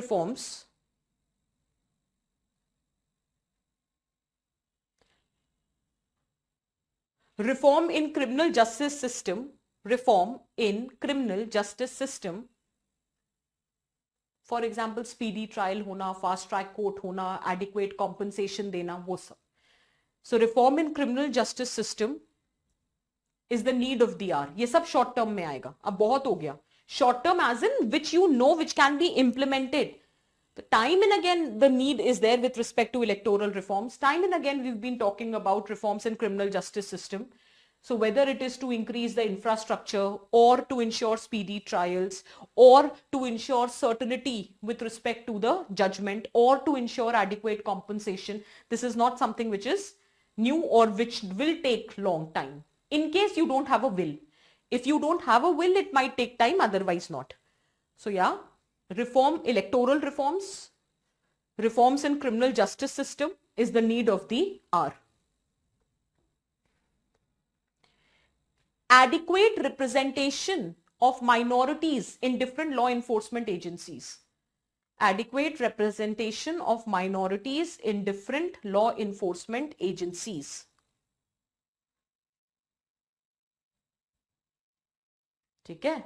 in criminal justice system, reform in criminal justice system. For example, speedy trial होना, fast track court होना, adequate compensation देना, वो सब. So reform in criminal justice system is the need of the hour. ये सब short term में आएगा. अब बहुत हो गया. Short term as in which you know which can be implemented. Time and again the need is there with respect to electoral reforms. Time and again we've been talking about reforms in criminal justice system. So whether it is to increase the infrastructure or to ensure speedy trials or to ensure certainty with respect to the judgment or to ensure adequate compensation, this is not something which is new or which will take long time. In case you don't have a will. If you don't have a will, it might take time, otherwise not. So yeah, reform, electoral reforms, reforms in criminal justice system is the need of the hour. Adequate representation of minorities in different law enforcement agencies. Adequate representation of minorities in different law enforcement agencies. ठीक है?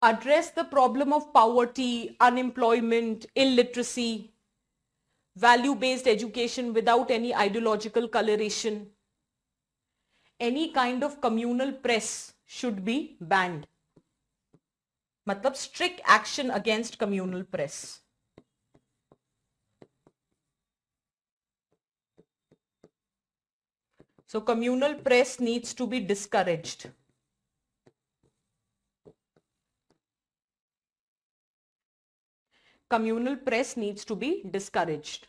Address the problem of poverty, unemployment, illiteracy, value-based education without any ideological coloration. Any kind of communal press should be banned. मतलब strict action against communal press. So communal press needs to be discouraged. Communal press needs to be discouraged.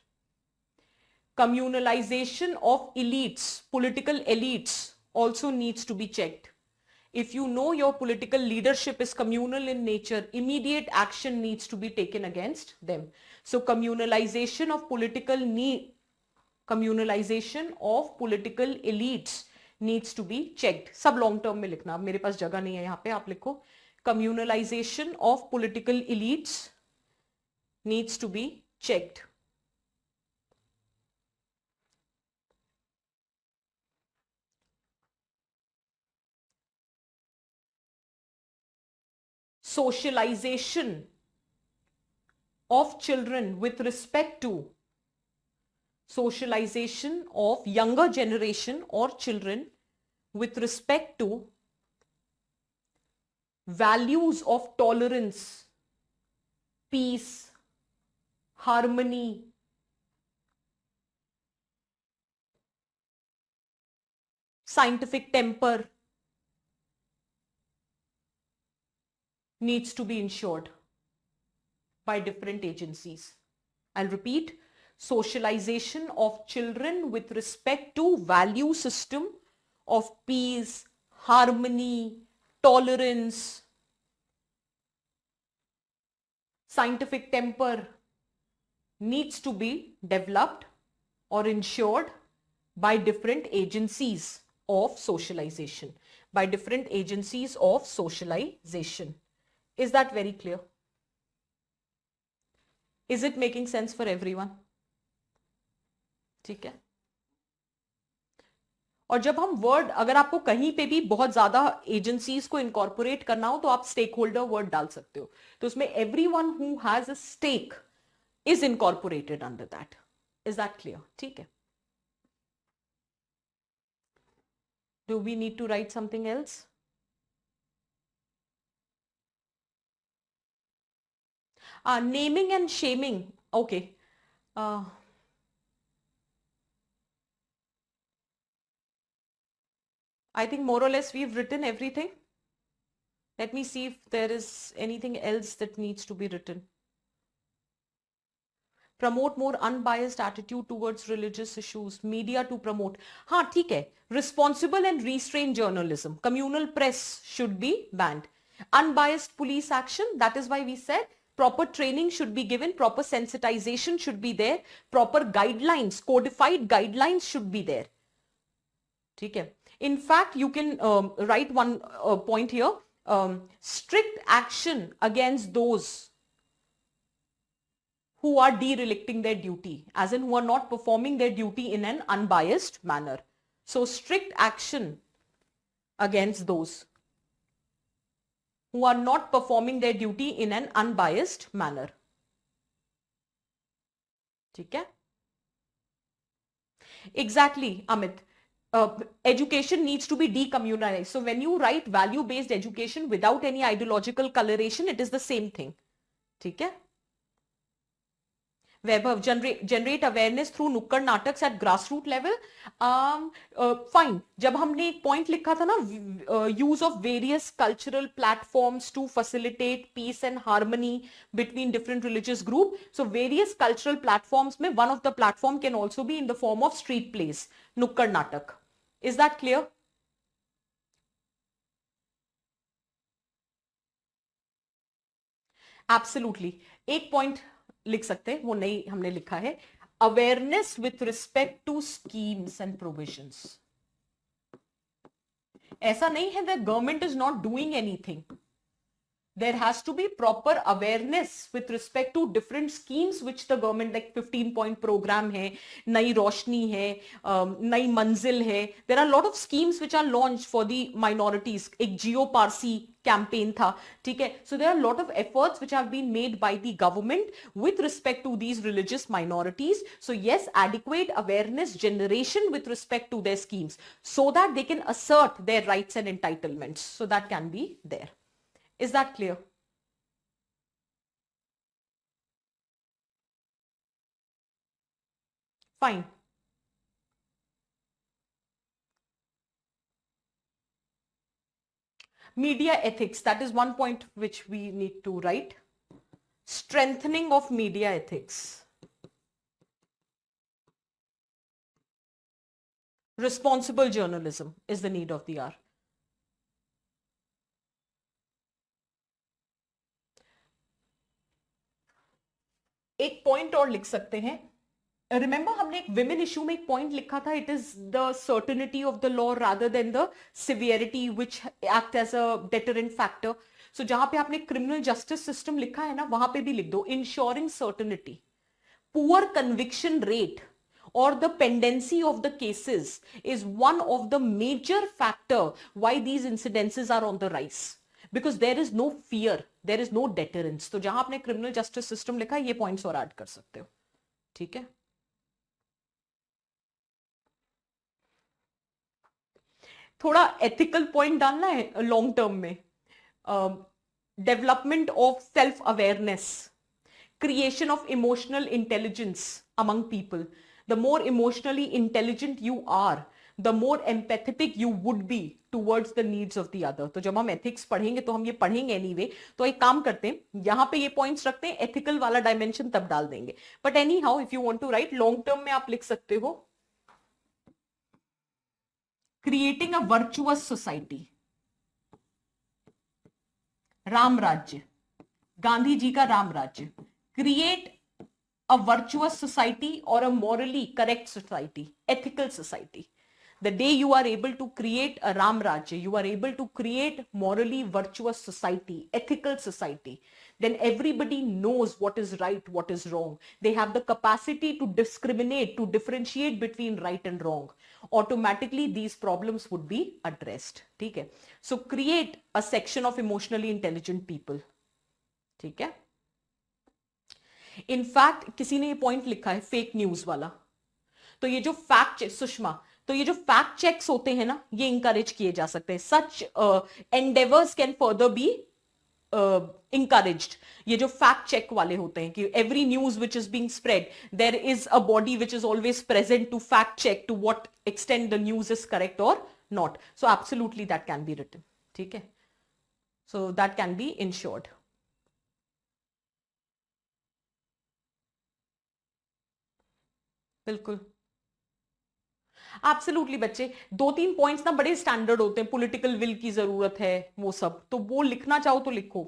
Communalization of elites, political elites also needs to be checked. If you know your political leadership is communal in nature, immediate action needs to be taken against them. So communalization of political elites needs to be checked. सब long term में लिखना, मेरे पास जगह नहीं है यहाँ पे, आप लिखो. Communalization of political elites needs to be checked. Socialization of children with respect to socialization of younger generation or children with respect to values of tolerance, peace, harmony, scientific temper needs to be ensured by different agencies. I'll repeat, socialization of children with respect to value system of peace, harmony, tolerance, scientific temper needs to be developed or ensured by different agencies of socialization. By different agencies of socialization. Is that very clear? Is it making sense for everyone? ठीक है. और जब हम word, अगर आपको कहीं पे भी बहुत ज्यादा एजेंसीज को इनकॉर्पोरेट करना हो तो आप स्टेक होल्डर वर्ड डाल सकते हो. तो उसमें everyone who has a stake is incorporated under that. Is that clear? ठीक है. Do we need to write something else? Naming and shaming. Okay. I think more or less we've written everything. Let me see if there is anything else that needs to be written. Promote more unbiased attitude towards religious issues. Media to promote. हाँ ठीक है. Responsible and restrained journalism. Communal press should be banned. Unbiased police action. That is why we said proper training should be given. Proper sensitization should be there. Proper guidelines, codified guidelines should be there. ठीक है. In fact, you can write one point here. Strict action against those who are derelicting their duty, as in who are not performing their duty in an unbiased manner. So strict action against those who are not performing their duty in an unbiased manner. ठीक है? Exactly, Amit. Education needs to be decommunalized. So when you write value-based education without any ideological coloration, it is the same thing. ठीक है? वैभव, generate awareness through नुक्कड़ नाटक at grassroots level. Fine. जब हमने एक point लिखा था ना, use of various cultural platforms to facilitate peace and harmony between different religious groups. So various cultural platforms में one of the platform can also be in the form of street plays, नुक्कड़ नाटक. Is that clear? Absolutely. एक point लिख सकते हैं, वो नहीं हमने लिखा है. Awareness with respect to schemes and provisions. ऐसा नहीं है that government is not doing anything. There has to be proper awareness with respect to different schemes which the government, like 15-point program है, नई रोशनी है, नई मंजिल है. There are a lot of schemes which are launched for the minorities. एक जियो Parsi campaign था, ठीक है. So there are a lot of efforts which have been made by the government with respect to these religious minorities. So yes, adequate awareness generation with respect to their schemes so that they can assert their rights and entitlements. So that can be there. Is that clear? Fine. Media ethics, that is one point which we need to write. Strengthening of media ethics. Responsible journalism is the need of the hour. एक point और लिख सकते हैं. Remember हमने एक women issue में एक point लिखा था, it is the certainty of the law rather than the severity which act as a deterrent factor. So जहां पे आपने क्रिमिनल जस्टिस सिस्टम लिखा है ना, वहां पे भी लिख दो ensuring certainty. Poor conviction rate or the pendency of the cases is one of the major factor why these incidences are on the rise, because there is no fear, there is no deterrence. तो जहां आपने criminal justice system लिखा है, ये points और add कर सकते हो. ठीक है. थोड़ा एथिकल पॉइंट डालना है लॉन्ग टर्म में. Development of self awareness, creation of emotional intelligence among people. The more emotionally intelligent you are, the more empathetic you would be towards the needs of the other. तो जब हम ethics पढ़ेंगे तो हम ये पढ़ेंगे anyway. तो एक काम करते हैं, यहाँ पे ये points रखते हैं, ethical वाला dimension तब डाल देंगे. But anyhow, if you want to write long term में आप लिख सकते हो creating a virtuous society. Ram राज्य. गांधी जी का राम राज्य, create a virtuous society or a morally correct society, ethical society. The day you are able to create a Ram Rajya, you are able to create morally virtuous society, ethical society, then everybody knows what is right, what is wrong. They have the capacity to discriminate, to differentiate between right and wrong. Automatically these problems would be addressed. ठीक है? So create a section of emotionally intelligent people. ठीक है? In fact किसी ने ये point लिखा है fake news वाला, तो ये जो फैक्ट चेक, सुषमा, तो ये जो फैक्ट चेक्स होते हैं ना, ये इंकरेज किए जा सकते हैं. Such endeavours can further be encouraged. ये जो फैक्ट चेक वाले होते हैं कि every news which is being spread, there is a body which is always present to fact check to what extent the news is correct और not. So absolutely that can be written. ठीक है, so that can be ensured. बिल्कुल, absolutely बच्चे. 2-3 points ना बड़े standard होते हैं, political will की जरूरत है, वो सब, तो वो लिखना चाहो तो लिखो.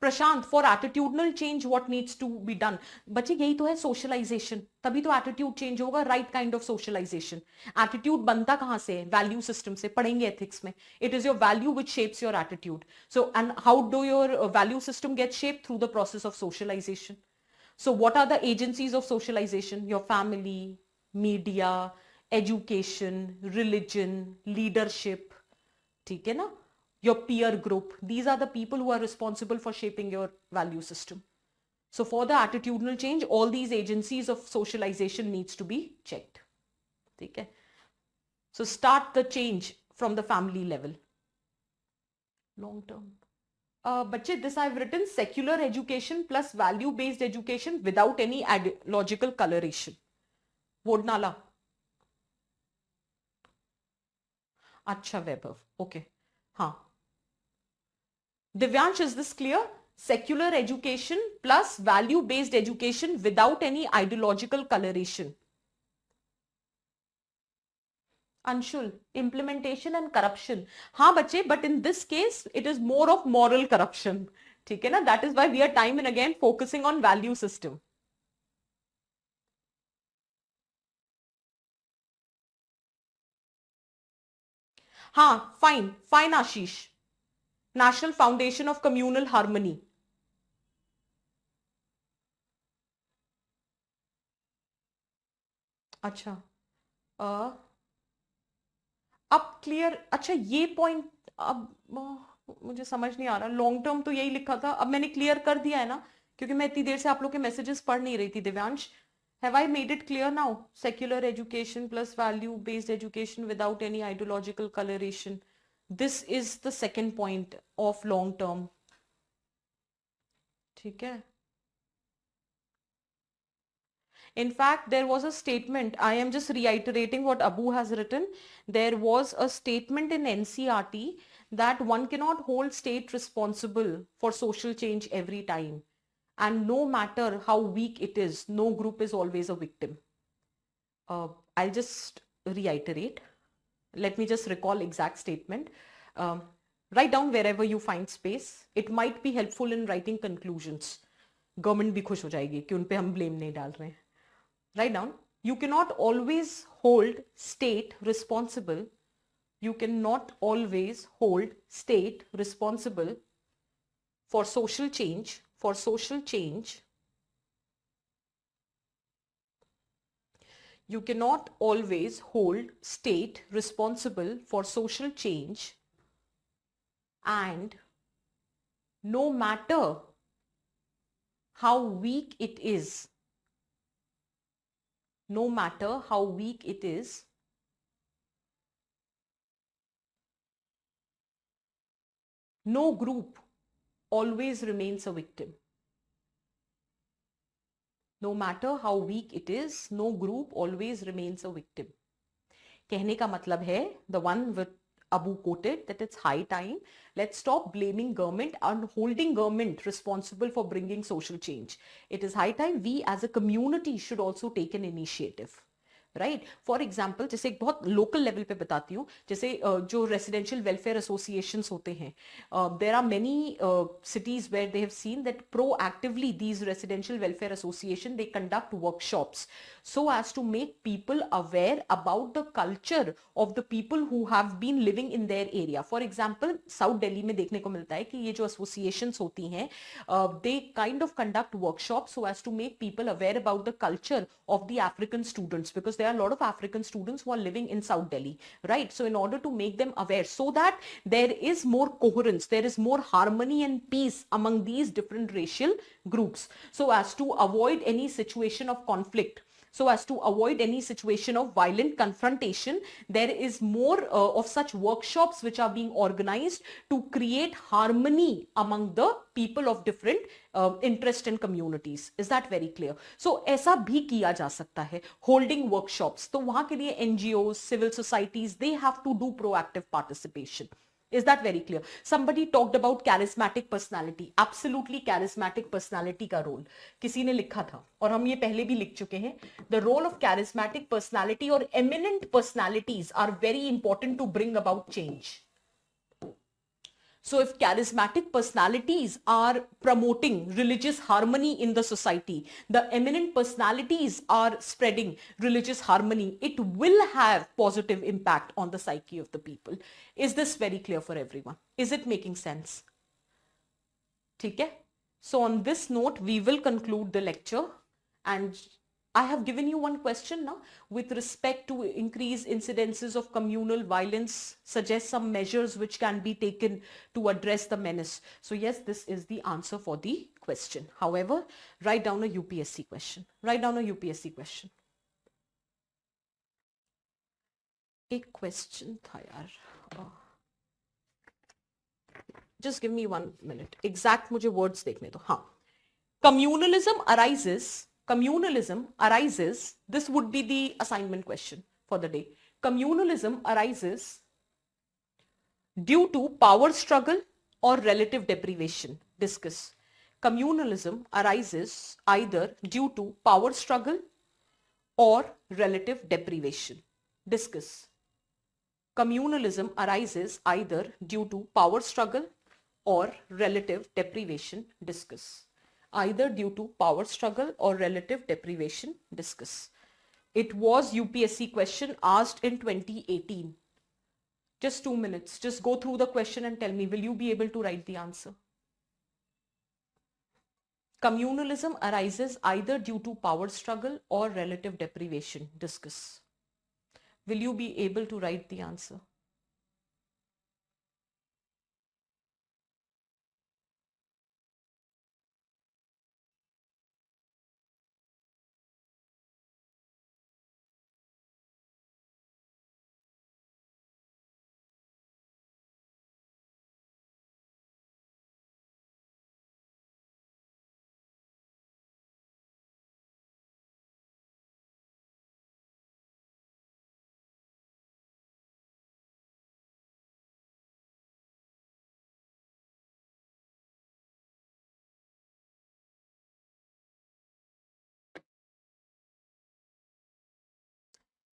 Prashant, for attitudinal change what needs to be done. बच्चे यही तो है सोशलाइजेशन, तभी तो एटीट्यूड चेंज होगा. Right kind of socialisation. Attitude बनता कहां से है? वैल्यू सिस्टम से, पढ़ेंगे एथिक्स में. It is your value which shapes your attitude. So and how do your value system get shape? Through the process of socialisation. So what are the agencies of socialization? Your family, media, education, religion, leadership, ठीक है ना? Your peer group. These are the people who are responsible for shaping your value system. So for the attitudinal change, all these agencies of socialization needs to be checked. ठीक है? So start the change from the family level. Long term. बच्चे, this I've written secular education plus value based education without any ideological coloration. वोडनाला. अच्छा Vaibhav, okay. हाँ, Divyansh, is this clear? Secular education plus value based education without any ideological colouration. Anshul, implementation and corruption. हाँ बच्चे, but in this case it is more of moral corruption. ठीक है ना? That is why we are time and again focusing on value system. हाँ, fine fine Ashish. National foundation of communal harmony. अच्छा, अब clear. अच्छा, ये पॉइंट अब मुझे समझ नहीं आ रहा. लॉन्ग टर्म तो यही लिखा था, अब मैंने क्लियर कर दिया है ना, क्योंकि मैं इतनी देर से आप लोग के मैसेजेस पढ़ नहीं रही थी. Divyansh, have I made it clear now? Secular education plus value based education without any ideological coloration. This is the second point of long term. ठीक है. In fact, there was a statement, I am just reiterating what Abu has written. There was a statement in NCERT that one cannot hold state responsible for social change every time. And no matter how weak it is, no group is always a victim. I'll just reiterate. Let me just recall exact statement. Write down wherever you find space. It might be helpful in writing conclusions. Government भी खुश हो जाएगी कि उन पे हम blame नहीं डाल रहे हैं. Write down. You cannot always hold state responsible. You cannot always hold state responsible for social change. For social change, you cannot always hold state responsible for social change, and no matter how weak it is, no matter how weak it is, no group always remains a victim. No matter how weak it is, no group always remains a victim. कहने का मतलब है, the one with Abu quoted, that it's high time. Let's stop blaming government and holding government responsible for bringing social change. It is high time we as a community should also take an initiative. Right. For example जैसे एक बहुत local level पे बताती हूँ, जैसे जो residential welfare associations होते हैं, there are many cities where they have seen that proactively these residential welfare association they conduct workshops so as to make people aware about the culture of the people who have been living in their area. For example, south Delhi में देखने को मिलता है कि ये जो associations होती हैं, they kind of conduct workshops so as to make people aware about the culture of the African students, because there are a lot of African students who are living in South Delhi, right? So in order to make them aware so that there is more coherence, there is more harmony and peace among these different racial groups, so as to avoid any situation of conflict, so as to avoid any situation of violent confrontation, there is more of such workshops which are being organized to create harmony among the people of different interest and communities. Is that very clear? So ऐसा भी किया जा सकता है, holding workshops. तो वहां के लिए NGOs, civil societies, they have to do proactive participation. Is that very clear? Somebody talked about charismatic personality. Absolutely charismatic personality का role किसी ने लिखा था और हम ये पहले भी लिख चुके हैं. The role of charismatic personality or eminent personalities are very important to bring about change. So if charismatic personalities are promoting religious harmony in the society, the eminent personalities are spreading religious harmony, it will have positive impact on the psyche of the people. Is this very clear for everyone? Is it making sense? ठीक है? So on this note, we will conclude the lecture, and I have given you one question now with respect to increased incidences of communal violence. Suggest some measures which can be taken to address the menace. So yes, this is the answer for the question. However, write down a UPSC question. Write down a UPSC question. एक question था यार. Just give me 1 minute. Exact मुझे words देखने दो. हाँ. Communalism arises, this would be the assignment question for the day. Communalism arises due to power struggle or relative deprivation. Discuss. Communalism arises either due to power struggle or relative deprivation. Discuss. Communalism arises either due to power struggle or relative deprivation. Discuss. Either due to power struggle or relative deprivation. Discuss. It was UPSC question asked in 2018. Just 2 minutes. Just go through the question and tell me, will you be able to write the answer? Communalism arises either due to power struggle or relative deprivation. Discuss. Will you be able to write the answer?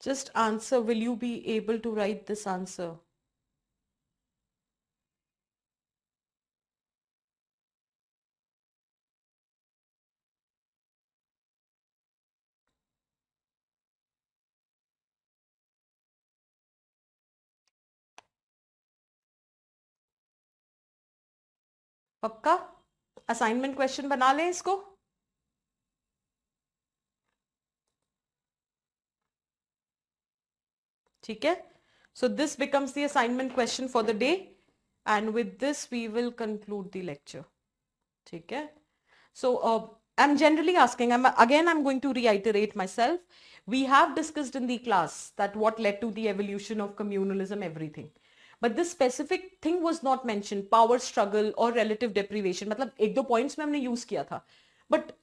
Just answer, will you be able to write this answer? पक्का? Assignment question बना लें इसको. ठीक है? So this becomes the assignment question for the day, and with this we will conclude the lecture. ठीक है? So I'm generally asking, I'm going to reiterate myself. We have discussed in the class that what led to the evolution of communalism, everything. But this specific thing was not mentioned, power struggle or relative deprivation. मतलब एक दो points में हमने use किया था. But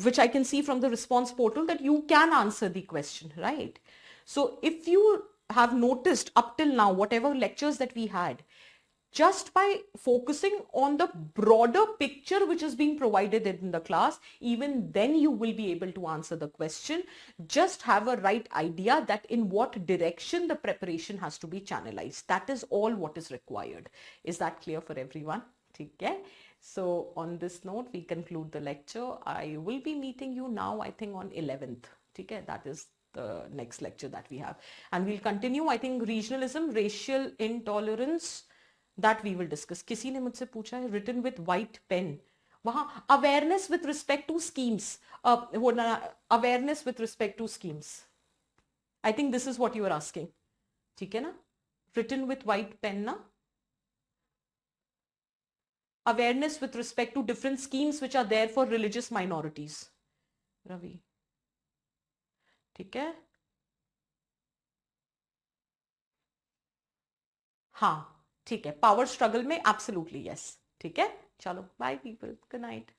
which I can see from the response portal that you can answer the question, right? So if you have noticed up till now, whatever lectures that we had, just by focusing on the broader picture which is being provided in the class, even then you will be able to answer the question. Just have a right idea that in what direction the preparation has to be channelized. That is all what is required. Is that clear for everyone? Okay. So on this note, we conclude the lecture. I will be meeting you now, I think on 11th. Okay, that is the next lecture that we have. And we'll continue, I think, regionalism, racial intolerance, that we will discuss. किसी ने मुझसे पूछा है written with white pen. वहाँ awareness with respect to schemes. Awareness with respect to schemes. I think this is what you are asking. ठीक है ना? Written with white pen ना? Awareness with respect to different schemes which are there for religious minorities. Ravi. ठीक है? हाँ, ठीक है. Power struggle में एब्सोल्युटली यस. ठीक है, चलो बाय पीपल, गुड नाइट.